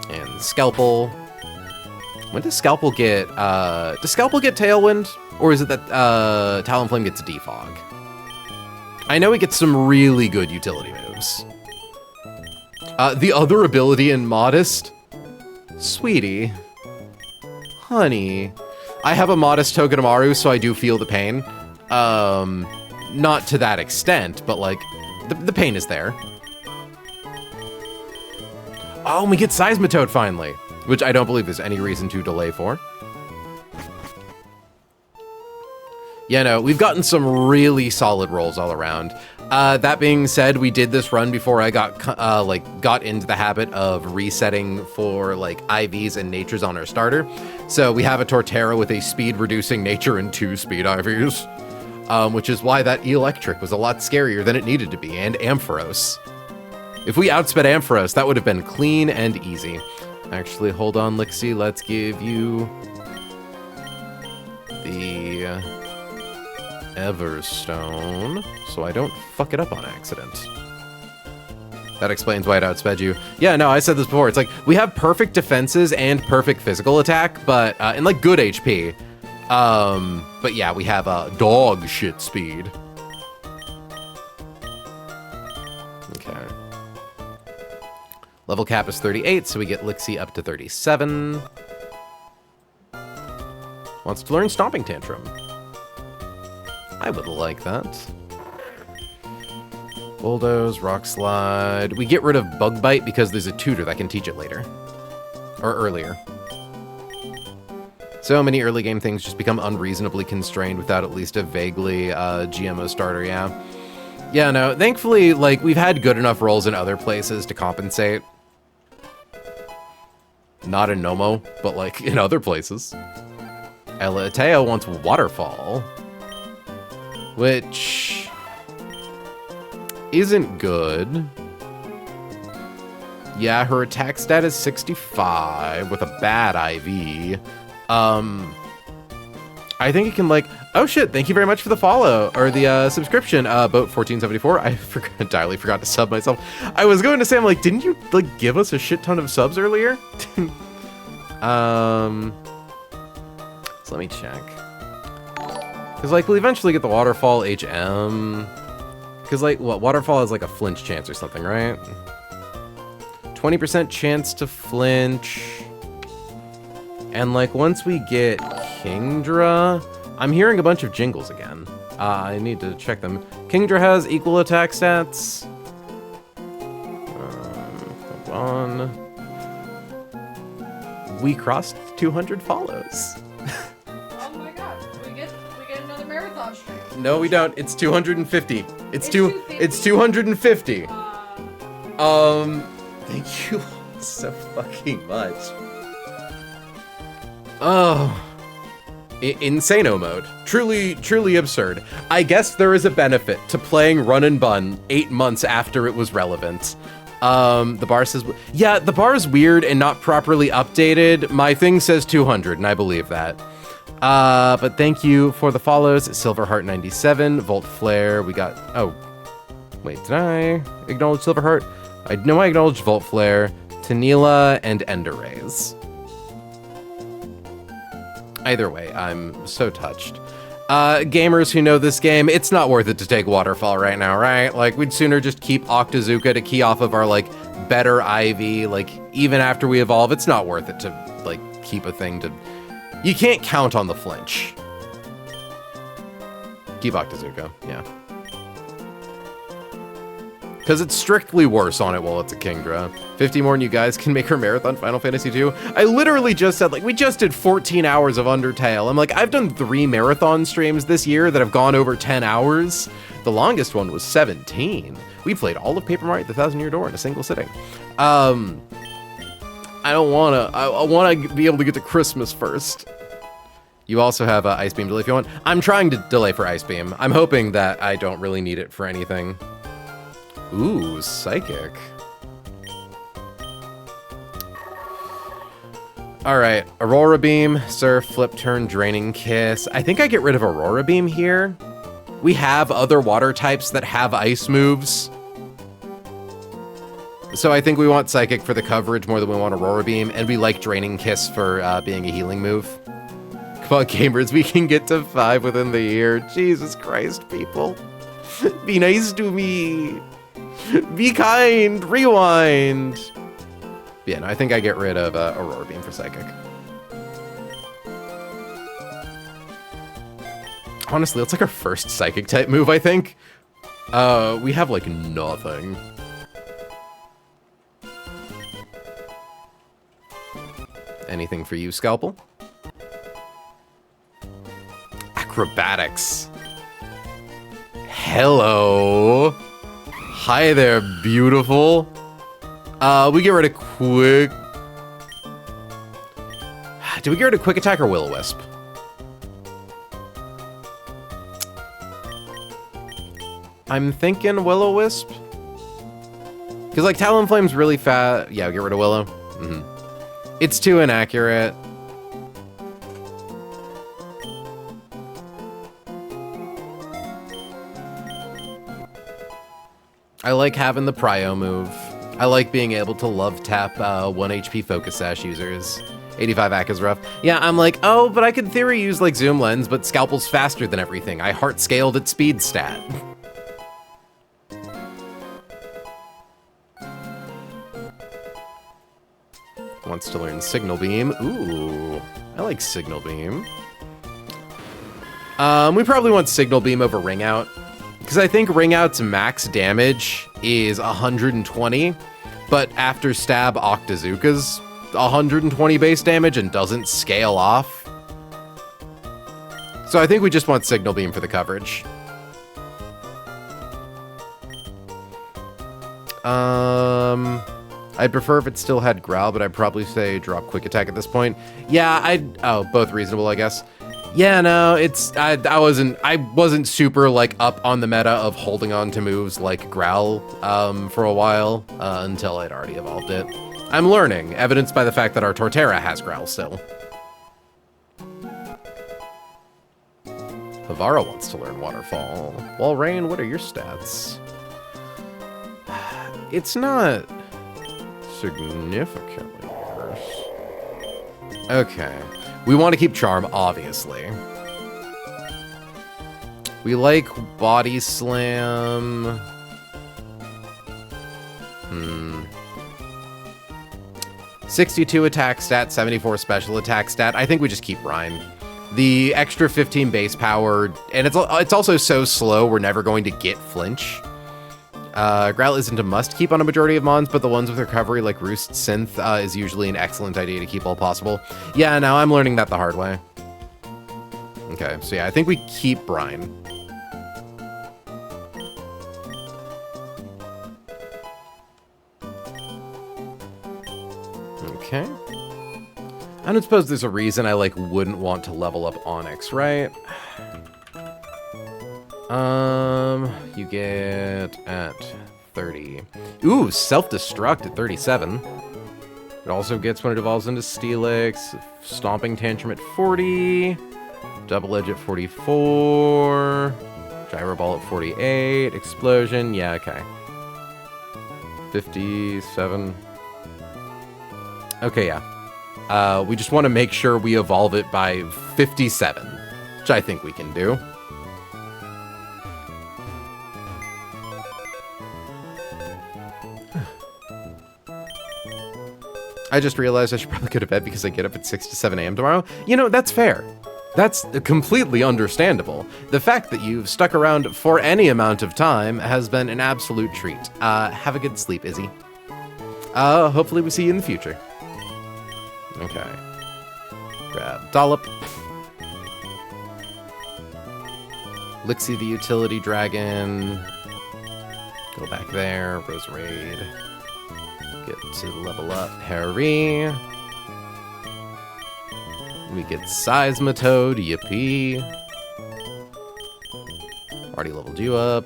And Scalpel. When does Scalpel get, does Scalpel get Tailwind? Or is it that, Talonflame gets Defog? I know he gets some really good utility moves. The other ability in Modest? Sweetie. Honey. I have a Modest Togedemaru, so I do feel the pain. Not to that extent, but, like, the pain is there. Oh, and we get Seismitoad finally, which I don't believe there's any reason to delay for. Yeah, no, we've gotten some really solid rolls all around. That being said, we did this run before I got into the habit of resetting for like IVs and natures on our starter. So we have a Torterra with a speed reducing nature and 2 speed IVs, which is why that electric was a lot scarier than it needed to be, and Ampharos. If we outsped Ampharos, that would have been clean and easy. Actually, hold on, Lixie, let's give you the Everstone, so I don't fuck it up on accident. That explains why it outsped you. Yeah, no, I said this before. It's like, we have perfect defenses and perfect physical attack, but, and like good HP. But yeah, we have dog shit speed. Okay. Level cap is 38, so we get Lixie up to 37. Wants to learn Stomping Tantrum. I would like that. Bulldoze, Rock Slide. We get rid of Bug Bite because there's a tutor that can teach it later. Or earlier. So many early game things just become unreasonably constrained without at least a vaguely GMO starter, yeah. Yeah, no, thankfully, like, we've had good enough rolls in other places to compensate. Not in Nomo, but, like, in other places. Ella Atea wants Waterfall. Which isn't good. Yeah, her attack stat is 65 with a bad IV. I think it can like, oh shit, thank you very much for the follow, or the subscription, Boat1474. I entirely forgot to sub myself. I was going to say, I'm like, didn't you like give us a shit ton of subs earlier? So let me check. Because, like, we'll eventually get the Waterfall HM. Because, like, what? Waterfall has, like, a flinch chance or something, right? 20% chance to flinch. And, like, once we get Kingdra... I'm hearing a bunch of jingles again. I need to check them. Kingdra has equal attack stats. Hold on. We crossed 200 follows. No, we don't. It's 250. It's 250. Thank you so fucking much. Oh. Insano mode. Truly absurd. I guess there is a benefit to playing Run and Bun 8 months after it was relevant. The bar says, yeah, the bar is weird and not properly updated. My thing says 200, and I believe that. But thank you for the follows. Silverheart97, Volt Flare. We got... Oh, wait, did I acknowledge Silverheart? I know I acknowledged Volt Flare, Tanila, and Ender Rays. Either way, I'm so touched. Gamers who know this game, it's not worth it to take Waterfall right now, right? Like, we'd sooner just keep Octazooka to key off of our, like, better Ivy. Like, even after we evolve, it's not worth it to, like, keep a thing to... You can't count on the flinch. Keep Octazooka, yeah. Because it's strictly worse on it while it's a Kingdra. 50 more and you guys can make her marathon Final Fantasy 2. I literally just said, like, we just did 14 hours of Undertale. I'm like, I've done 3 marathon streams this year that have gone over 10 hours. The longest one was 17. We played all of Paper Mario: The Thousand Year Door in a single sitting. I don't wanna, I wanna be able to get to Christmas first. You also have Ice Beam delay if you want. I'm trying to delay for Ice Beam. I'm hoping that I don't really need it for anything. Ooh, Psychic. All right, Aurora Beam, Surf, Flip Turn, Draining Kiss. I think I get rid of Aurora Beam here. We have other water types that have ice moves. So I think we want Psychic for the coverage more than we want Aurora Beam, and we like Draining Kiss for being a healing move. Come on, gamers, we can get to 5 within the year. Jesus Christ, people. Be nice to me. Be kind, rewind. Yeah, no, I think I get rid of Aurora Beam for Psychic. Honestly, that's like our first Psychic type move, I think. We have like nothing. Anything for you, Scalpel? Acrobatics. Hello. Hi there, beautiful. We get rid of Quick... Do we get rid of Quick Attack or Will-O-Wisp? I'm thinking Will-O-Wisp. Because, like, Talonflame's really fast. Yeah, we get rid of Willow. It's too inaccurate. I like having the Prio move. I like being able to love tap 1 HP Focus Sash users. 85 AK is rough. Yeah, I'm like, oh, but I could in theory use like Zoom Lens, but Scalpel's faster than everything. I heart scaled its speed stat. Wants to learn Signal Beam. Ooh, I like Signal Beam. We probably want Signal Beam over Ring Out. Because I think Ring Out's max damage is 120, but after stab, Octazooka's 120 base damage and doesn't scale off. So I think we just want Signal Beam for the coverage. I'd prefer if it still had Growl, but I'd probably say drop Quick Attack at this point. Yeah, oh, both reasonable, I guess. Yeah, no, I wasn't super like up on the meta of holding on to moves like Growl for a while until I'd already evolved it. I'm learning, evidenced by the fact that our Torterra has Growl still. Havara wants to learn Waterfall. Walrein, what are your stats? It's not significantly worse. Okay. We want to keep Charm, obviously. We like Body Slam. 62 attack stat, 74 special attack stat. I think we just keep Rhyme. The extra 15 base power, and it's also so slow, we're never going to get Flinch. Growl isn't a must keep on a majority of mons, but the ones with recovery like Roost Synth is usually an excellent idea to keep all possible. Yeah, no, I'm learning that the hard way. Okay, so yeah, I think we keep Brine. Okay. I don't suppose there's a reason I like wouldn't want to level up Onyx, right? You get at 30. Ooh, Self-Destruct at 37. It also gets when it evolves into Steelix. Stomping Tantrum at 40. Double Edge at 44. Gyro Ball at 48. Explosion. Yeah, okay. 57. Okay, yeah. We just want to make sure we evolve it by 57, which I think we can do. I just realized I should probably go to bed because I get up at 6 to 7 a.m. tomorrow. You know, that's fair. That's completely understandable. The fact that you've stuck around for any amount of time has been an absolute treat. Have a good sleep, Izzy. Hopefully we see you in the future. Okay. Grab Dollop. Lixie the Utility Dragon. Go back there. Roserade. Get to level up Harry. We get Seismitoad, yippee. Already leveled you up.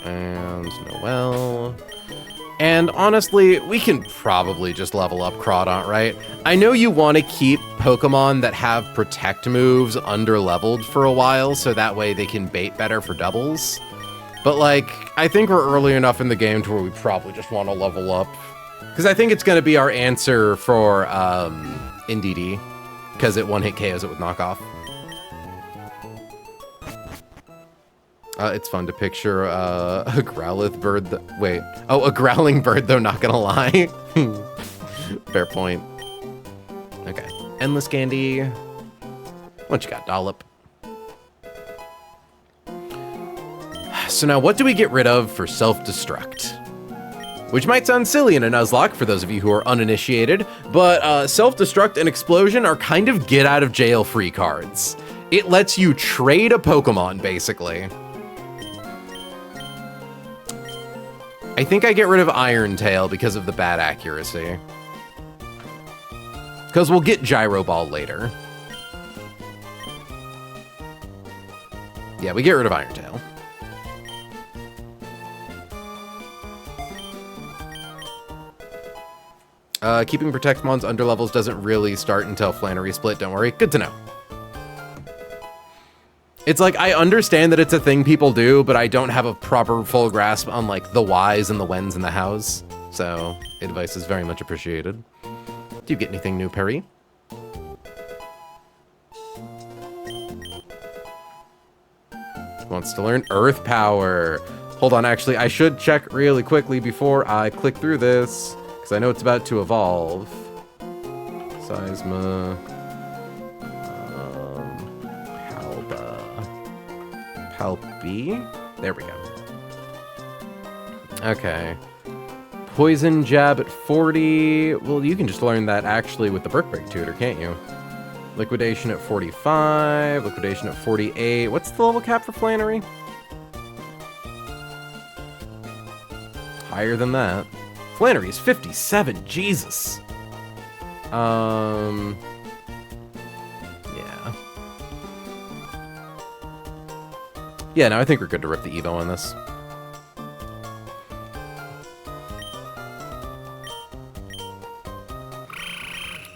And Noelle. And honestly, we can probably just level up Crawdaunt, right? I know you want to keep Pokemon that have Protect moves under-leveled for a while, so that way they can bait better for doubles. But, like, I think we're early enough in the game to where we probably just want to level up. Because I think it's going to be our answer for NDD, because it one-hit KOs it with knockoff. It's fun to picture a Growlithe bird. Wait. Oh, a growling bird, though, not gonna lie. Fair point. Okay. Endless Candy. What you got, Dollop? So now, what do we get rid of for Self-Destruct? Which might sound silly in a Nuzlocke for those of you who are uninitiated, but Self-Destruct and Explosion are kind of get-out-of-jail-free cards. It lets you trade a Pokemon, basically. I think I get rid of Iron Tail because of the bad accuracy. Because we'll get Gyro Ball later. Yeah, we get rid of Iron Tail. Keeping Protectmons under levels doesn't really start until Flannery Split, don't worry. Good to know. It's like, I understand that it's a thing people do, but I don't have a proper full grasp on, like, the whys and the whens and the hows. So, advice is very much appreciated. Do you get anything new, Perry? Wants to learn Earth Power. Hold on, actually, I should check really quickly before I click through this, because I know it's about to evolve. Seisma... Palpy. There we go. Okay. Poison Jab at 40. Well, you can just learn that actually with the Brick Break tutor, can't you? Liquidation at 45. Liquidation at 48. What's the level cap for Flannery? Higher than that. Flannery is 57. Jesus. Yeah. Yeah, no, I think we're good to rip the Evo on this.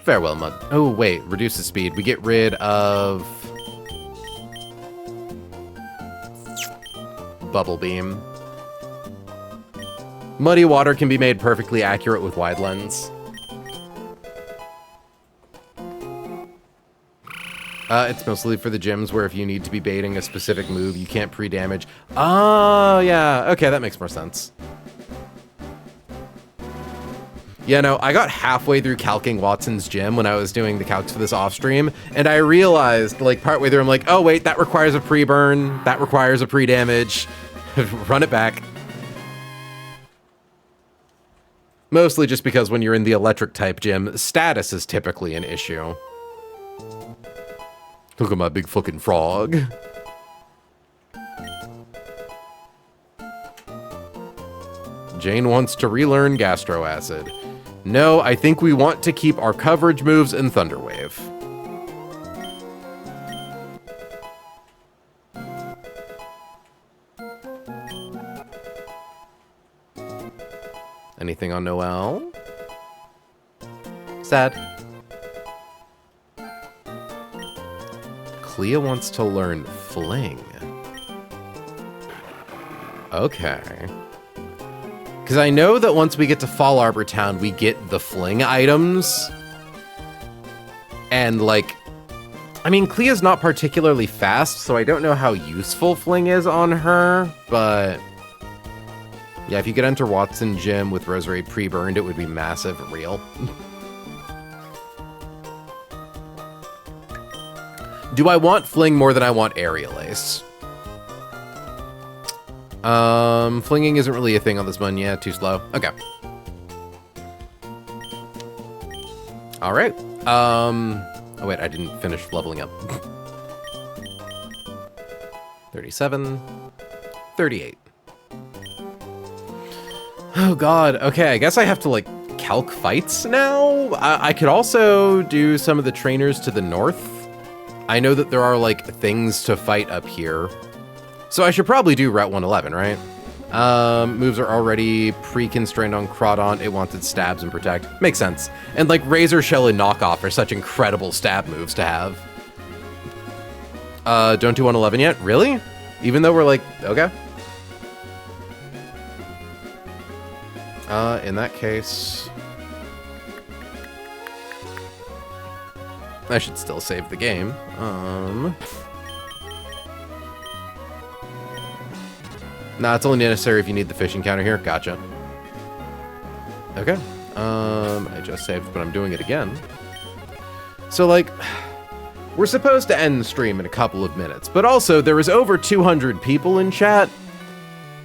Farewell, Mud. Oh, wait. Reduces speed. We get rid of... Bubble Beam. Muddy Water can be made perfectly accurate with Wide Lens. It's mostly for the gyms where if you need to be baiting a specific move, you can't pre-damage. Oh, yeah. Okay, that makes more sense. Yeah, no, I got halfway through calcing Watson's gym when I was doing the calcs for this off-stream, and I realized, like, partway through, I'm like, oh, wait, that requires a pre-burn, that requires a pre-damage. Run it back. Mostly just because when you're in the electric-type gym, status is typically an issue. Look at my big fucking frog. Jane wants to relearn Gastro Acid. No, I think we want to keep our coverage moves in Thunder Wave. Anything on Noelle? Sad. Clea wants to learn Fling. Okay. Because I know that once we get to Fall Arbor Town, we get the Fling items. And, like, I mean, Clea's not particularly fast, so I don't know how useful Fling is on her, but yeah, if you could enter Watson Gym with Roserade pre-burned, it would be massive and real. Do I want Fling more than I want Aerial Ace? Flinging isn't really a thing on this one. Yeah, too slow. Okay. All right. Oh wait, I didn't finish leveling up. 37, 38. Oh god, okay, I guess I have to, like, calc fights now? I could also do some of the trainers to the north. I know that there are, like, things to fight up here. So I should probably do Route 111, right? Moves are already pre-constrained on Crawdon. It wanted stabs and protect. Makes sense. And, like, Razor Shell and Knockoff are such incredible stab moves to have. Don't do 111 yet? Really? Even though we're like, okay. In that case, I should still save the game. Nah, it's only necessary if you need the fishing counter here. Gotcha. Okay. I just saved, but I'm doing it again. So, like, we're supposed to end the stream in a couple of minutes, but also there was over 200 people in chat,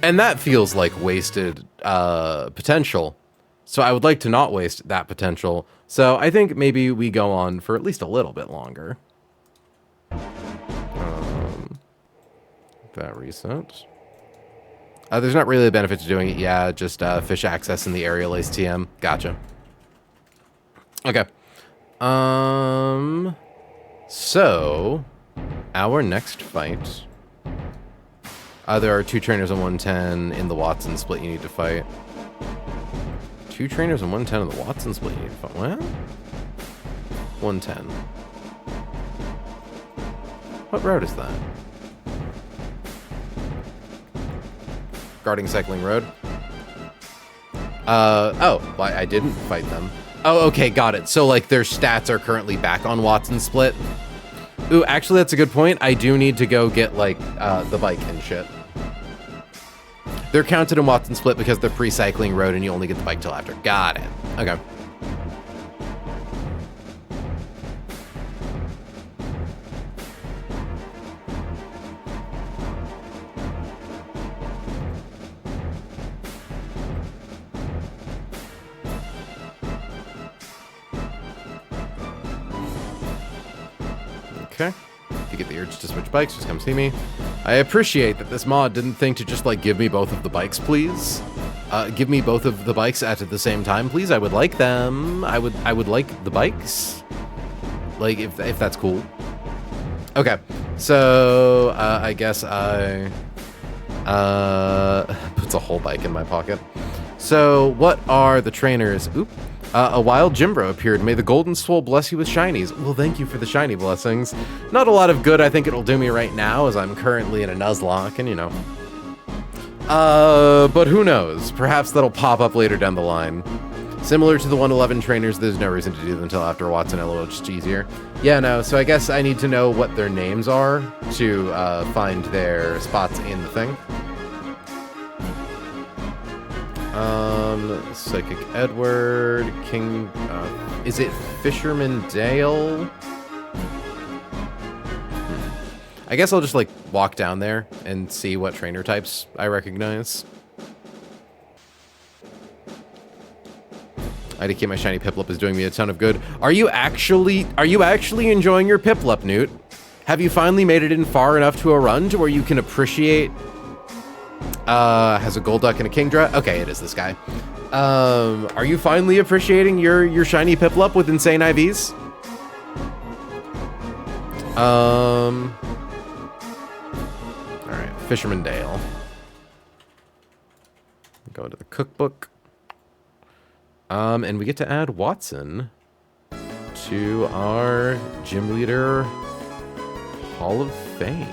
and that feels like wasted potential. So I would like to not waste that potential. So I think maybe we go on for at least a little bit longer. That reset. There's not really a benefit to doing it. Yeah, just fish access in the Aerial Ace TM. Gotcha. Okay. So, our next fight. There are 2 trainers on 110 in the Watson split you need to fight. 2 trainers on 110 in the Watson split you need to fight. What? 110. What road is that? Guarding Cycling Road. Oh, well, I didn't fight them. Oh, okay, got it. So, like, their stats are currently back on Watson Split. Ooh, actually, that's a good point. I do need to go get, like, the bike and shit. They're counted in Watson Split because they're pre-cycling road and you only get the bike till after. Got it. Okay. Okay. If you get the urge to switch bikes, just come see me. I appreciate that this mod didn't think to just, like, give me both of the bikes, please. Give me both of the bikes at the same time, please. I would like them. I would like the bikes. Like, if that's cool. Okay. So, I guess I... puts a whole bike in my pocket. So, what are the trainers? Oop. A wild Jimbro appeared. May the golden swole bless you with shinies. Well, thank you for the shiny blessings. Not a lot of good I think it'll do me right now, as I'm currently in a Nuzlocke, and you know. But who knows? Perhaps that'll pop up later down the line. Similar to the 111 trainers, there's no reason to do them until after Watson LO, it's just easier. Yeah, no, so I guess I need to know what their names are to find their spots in the thing. Psychic Edward, King, is it Fisherman Dale? I guess I'll just, like, walk down there and see what trainer types I recognize. IDK, my shiny Piplup is doing me a ton of good. Are you actually enjoying your Piplup, Newt? Have you finally made it in far enough to a run to where you can appreciate... has a Golduck and a Kingdra? Okay, it is this guy. Are you finally appreciating your shiny Piplup with insane IVs? Alright, Fisherman Dale. Go to the cookbook. And we get to add Watson to our Gym Leader Hall of Fame.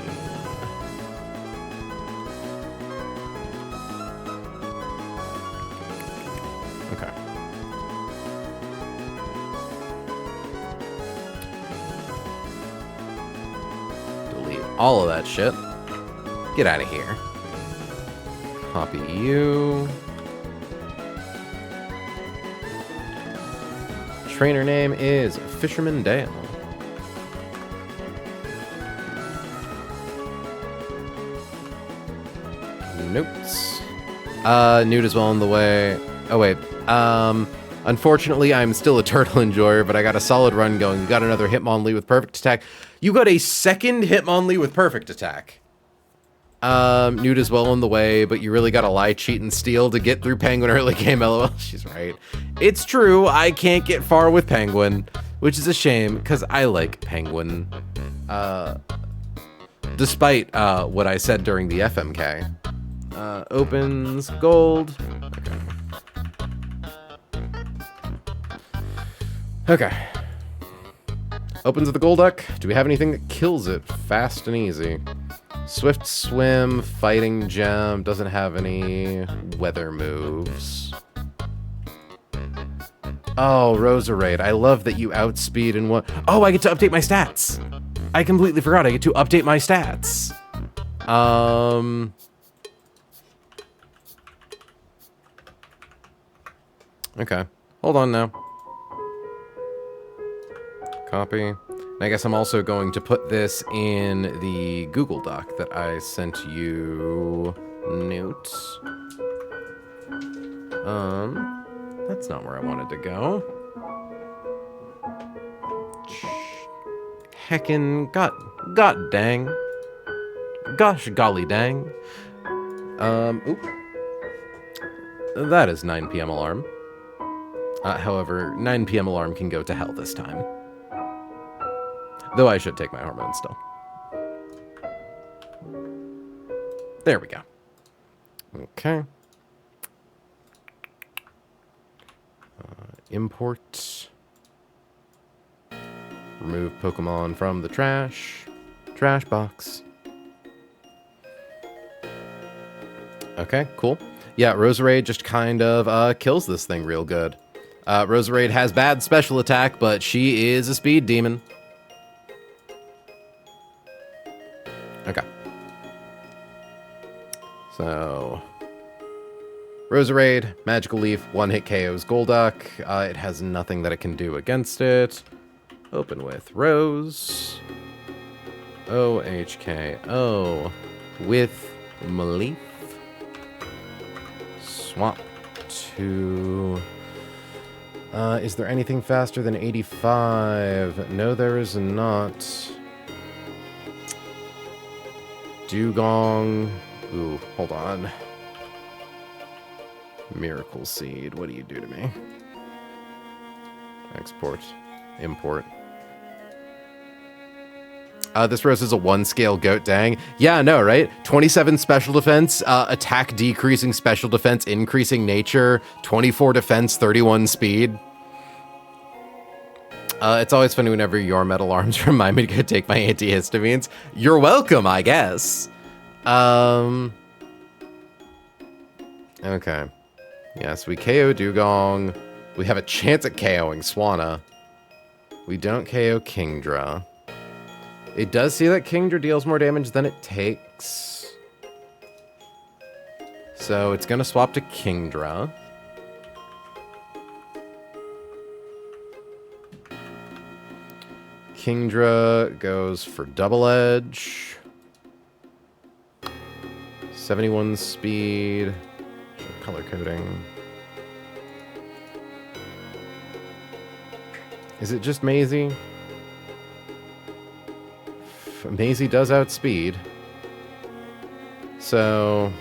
Okay. Delete all of that shit. Get out of here. Copy you. Trainer name is Fisherman Dale. Notes. Nude as well on the way. Oh wait. Unfortunately, I'm still a turtle enjoyer, but I got a solid run going. You got another Hitmonlee with perfect attack. You got a second Hitmonlee with perfect attack. Nude as well on the way, but you really gotta lie, cheat, and steal to get through Penguin early game, lol. She's right. It's true, I can't get far with Penguin, which is a shame, because I like Penguin. Despite, what I said during the FMK. Opens gold. Okay. Opens the Golduck. Do we have anything that kills it fast and easy? Swift Swim, Fighting Gem, doesn't have any weather moves. Oh, Roserade, I love that you outspeed in one. Oh, I get to update my stats. I completely forgot I get to update my stats. Okay, hold on now. Copy. And I guess I'm also going to put this in the Google Doc that I sent you. Notes. That's not where I wanted to go. Heckin' god dang. Gosh golly dang. Oop. That is 9 p.m. alarm. However, 9 p.m. alarm can go to hell this time. Though I should take my hormones still. There we go. Okay. Import. Remove Pokemon from the trash box. Okay, cool. Yeah, Roserade just kind of kills this thing real good. Roserade has bad special attack, but she is a speed demon. Okay. So, Roserade, Magical Leaf, one-hit KOs Golduck. It has nothing that it can do against it. Open with Rose. OHKO with Maleef. Swap to... is there anything faster than 85? No, there is not. Dugong. Ooh, hold on. Miracle Seed, what do you do to me? Export. Import. This Rose is a 1-scale goat, dang. Yeah, I know, right? 27 special defense, attack decreasing special defense, increasing nature, 24 defense, 31 speed. It's always funny whenever your metal arms remind me to go take my antihistamines. You're welcome, I guess. Okay. Yes, we KO Dugong. We have a chance at KOing Swanna. We don't KO Kingdra. It does see that Kingdra deals more damage than it takes. So it's going to swap to Kingdra. Kingdra goes for Double Edge. 71 speed. Color coding. Is it just Maisie? Maisie does outspeed. So...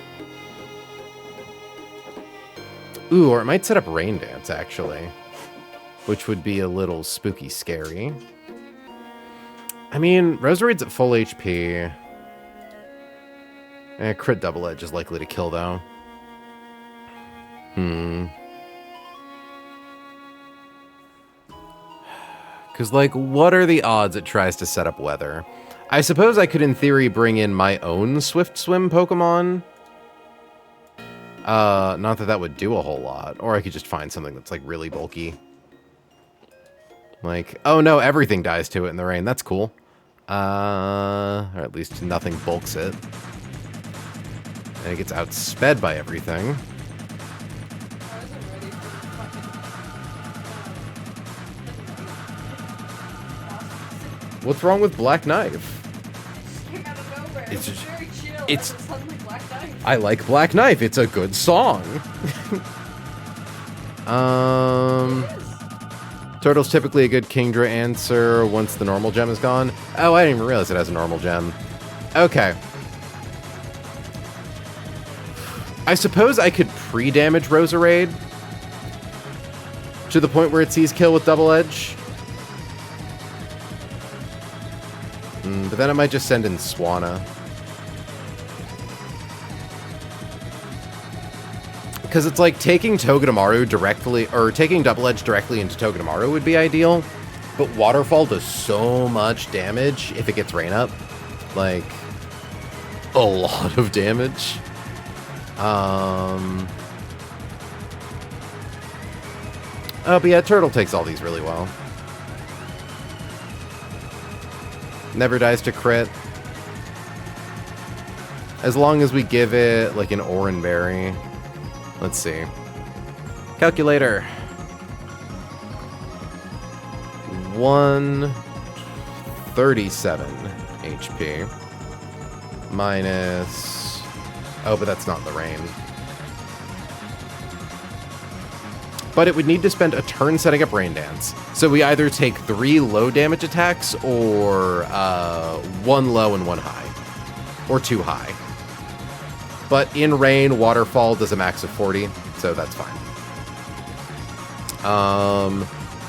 Ooh, or it might set up Rain Dance, actually. Which would be a little spooky scary. I mean, Roserade's at full HP. Crit Double Edge is likely to kill, though. Because, like, what are the odds it tries to set up weather? I suppose I could, in theory, bring in my own Swift Swim Pokemon. Not that that would do a whole lot. Or I could just find something that's, like, really bulky. Like, oh no, everything dies to it in the rain. That's cool. Or at least nothing bulks it. And it gets outsped by everything. What's wrong with Black Knife? It's just, very chill. it's Suddenly Black Knife. I like Black Knife. It's a good song. Turtle's typically a good Kingdra answer once the normal gem is gone. Oh, I didn't even realize it has a normal gem. Okay. I suppose I could pre-damage Roserade to the point where it sees kill with Double Edge. But then I might just send in Swanna. Because it's like taking Togedemaru directly, or taking Double Edge directly into Togedemaru would be ideal. But Waterfall does so much damage if it gets Rain Up. Like, a lot of damage. Oh, but yeah, Turtle takes all these really well. Never dies to crit. As long as we give it, like, an Oran Berry. Let's see. Calculator. 137 HP. Minus... Oh, but that's not the rain. But it would need to spend a turn setting up Rain Dance. So we either take 3 low damage attacks, or 1 low and 1 high. Or 2 high. But in Rain, Waterfall does a max of 40, so that's fine.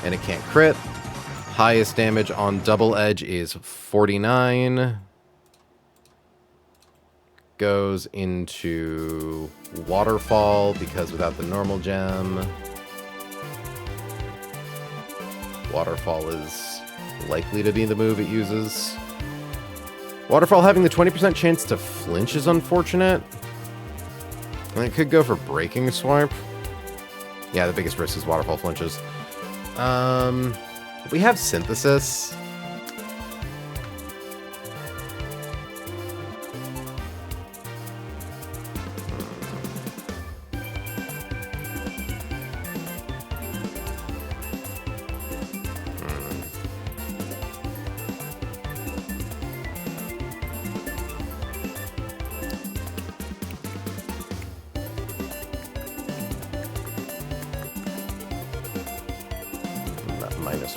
And it can't crit. Highest damage on Double Edge is 49. Goes into Waterfall, because without the normal gem... Waterfall is likely to be the move it uses. Waterfall having the 20% chance to flinch is unfortunate. And it could go for Breaking Swipe. Yeah, the biggest risk is Waterfall flinches. We have Synthesis.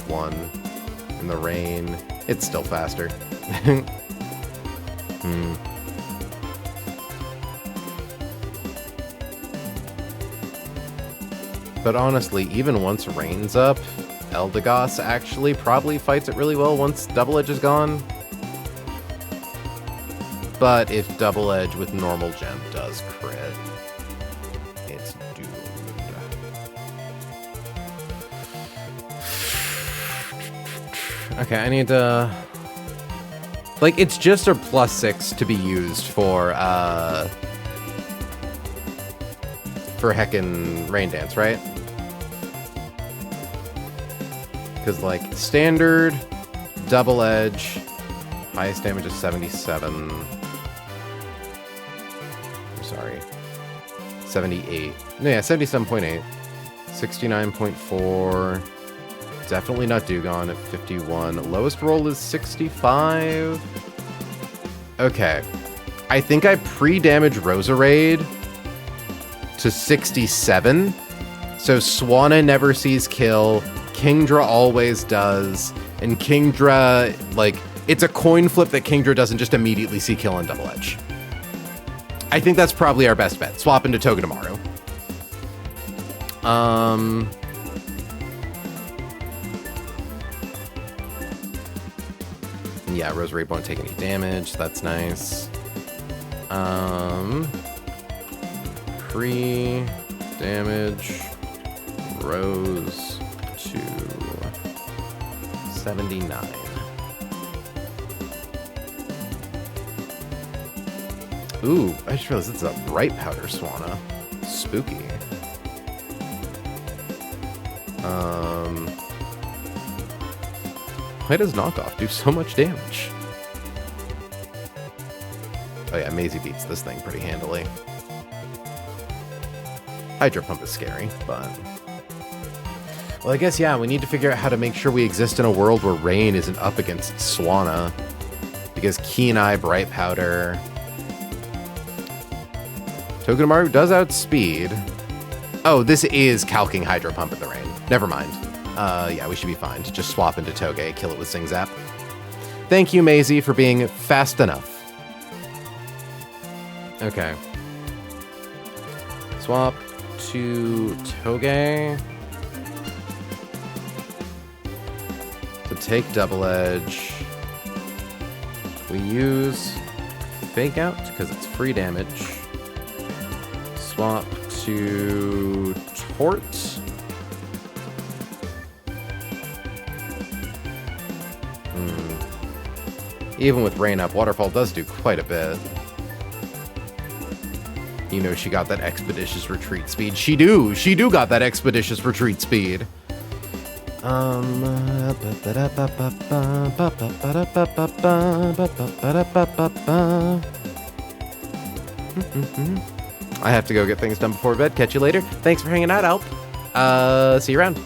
-1 in the rain. It's still faster. But honestly, even once rain's up, Eldegoss actually probably fights it really well once Double Edge is gone. But if Double Edge with normal gem does crit, it's doomed. Okay, I need to... Like, it's just a +6 to be used for heckin' Rain Dance, right? Because, like, standard, Double Edge, highest damage is 77. I'm sorry. 78. No, yeah, 77.8. 69.4. Definitely not Dewgong at 51. Lowest roll is 65. Okay. I think I pre-damage Roserade to 67. So Swanna never sees kill. Kingdra always does. And Kingdra, like, it's a coin flip that Kingdra doesn't just immediately see kill on Double Edge. I think that's probably our best bet. Swap into Togedemaru. Yeah, Roserade won't take any damage. That's nice. Pre-damage Rose to 79. Ooh, I just realized it's a bright powder Swanna. Spooky. Why does knockoff do so much damage? Oh yeah, Maisie beats this thing pretty handily. Hydro Pump is scary, but... Well, I guess, yeah, we need to figure out how to make sure we exist in a world where Rain isn't up against Swanna. Because Keen Eye, Bright Powder... Togedemaru does outspeed. Oh, this is calcing Hydro Pump at the Rain. Never mind. Yeah, we should be fine. Just swap into Toge, kill it with Sing Zap. Thank you, Maisie, for being fast enough. Okay. Swap to Toge. To take Double Edge. We use Fake Out because it's free damage. Swap to Tort. Even with Rain up, Waterfall does do quite a bit. You know, she got that expeditious retreat speed. She do got that expeditious retreat speed. I have to go get things done before bed. Catch you later. Thanks for hanging out, Alp. See you around.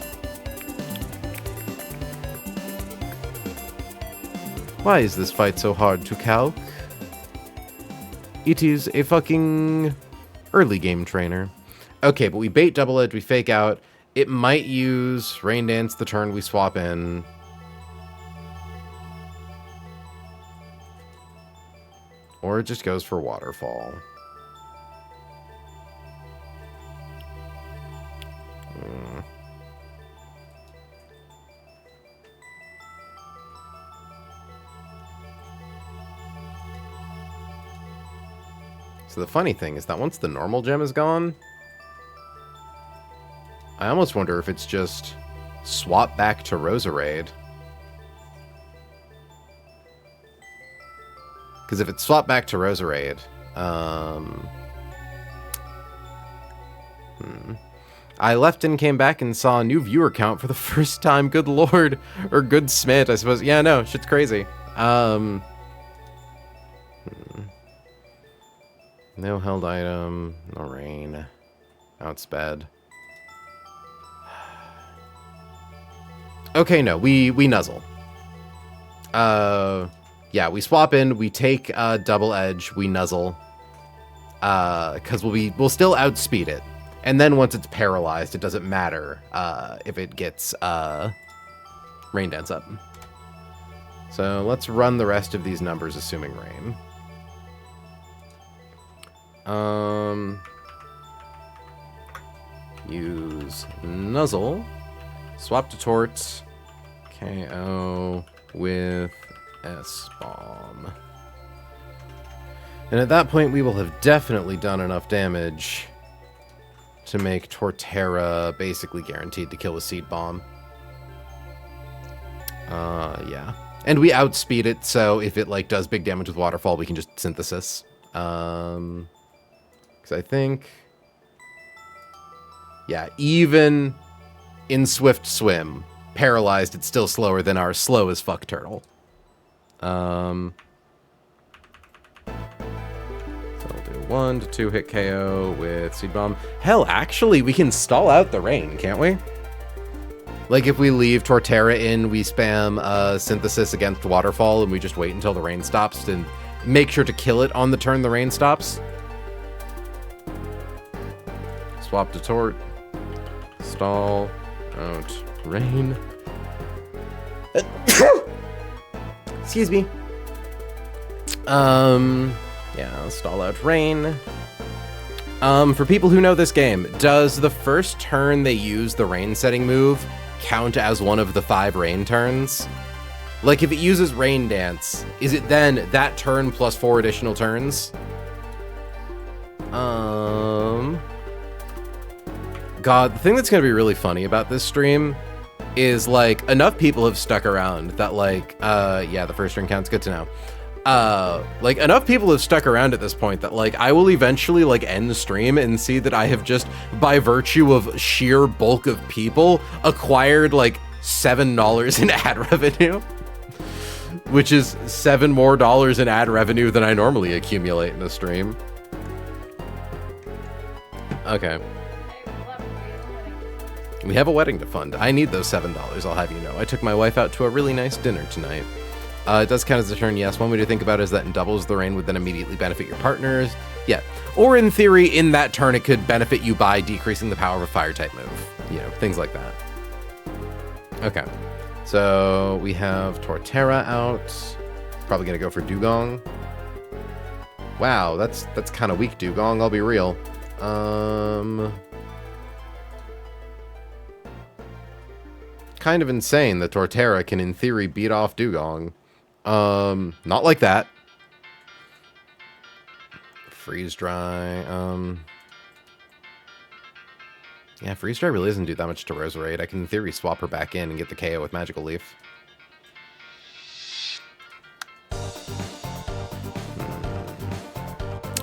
Why is this fight so hard to calc? It is a fucking early game trainer. Okay, but we bait Double Edge, we Fake Out. It might use Rain Dance the turn we swap in. Or it just goes for Waterfall. So the funny thing is that once the normal gem is gone, I almost wonder if it's just swap back to Roserade. Because if it's swapped back to Roserade, I left and came back and saw a new viewer count for the first time. Good lord. Or good Smith, I suppose. Yeah, no, shit's crazy. No held item, no rain. Outsped. Okay, no, we nuzzle. Yeah, we swap in, we take Double Edge, we nuzzle. Because we'll still outspeed it. And then once it's paralyzed, it doesn't matter if it gets Rain Dance up. So let's run the rest of these numbers assuming rain. Use Nuzzle. Swap to Tort. KO with S-Bomb. And at that point, we will have definitely done enough damage to make Torterra basically guaranteed to kill with Seed Bomb. Yeah. And we outspeed it, so if it, like, does big damage with Waterfall, we can just Synthesis. Because I think... Yeah, even in Swift Swim, paralyzed, it's still slower than our slow as fuck turtle. So we'll do 1 to 2 hit KO with Seed Bomb. Hell, actually, we can stall out the rain, can't we? Like, if we leave Torterra in, we spam Synthesis against Waterfall, and we just wait until the rain stops and make sure to kill it on the turn the rain stops. Swap to Tort. Stall out rain. Excuse me. Yeah, stall out rain. For people who know this game, does the first turn they use the rain setting move count as one of the 5 rain turns? Like, if it uses Rain Dance, is it then that turn plus 4 additional turns? God, the thing that's gonna be really funny about this stream is like enough people have stuck around that like yeah, the first ring count's good to know. Like enough people have stuck around at this point that like I will eventually like end the stream and see that I have just by virtue of sheer bulk of people acquired like $7 in ad revenue, which is $7 more in ad revenue than I normally accumulate in a stream. Okay. We have a wedding to fund. I need those $7, I'll have you know. I took my wife out to a really nice dinner tonight. It does count as a turn, yes. One way to think about it is that in doubles, the rain would then immediately benefit your partners. Yeah. Or in theory, in that turn, it could benefit you by decreasing the power of a fire type move. You know, things like that. Okay. So we have Torterra out. Probably gonna go for Dugong. Wow, that's kind of weak, Dugong, I'll be real. Kind of insane that Torterra can in theory beat off Dugong. Not like that. Freeze dry. Yeah, freeze dry really doesn't do that much to Roserade. I can in theory swap her back in and get the KO with Magical Leaf.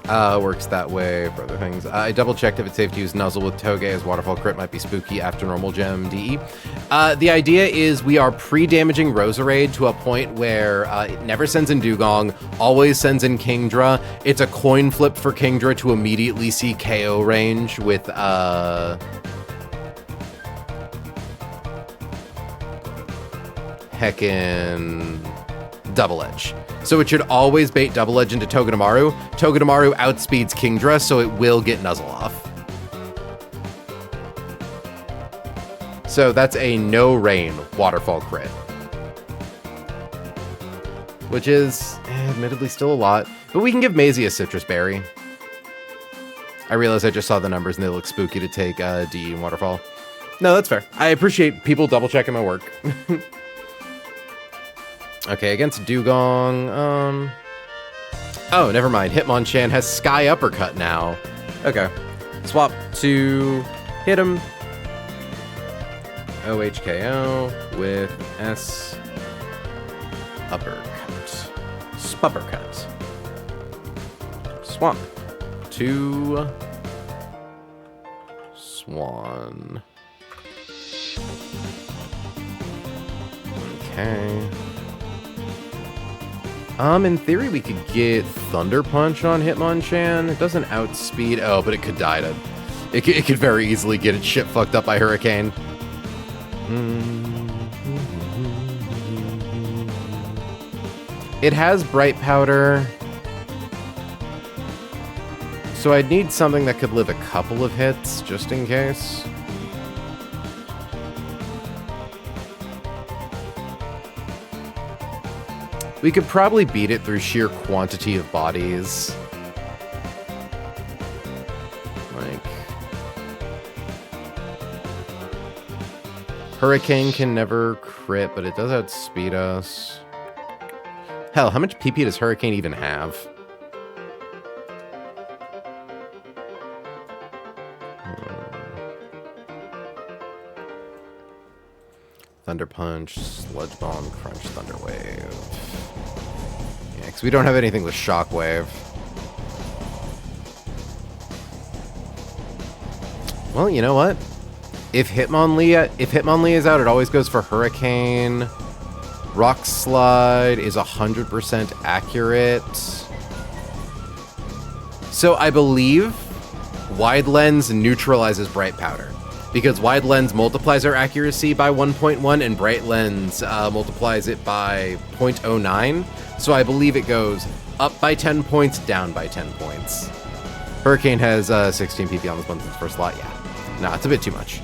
Works that way for other things. I double checked if it's safe to use Nuzzle with Toge as Waterfall Crit might be spooky after normal gem DE. The idea is we are pre-damaging Roserade to a point where it never sends in Dugong, always sends in Kingdra. It's a coin flip for Kingdra to immediately see KO range with heckin' Double Edge. So it should always bait Double Edge into Togedemaru. Togedemaru outspeeds Kingdra, so it will get Nuzzle off. So that's a no rain Waterfall Crit. Which is, admittedly, still a lot. But we can give Maisie a Citrus Berry. I realize I just saw the numbers and they look spooky to take DE and Waterfall. No, that's fair. I appreciate people double checking my work. Okay, against Dugong, oh, never mind. Hitmonchan has Sky Uppercut now. Okay. Swap to hit him. OHKO with S Uppercut. Spuppercut. Swamp to Swan. Okay. In theory, we could get Thunder Punch on Hitmonchan. It doesn't outspeed. Oh, but it could die to... It could very easily get its shit fucked up by Hurricane. It has Bright Powder. So I'd need something that could live a couple of hits, just in case. We could probably beat it through sheer quantity of bodies. Like... Hurricane can never crit, but it does outspeed us. Hell, how much PP does Hurricane even have? Thunder Punch, Sludge Bomb, Crunch, Thunder Wave. Yeah, because we don't have anything with Shockwave. Well, you know what? If Hitmonlee is out, it always goes for Hurricane. Rock Slide is 100% accurate. So I believe Wide Lens neutralizes Bright Powder. Because Wide Lens multiplies our accuracy by 1.1 and Bright Lens multiplies it by 0.09. So I believe it goes up by 10 points, down by 10 points. Hurricane has 16 PP on this one since first slot. Yeah. Nah, it's a bit too much.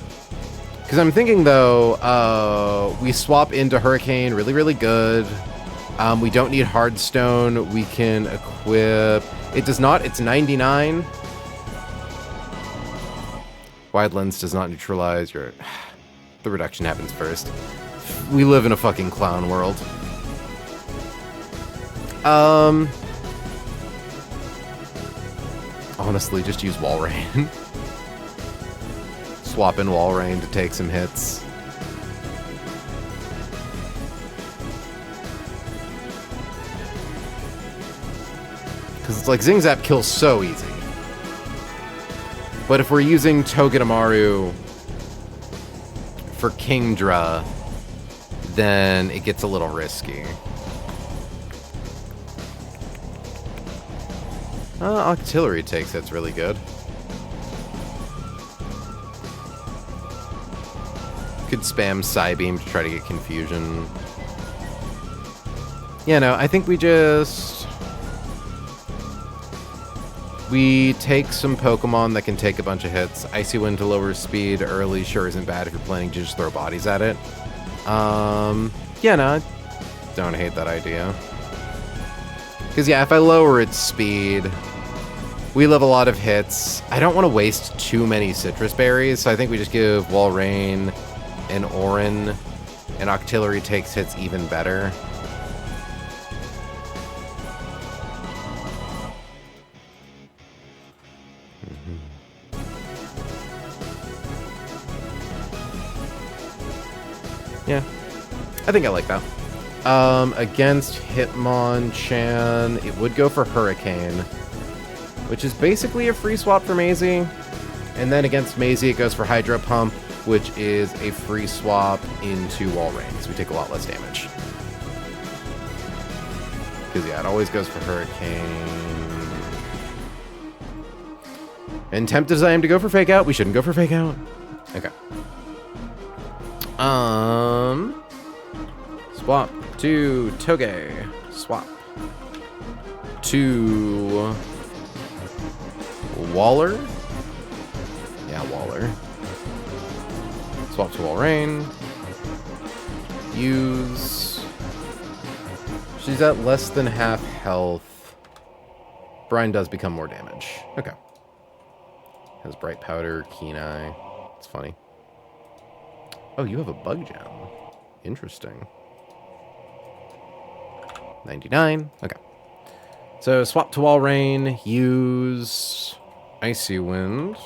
Because I'm thinking, though, we swap into Hurricane really, really good. We don't need Hardstone. We can equip... It does not. It's 99. Wide Lens does not neutralize your... The reduction happens first. We live in a fucking clown world. Honestly, just use Wall Rain. Swap in Wall Rain to take some hits. Because it's like Zing Zap kills so easy. But if we're using Togedemaru for Kingdra, then it gets a little risky. Octillery takes that's really good. Could spam Psybeam to try to get confusion. Yeah, no, I think we take some Pokemon that can take a bunch of hits. Icy Wind to lower speed early sure isn't bad if you're planning to just throw bodies at it. Yeah, no, don't hate that idea. Because, yeah, if I lower its speed, we live a lot of hits. I don't want to waste too many Citrus Berries, so I think we just give Walrein and Orin, and Octillery takes hits even better. Yeah, I think I like that. Against Hitmonchan, it would go for Hurricane, which is basically a free swap for Maisie. And then against Maisie, it goes for Hydro Pump, which is a free swap into Walrein, so we take a lot less damage. Because, yeah, it always goes for Hurricane. And tempted as I am to go for Fake Out, we shouldn't go for Fake Out. Okay. Swap to Toge. Swap to Waller. Yeah, Waller. Swap to Walrein. Use. She's at less than half health. Brine does become more damage. Okay. Has Bright Powder, Keen Eye. It's funny. Oh, you have a Bug Gem. Interesting. 99. Okay. So swap to Walrein. Use Icy Wind.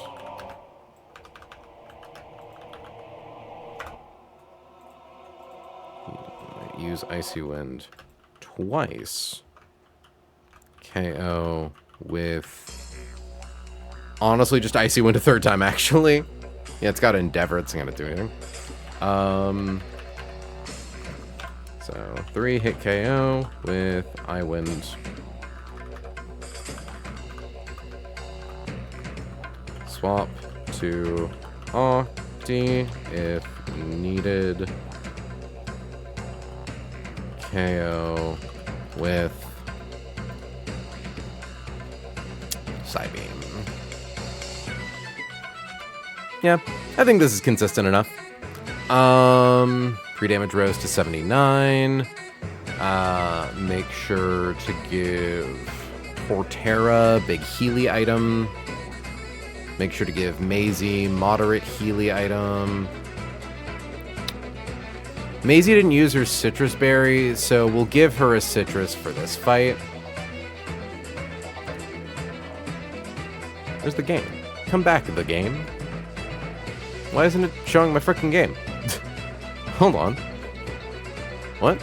Use Icy Wind twice. KO with... Honestly, just Icy Wind a third time, actually. Yeah, it's got Endeavor. It's not going to do anything. So 3 hit KO with Iwind. Swap to Octi if needed. KO with Psybeam. Yeah, I think this is consistent enough. Pre-damage rose to 79. Make sure to give Portera big Healy item. Make sure to give Maisie moderate Healy item. Maisie didn't use her Citrus Berry, so we'll give her a Citrus for this fight. Where's the game? Come back to the game. Why isn't it showing my frickin' game? Hold on. What?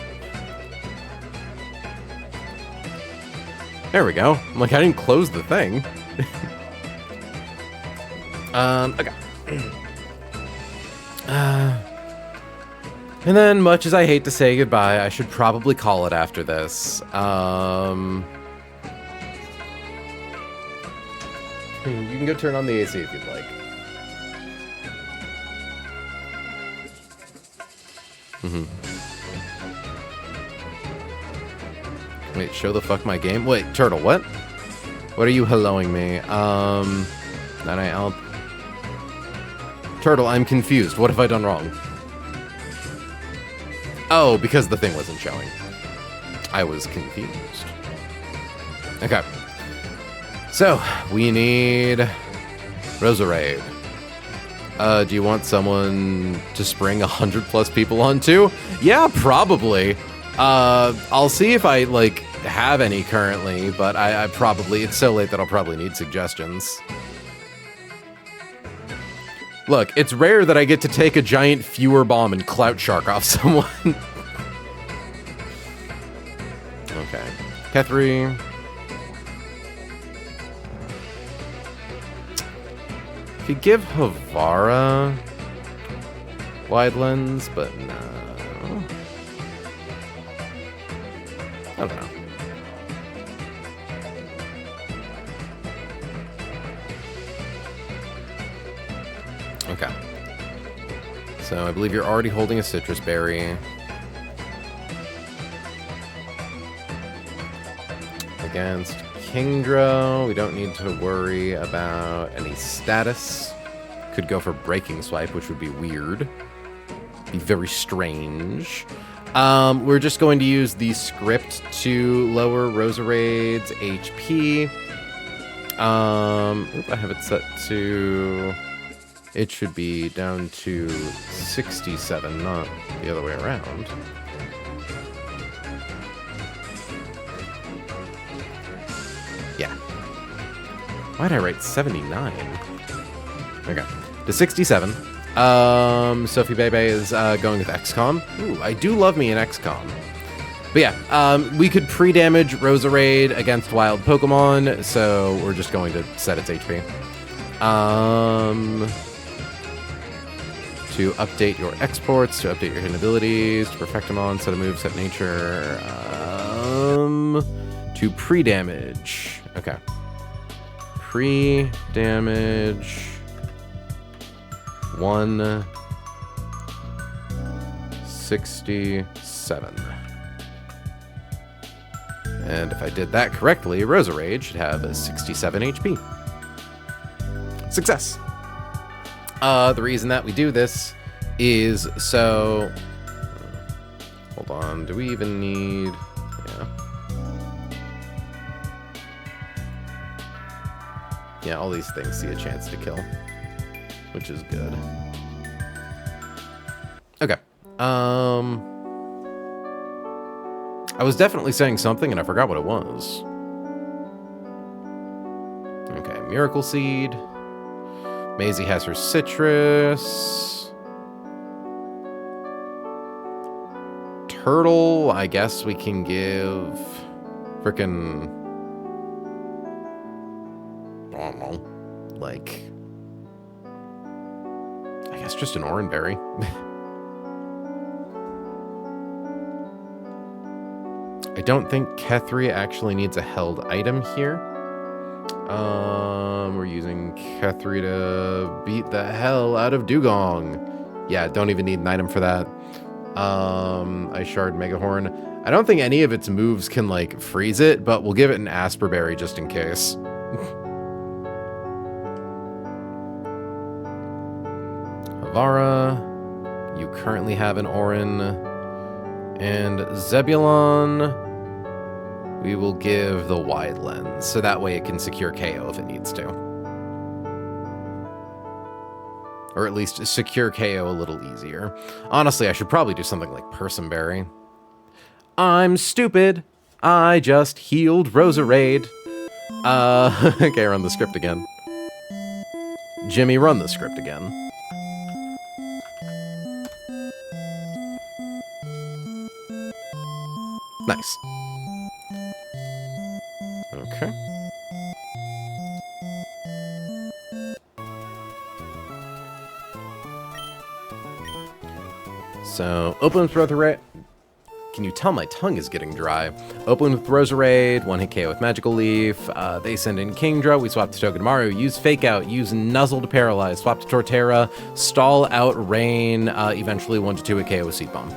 There we go. I'm like, I didn't close the thing. Okay. And then, much as I hate to say goodbye, I should probably call it after this. You can go turn on the AC if you'd like. Wait, show the fuck my game? Wait, Turtle, what? What are you helloing me? I'll... Turtle, I'm confused. What have I done wrong? Oh, because the thing wasn't showing. I was confused. Okay. So, we need Roserade. Do you want someone to spring 100+ people onto? Yeah, probably. I'll see if I, like, have any currently, but I probably... It's so late that I'll probably need suggestions. Look, it's rare that I get to take a giant Fewer Bomb and Clout Shark off someone. Okay. Kethri. Could give Havara wide lens, but no. I don't know. Okay. So I believe you're already holding a citrus berry. Against Kingdra, we don't need to worry about any status. Could go for Breaking Swipe, which would be weird. Be very strange. We're just going to use the script to lower Roserade's HP. I have it set to... It should be down to 67, not the other way around. Yeah. Why'd I write 79? Okay. To 67. Sophie Bebe is going with XCOM. Ooh, I do love me an XCOM. But yeah, we could pre-damage Roserade against wild Pokemon, so we're just going to set its HP. To update your exports, to update your hidden abilities, to perfect them on, set a move, set nature, to pre-damage. Okay. Pre-damage 167. And if I did that correctly, Roserade should have a 67 HP. Success. The reason that we do this is so... Hold on, do we even need... Yeah. Yeah, all these things see a chance to kill, which is good. Okay. I was definitely saying something and I forgot what it was. Okay, Miracle Seed. Maisie has her citrus. Turtle, I guess we can give frickin'... I don't know. Like... I guess just an Oranberry. I don't think Kethria actually needs a held item here. We're using Kethri to beat the hell out of Dugong. Yeah, don't even need an item for that. I shard Megahorn. I don't think any of its moves can, like, freeze it, but we'll give it an Asperberry just in case. Havara, you currently have an Orin. And Zebulon, we will give the wide lens, so that way it can secure KO if it needs to. Or at least secure KO a little easier. Honestly, I should probably do something like Persimberry. I'm stupid. I just healed Roserade. Okay, run the script again. Jimmy, run the script again. Nice. Okay. So, open with Roserade. Can you tell my tongue is getting dry? Open with Roserade, one hit KO with Magical Leaf. They send in Kingdra. We swap to Togedemaru. Use Fake Out. Use Nuzzle to Paralyze. Swap to Torterra. Stall out Rain. Eventually 1 to 2 hit KO with Seed Bomb.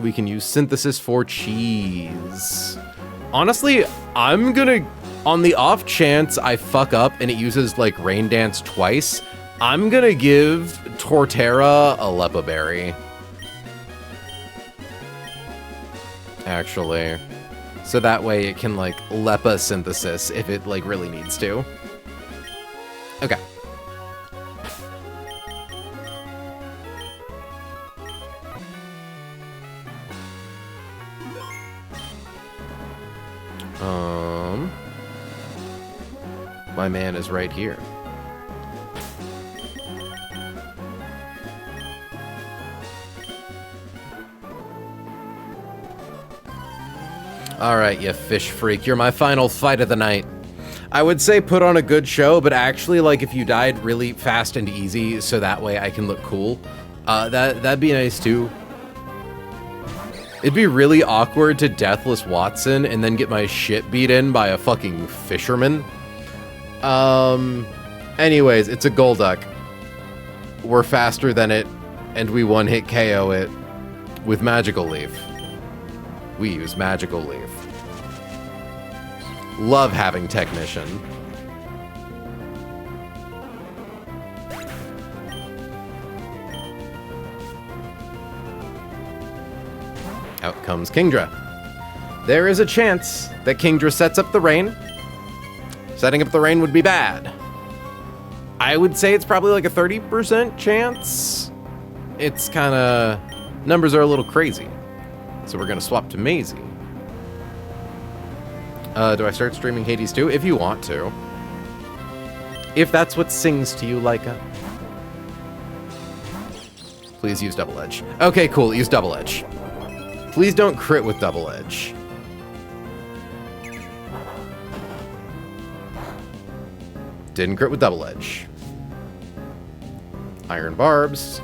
We can use Synthesis for Cheese. Honestly, I'm gonna, on the off chance I fuck up and it uses like Rain Dance twice, I'm gonna give Torterra a Lepa Berry. Actually. So that way it can like Lepa Synthesis if it like really needs to. Okay. My man is right here. All right, you fish freak. You're my final fight of the night. I would say put on a good show, but actually, like, if you died really fast and easy, so that way I can look cool, that'd be nice too. It'd be really awkward to Deathless Watson and then get my shit beat in by a fucking fisherman. Anyways, it's a Golduck. We're faster than it, and we one-hit KO it with Magical Leaf. We use Magical Leaf. Love having Technician. Out comes Kingdra. There is a chance that Kingdra sets up the rain. Setting up the rain would be bad. I would say it's probably like a 30% chance. It's kind of... numbers are a little crazy. So we're going to swap to Maisie. Do I start streaming Hades too? If you want to. If that's what sings to you, Laika. Please use Double Edge. Okay, cool. Use Double Edge. Please don't crit with Double Edge. Didn't crit with Double Edge. Iron Barbs.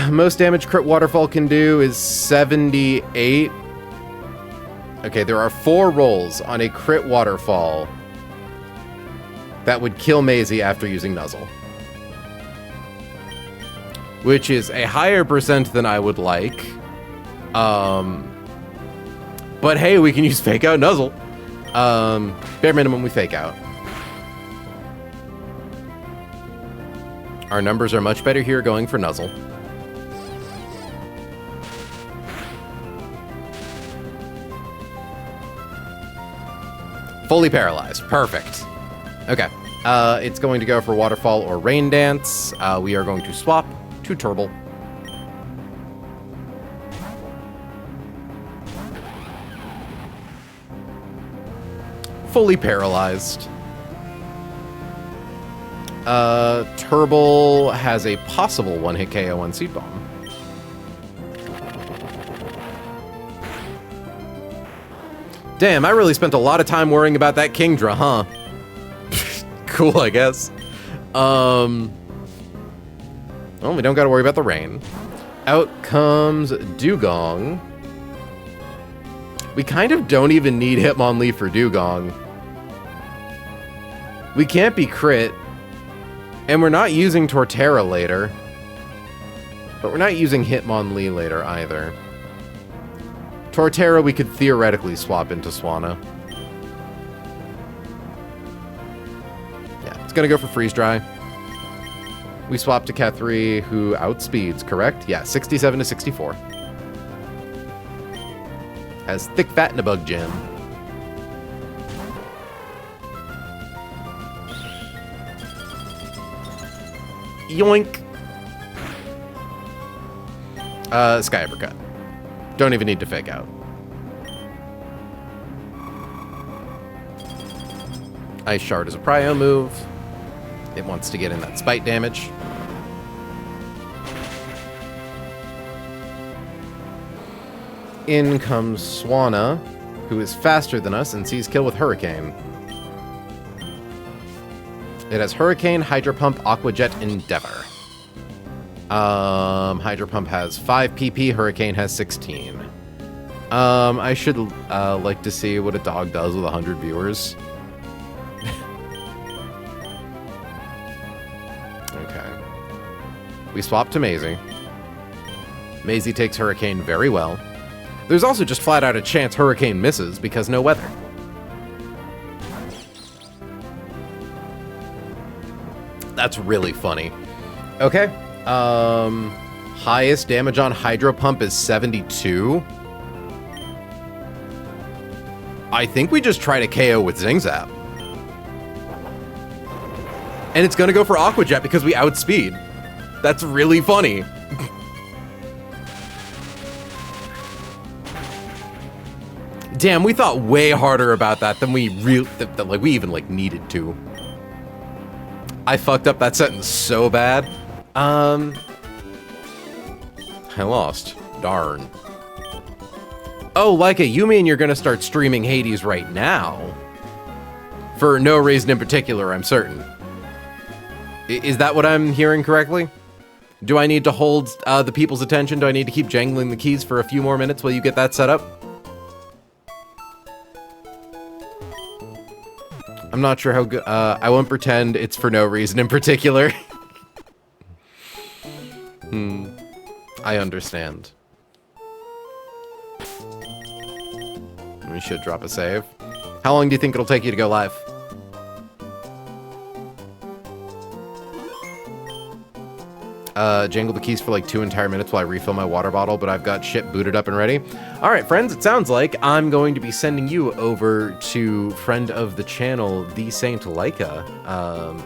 Most damage crit Waterfall can do is 78. Okay, there are 4 rolls on a crit Waterfall that would kill Maisie after using Nuzzle. Which is a higher percent than I would like. But hey, we can use Fake Out Nuzzle. Bare minimum, we Fake Out. Our numbers are much better here going for Nuzzle. Fully paralyzed. Perfect. Okay. It's going to go for Waterfall or Rain Dance. We are going to swap to Turble. Fully paralyzed. Turble has a possible one-hit KO on Seed Bomb. Damn, I really spent a lot of time worrying about that Kingdra, huh? Cool, I guess. Well, we don't gotta worry about the rain. Out comes Dugong. We kind of don't even need Hitmonlee for Dugong. We can't be crit. And we're not using Torterra later. But we're not using Hitmonlee later either. Torterra we could theoretically swap into Swanna. Yeah, it's gonna go for Freeze Dry. We swap to Cat3, who outspeeds, correct? Yeah, 67 to 64. Has Thick Fat and a Bug Gem. Yoink. Sky Uppercut. Don't even need to Fake Out. Ice Shard is a prio move. It wants to get in that spite damage. In comes Swanna, who is faster than us and sees kill with Hurricane. It has Hurricane, Hydro Pump, Aqua Jet, Endeavor. Hydro Pump has 5 PP, Hurricane has 16. I should like to see what a dog does with 100 viewers. Okay. We swap to Maisie. Maisie takes Hurricane very well. There's also just flat out a chance Hurricane misses because no weather. That's really funny. Okay. Highest damage on Hydro Pump is 72. I think we just try to KO with Zing Zap. And it's gonna go for Aqua Jet because we outspeed. That's really funny. Damn, we thought way harder about that than we even needed to. I fucked up that sentence so bad. I lost. Darn. Oh, Laika, you mean you're gonna start streaming Hades right now? For no reason in particular, I'm certain. Is that what I'm hearing correctly? Do I need to hold the people's attention? Do I need to keep jangling the keys for a few more minutes while you get that set up? I'm not sure how good... I won't pretend it's for no reason in particular. I understand. We should drop a save. How long do you think it'll take you to go live? Jangle the keys for like 2 entire minutes while I refill my water bottle, but I've got shit booted up and ready. All right, friends, it sounds like I'm going to be sending you over to friend of the channel, the Saint Leica,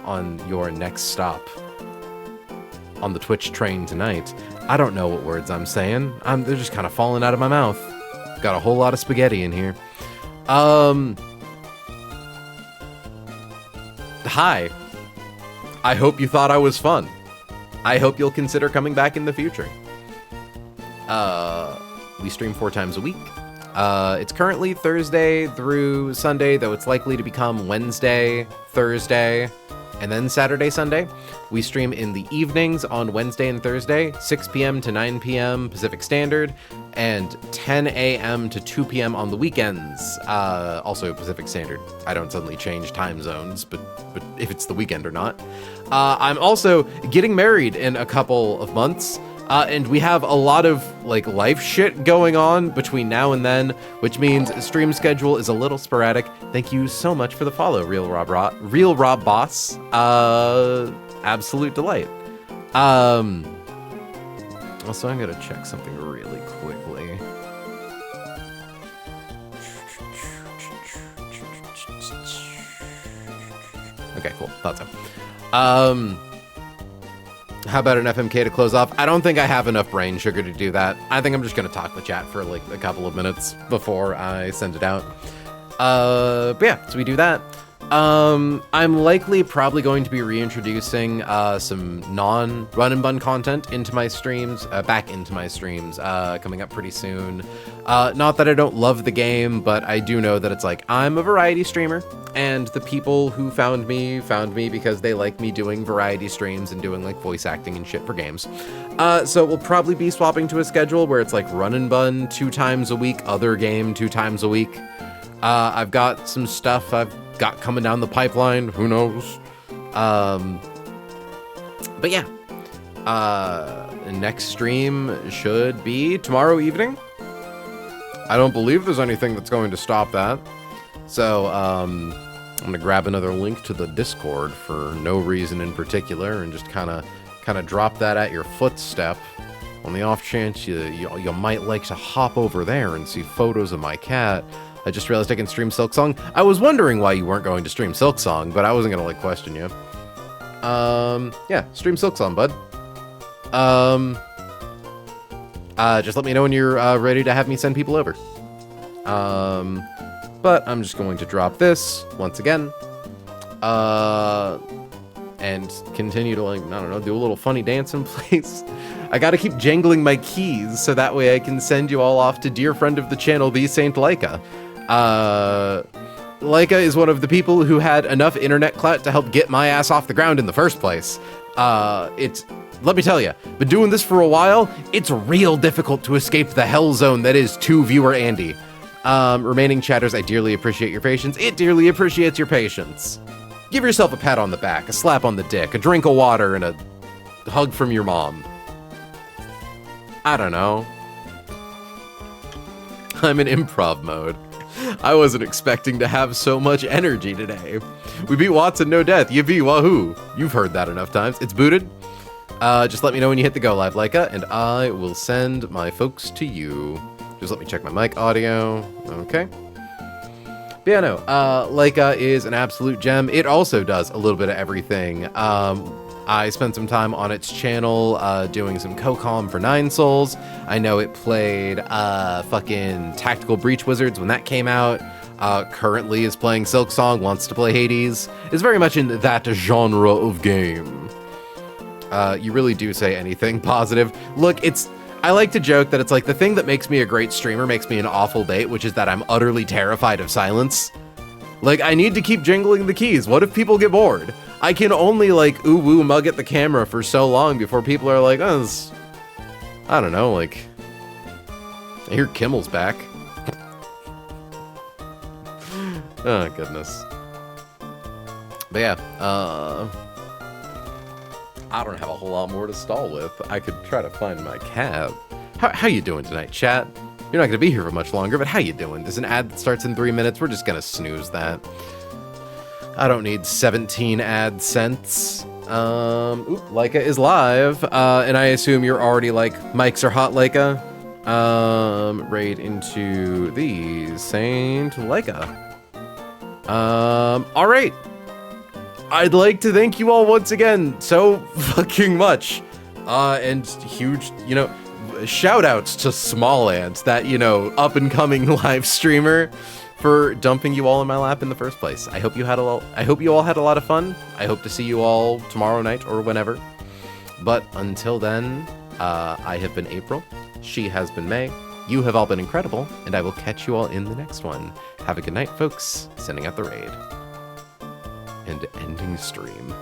on your next stop on the Twitch train tonight. I don't know what words I'm saying. They're just kind of falling out of my mouth. Got a whole lot of spaghetti in here. Hi. I hope you thought I was fun. I hope you'll consider coming back in the future. We stream 4 times a week. It's currently Thursday through Sunday, though it's likely to become Wednesday, Thursday, and then Saturday, Sunday. We stream in the evenings on Wednesday and Thursday, 6 p.m. to 9 p.m. Pacific Standard, and 10 a.m. to 2 p.m. on the weekends, also Pacific Standard. I don't suddenly change time zones, but if it's the weekend or not. I'm also getting married in a couple of months, and we have a lot of like life shit going on between now and then, which means stream schedule is a little sporadic. Thank you so much for the follow, Real Rob Boss. Absolute delight. Also, I'm gonna check something really quickly. Okay, cool. Thought so. How about an FMK to close off? I don't think I have enough brain sugar to do that. I think I'm just gonna talk with chat for like a couple of minutes before I send it out. But yeah, so we do that. I'm likely probably going to be reintroducing some non-run and bun content into my streams, back into my streams, coming up pretty soon. Not that I don't love the game, but I do know that it's like, I'm a variety streamer, and the people who found me because they like me doing variety streams and doing like voice acting and shit for games. So we'll probably be swapping to a schedule where it's like run and bun 2 times a week, other game 2 times a week. I've got some stuff I've got coming down the pipeline, who knows. But yeah, next stream should be tomorrow evening. I don't believe there's anything that's going to stop that. So I'm gonna grab another link to the Discord for no reason in particular and just kind of drop that at your footstep on the off chance you might like to hop over there and see photos of my cat. I just realized I can stream Silksong. I was wondering why you weren't going to stream Silksong, but I wasn't gonna like question you. Yeah, stream Silksong, bud. Just let me know when you're ready to have me send people over. But I'm just going to drop this once again. And continue to, like, I don't know, do a little funny dance in place. I gotta keep jangling my keys so that way I can send you all off to dear friend of the channel, the Saint Leica. Leica is one of the people who had enough internet clout to help get my ass off the ground in the first place. Let me tell you, been doing this for a while, it's real difficult to escape the hell zone that is 2-viewer Andy. Remaining chatters, I dearly appreciate your patience. It dearly appreciates your patience. Give yourself a pat on the back, a slap on the dick, a drink of water, and a hug from your mom. I don't know. I'm in improv mode. I wasn't expecting to have so much energy today. We beat Watson, no death. Yippee, wahoo. You've heard that enough times. It's booted. Just let me know when you hit the go live, Leica, and I will send my folks to you. Just let me check my mic audio. Okay. But yeah, no, Leica is an absolute gem. It also does a little bit of everything. I spent some time on its channel doing some co-com for 9 Souls. I know it played fucking Tactical Breach Wizards when that came out. Currently is playing Silksong, wants to play Hades. Is very much in that genre of game. You really do say anything positive. Look, I like to joke that it's like the thing that makes me a great streamer makes me an awful date, which is that I'm utterly terrified of silence. Like, I need to keep jingling the keys. What if people get bored? I can only, like, ooh-woo mug at the camera for so long before people are like, oh, this, I don't know, like, I hear Kimmel's back. Oh, goodness. But yeah, I don't have a whole lot more to stall with. I could try to find my cab. How you doing tonight, chat? You're not gonna be here for much longer, but how you doing? There's an ad that starts in 3 minutes. We're just gonna snooze that. I don't need 17 ad cents. Leica is live, and I assume you're already like, mics are hot, Leica. Right into the Saint Leica. All right. I'd like to thank you all once again so fucking much. And huge, you know, shout outs to Small Ant, that, you know, up and coming live streamer, for dumping you all in my lap in the first place. I hope you all had a lot of fun. I hope to see you all tomorrow night or whenever. But until then, I have been April. She has been May. You have all been incredible, and I will catch you all in the next one. Have a good night, folks. Sending out the raid. And ending stream.